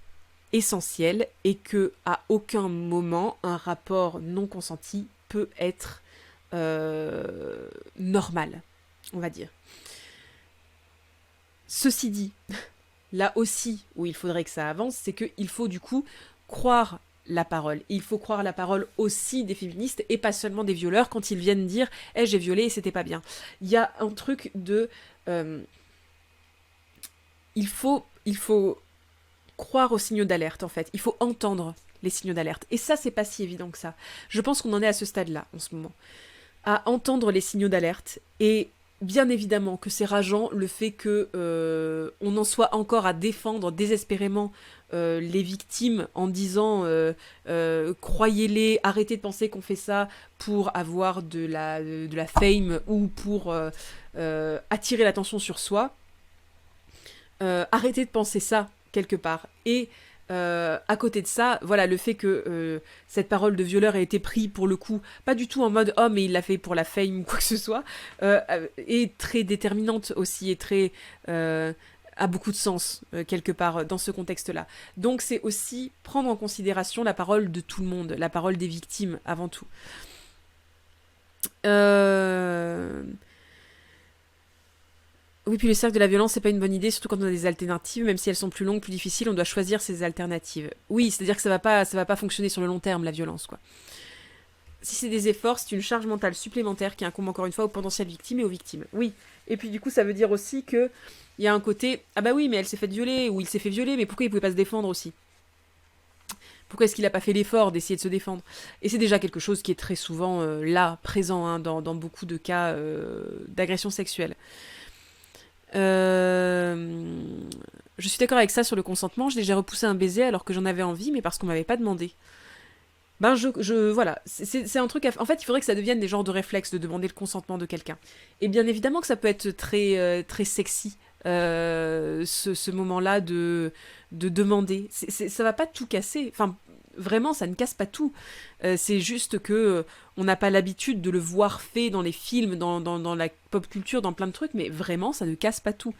essentiel et que à aucun moment un rapport non consenti peut être normal, on va dire. Ceci dit, là aussi où il faudrait que ça avance, c'est qu'il faut du coup croire la parole. Il faut croire la parole aussi des féministes et pas seulement des violeurs quand ils viennent dire « j'ai violé et c'était pas bien ». Il y a un truc de... il faut croire aux signaux d'alerte, en fait. Il faut entendre les signaux d'alerte. Et ça, c'est pas si évident que ça. Je pense qu'on en est à ce stade-là, en ce moment. À entendre les signaux d'alerte. Et bien évidemment que c'est rageant le fait que on en soit encore à défendre désespérément les victimes en disant croyez-les, arrêtez de penser qu'on fait ça pour avoir de la fame ou pour attirer l'attention sur soi. Arrêtez de penser ça quelque part. Et à côté de ça, voilà, le fait que cette parole de violeur ait été prise pour le coup, pas du tout en mode oh mais il l'a fait pour la fame ou quoi que ce soit, est très déterminante aussi et très a beaucoup de sens quelque part dans ce contexte-là. Donc c'est aussi prendre en considération la parole de tout le monde, la parole des victimes avant tout. Oui, puis le cercle de la violence, c'est pas une bonne idée, surtout quand on a des alternatives, même si elles sont plus longues, plus difficiles, on doit choisir ces alternatives. Oui, c'est-à-dire que ça va pas fonctionner sur le long terme, la violence, quoi. Si c'est des efforts, c'est une charge mentale supplémentaire qui incombe encore une fois aux potentielles victimes et aux victimes. Oui, et puis du coup, ça veut dire aussi que il y a un côté, ah bah oui, mais elle s'est faite violer, ou il s'est fait violer, mais pourquoi il pouvait pas se défendre aussi ? Pourquoi est-ce qu'il n'a pas fait l'effort d'essayer de se défendre ? Et c'est déjà quelque chose qui est très souvent là, présent, hein, dans beaucoup de cas d'agression sexuelle. Je suis d'accord avec ça sur le consentement. J'ai déjà repoussé un baiser alors que j'en avais envie, mais parce qu'on m'avait pas demandé. Ben voilà, c'est un truc. En fait, il faudrait que ça devienne des genres de réflexes de demander le consentement de quelqu'un. Et bien évidemment que ça peut être très très sexy. Ce moment-là de demander, ça va pas tout casser. Enfin, vraiment, ça ne casse pas tout. C'est juste que on n'a pas l'habitude de le voir fait dans les films, dans la pop culture, dans plein de trucs, mais vraiment, ça ne casse pas tout.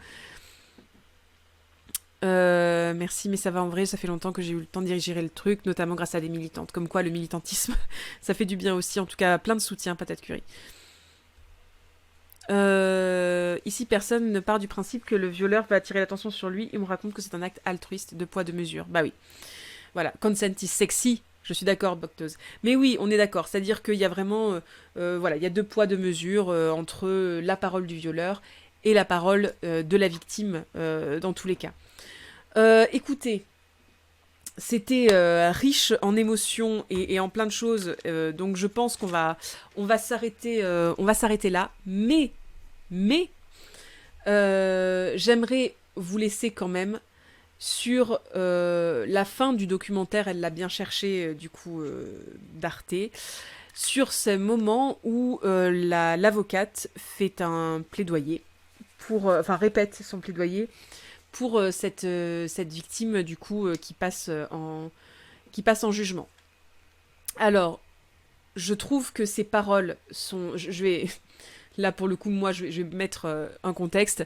Merci, mais ça va en vrai, ça fait longtemps que j'ai eu le temps de diriger le truc, notamment grâce à des militantes. Comme quoi, le militantisme, ça fait du bien aussi. En tout cas, plein de soutien, patate curry. Ici, personne ne part du principe que le violeur va attirer l'attention sur lui et me raconte que c'est un acte altruiste de poids de mesure. Bah oui. Voilà, consent is sexy, je suis d'accord, Bocteuse. Mais oui, on est d'accord, c'est-à-dire qu'il y a vraiment, voilà, il y a 2 poids, 2 mesures entre la parole du violeur et la parole de la victime dans tous les cas. Écoutez, c'était riche en émotions et en plein de choses, donc je pense qu'on va s'arrêter là, mais j'aimerais vous laisser quand même sur la fin du documentaire, elle l'a bien cherché du coup d'Arte, sur ce moment où l'avocate fait un plaidoyer répète son plaidoyer pour cette victime du coup qui passe en jugement. Alors, je trouve que ces paroles sont... Je vais... Là, pour le coup, moi, je vais mettre un contexte.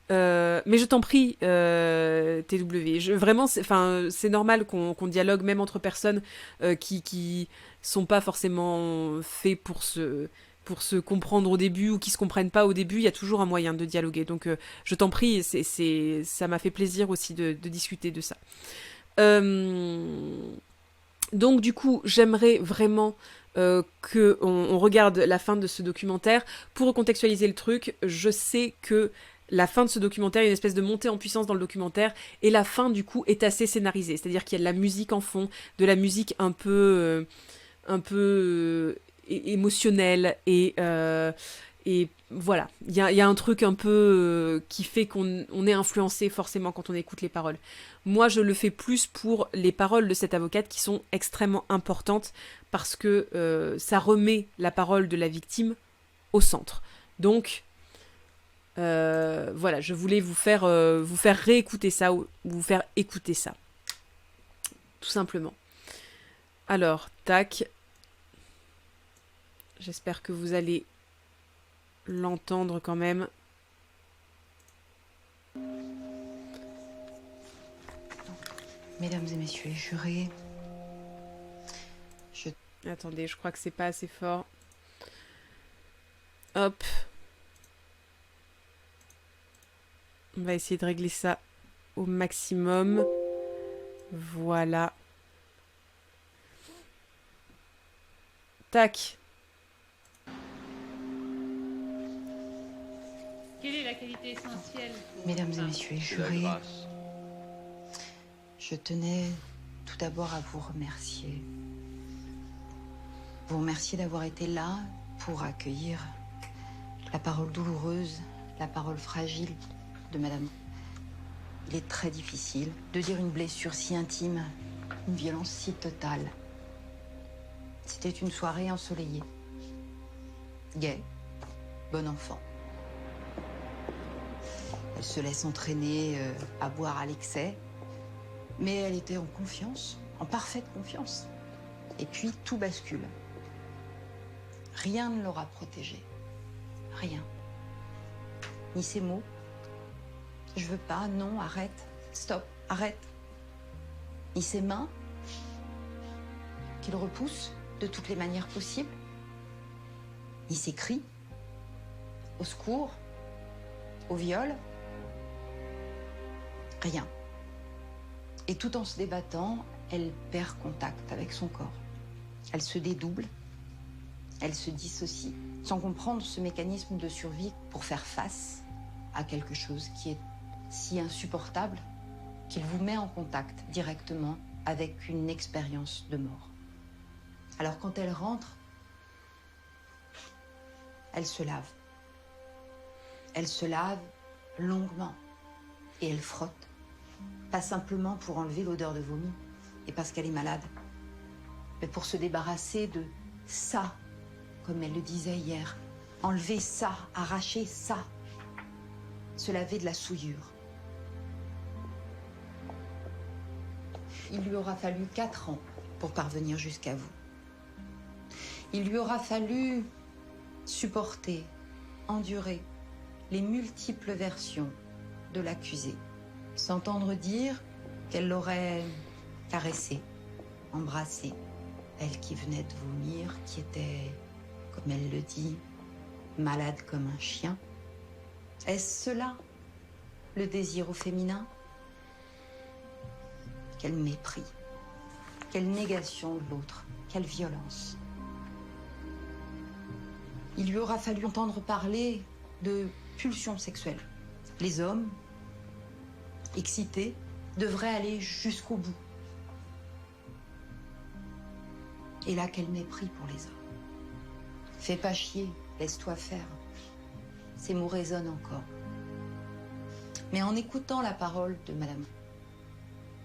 Mais je t'en prie, TW. Vraiment, c'est normal qu'on dialogue, même entre personnes qui sont pas forcément faits pour se comprendre au début ou qui se comprennent pas au début. Il y a toujours un moyen de dialoguer. Donc, je t'en prie, ça m'a fait plaisir aussi de discuter de ça. Donc, du coup, j'aimerais vraiment... qu'on regarde la fin de ce documentaire. Pour recontextualiser le truc, je sais que la fin de ce documentaire, il y a une espèce de montée en puissance dans le documentaire, et la fin, du coup, est assez scénarisée. C'est-à-dire qu'il y a de la musique en fond, de la musique un peu émotionnelle, et Et voilà, il y a un truc un peu qui fait qu'on est influencé forcément quand on écoute les paroles. Moi, je le fais plus pour les paroles de cette avocate qui sont extrêmement importantes parce que ça remet la parole de la victime au centre. Donc, voilà, je voulais vous faire réécouter ça ou vous faire écouter ça. Tout simplement. Alors, tac. J'espère que vous allez l'entendre quand même. Mesdames et messieurs les jurés, Attendez, je crois que c'est pas assez fort. Hop. On va essayer de régler ça au maximum. Voilà. Tac. Quelle est la qualité essentielle pour Mesdames une et femme? messieurs les C'est la jurés, grâce. je tenais tout d'abord à vous remercier. Vous remercier d'avoir été là pour accueillir la parole douloureuse, la parole fragile de Madame. Il est très difficile de dire une blessure si intime, une violence si totale. C'était une soirée ensoleillée. Gaie, bon enfant. Elle se laisse entraîner à boire à l'excès, mais elle était en confiance, en parfaite confiance. Et puis tout bascule. Rien ne l'aura protégée. Rien. Ni ses mots. Je veux pas, non, arrête. Stop, arrête. Ni ses mains, qu'il repousse de toutes les manières possibles. Ni ses cris. Au secours. Au viol. Rien. Et tout en se débattant, elle perd contact avec son corps. Elle se dédouble. Elle se dissocie, sans comprendre ce mécanisme de survie pour faire face à quelque chose qui est si insupportable qu'il vous met en contact directement avec une expérience de mort. Alors quand elle rentre, elle se lave. Elle se lave longuement et elle frotte. Pas simplement pour enlever l'odeur de vomi et parce qu'elle est malade, mais pour se débarrasser de ça, comme elle le disait hier. Enlever ça, arracher ça. Se laver de la souillure. Il lui aura fallu 4 ans pour parvenir jusqu'à vous. Il lui aura fallu supporter, endurer les multiples versions de l'accusé. S'entendre dire qu'elle l'aurait caressé, embrassé. Elle qui venait de vomir, qui était, comme elle le dit, malade comme un chien. Est-ce cela, le désir au féminin? Quel mépris, quelle négation de l'autre, quelle violence. Il lui aura fallu entendre parler de pulsions sexuelles. Les hommes, excités, devraient aller jusqu'au bout. Et là, quel mépris pour les hommes. Fais pas chier, laisse-toi faire. Ces mots résonnent encore. Mais en écoutant la parole de Madame,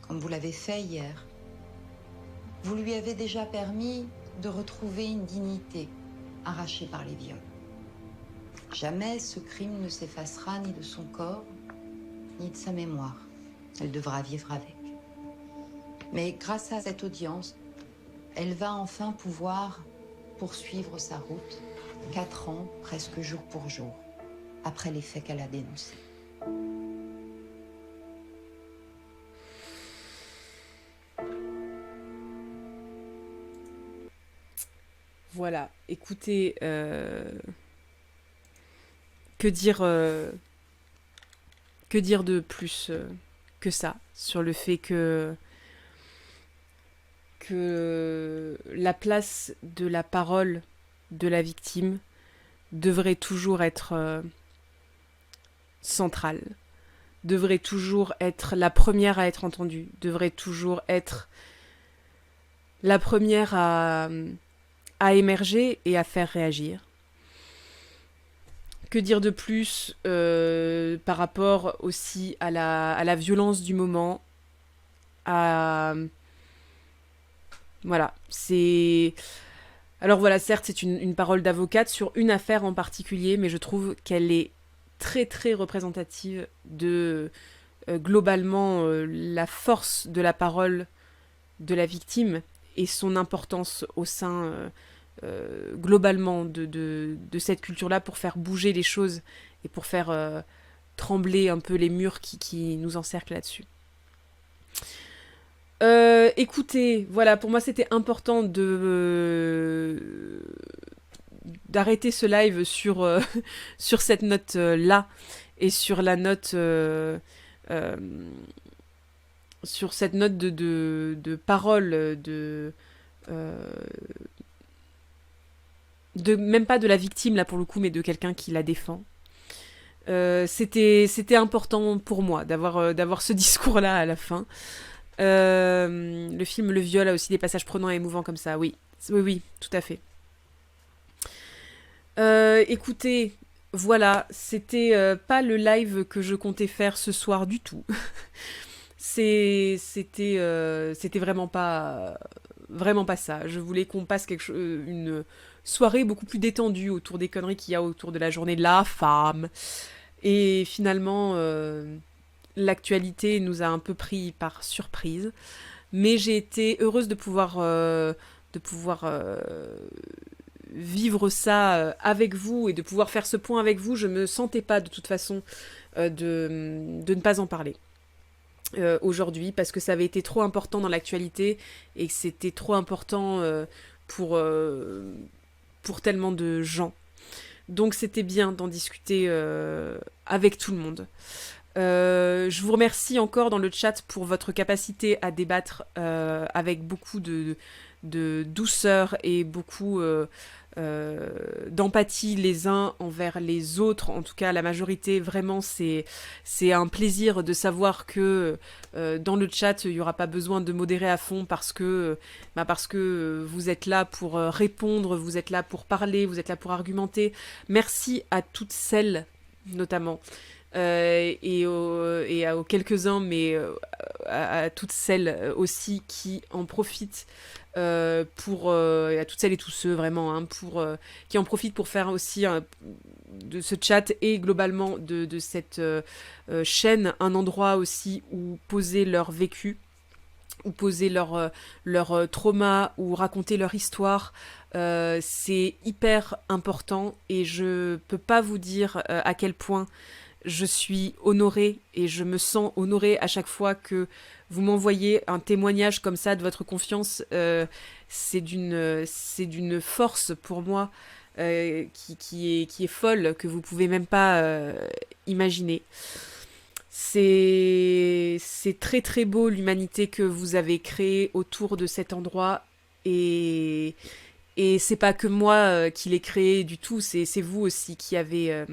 comme vous l'avez fait hier, vous lui avez déjà permis de retrouver une dignité arrachée par les viols. Jamais ce crime ne s'effacera ni de son corps, ni de sa mémoire. Elle devra vivre avec. Mais grâce à cette audience, elle va enfin pouvoir poursuivre sa route 4 ans, presque jour pour jour, après les faits qu'elle a dénoncés. Voilà, écoutez, que dire de plus que ça sur le fait que la place de la parole de la victime devrait toujours être centrale, devrait toujours être la première à être entendue, devrait toujours être la première à émerger et à faire réagir. Que dire de plus par rapport aussi à la violence du moment, à... Voilà, c'est... Alors voilà, certes, c'est une parole d'avocate sur une affaire en particulier, mais je trouve qu'elle est très très représentative de globalement la force de la parole de la victime et son importance au sein globalement de cette culture-là pour faire bouger les choses et pour faire trembler un peu les murs qui nous encerclent là-dessus. Écoutez, voilà, pour moi c'était important d'arrêter ce live sur, sur cette note-là et sur la note... sur cette note de parole, même pas de la victime là pour le coup, mais de quelqu'un qui la défend. C'était important pour moi d'avoir ce discours-là à la fin. Le film Le Viol a aussi des passages prenants et émouvants comme ça, oui, tout à fait. Écoutez, voilà, c'était pas le live que je comptais faire ce soir du tout. C'était vraiment pas ça. Je voulais qu'on passe une soirée beaucoup plus détendue autour des conneries qu'il y a autour de la journée de la femme. Et finalement, l'actualité nous a un peu pris par surprise. Mais j'ai été heureuse de pouvoir vivre ça avec vous et de pouvoir faire ce point avec vous. Je me sentais pas de toute façon de ne pas en parler. Aujourd'hui, parce que ça avait été trop important dans l'actualité et que c'était trop important pour tellement de gens. Donc c'était bien d'en discuter avec tout le monde. Je vous remercie encore dans le chat pour votre capacité à débattre avec beaucoup de douceur et beaucoup d'empathie les uns envers les autres. En tout cas, la majorité, vraiment, c'est un plaisir de savoir que dans le chat, il n'y aura pas besoin de modérer à fond parce que vous êtes là pour répondre, vous êtes là pour parler, vous êtes là pour argumenter. Merci à toutes celles, notamment, et aux quelques-uns, mais à toutes celles aussi qui en profitent et à toutes celles et tous ceux vraiment qui en profitent pour faire aussi de ce chat et globalement de cette chaîne un endroit aussi où poser leur vécu, ou poser leur trauma, ou raconter leur histoire. C'est hyper important et je peux pas vous dire à quel point je suis honorée et je me sens honorée à chaque fois que vous m'envoyez un témoignage comme ça de votre confiance. C'est d'une force pour moi qui est folle, que vous pouvez même pas imaginer. C'est très très beau l'humanité que vous avez créée autour de cet endroit et c'est pas que moi qui l'ai créé du tout, c'est vous aussi qui avez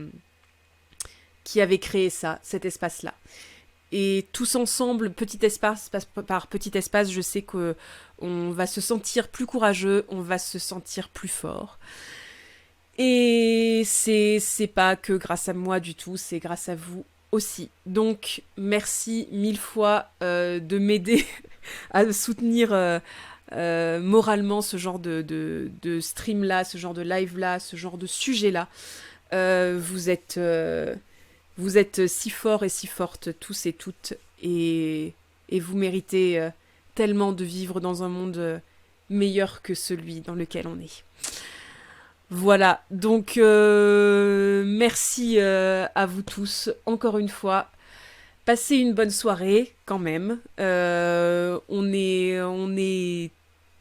créé ça, cet espace-là. Et tous ensemble, petit espace par petit espace, je sais qu'on va se sentir plus courageux, on va se sentir plus fort. Et c'est pas que grâce à moi du tout, c'est grâce à vous aussi. Donc, merci 1000 fois de m'aider à soutenir moralement ce genre de stream-là, ce genre de live-là, ce genre de sujet-là. Vous êtes si forts et si fortes, tous et toutes, et vous méritez tellement de vivre dans un monde meilleur que celui dans lequel on est. Voilà, donc merci à vous tous, encore une fois. Passez une bonne soirée, quand même. On est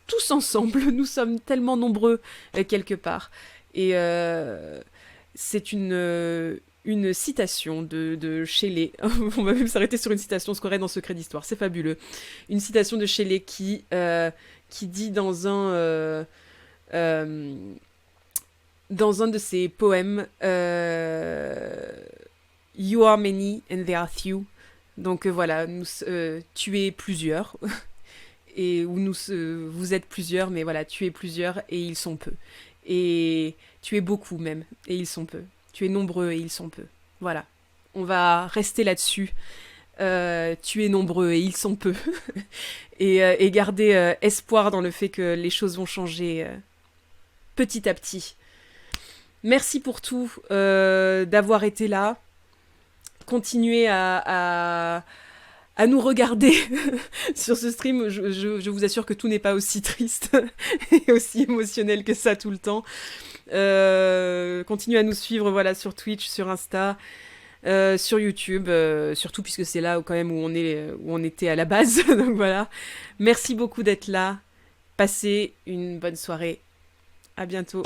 tous ensemble, nous sommes tellement nombreux quelque part. Et c'est une citation de Shelley. On va même s'arrêter sur une citation scolaire dans Secret d'Histoire, c'est fabuleux. Une citation de Shelley qui dit dans un de ses poèmes You are many and they are few. Donc voilà, tu es plusieurs. Et vous êtes plusieurs, mais voilà, tu es plusieurs et ils sont peu. Et tu es beaucoup même, et ils sont peu. Tu es nombreux et ils sont peu. Voilà. On va rester là-dessus. Tu es nombreux et ils sont peu. et garder espoir dans le fait que les choses vont changer petit à petit. Merci pour tout, d'avoir été là. Continuez à nous regarder sur ce stream. Je vous assure que tout n'est pas aussi triste et aussi émotionnel que ça tout le temps. Continuez à nous suivre, voilà, sur Twitch, sur Insta, sur YouTube, surtout puisque c'est là où on était à la base. Donc voilà. Merci beaucoup d'être là. Passez une bonne soirée. À bientôt.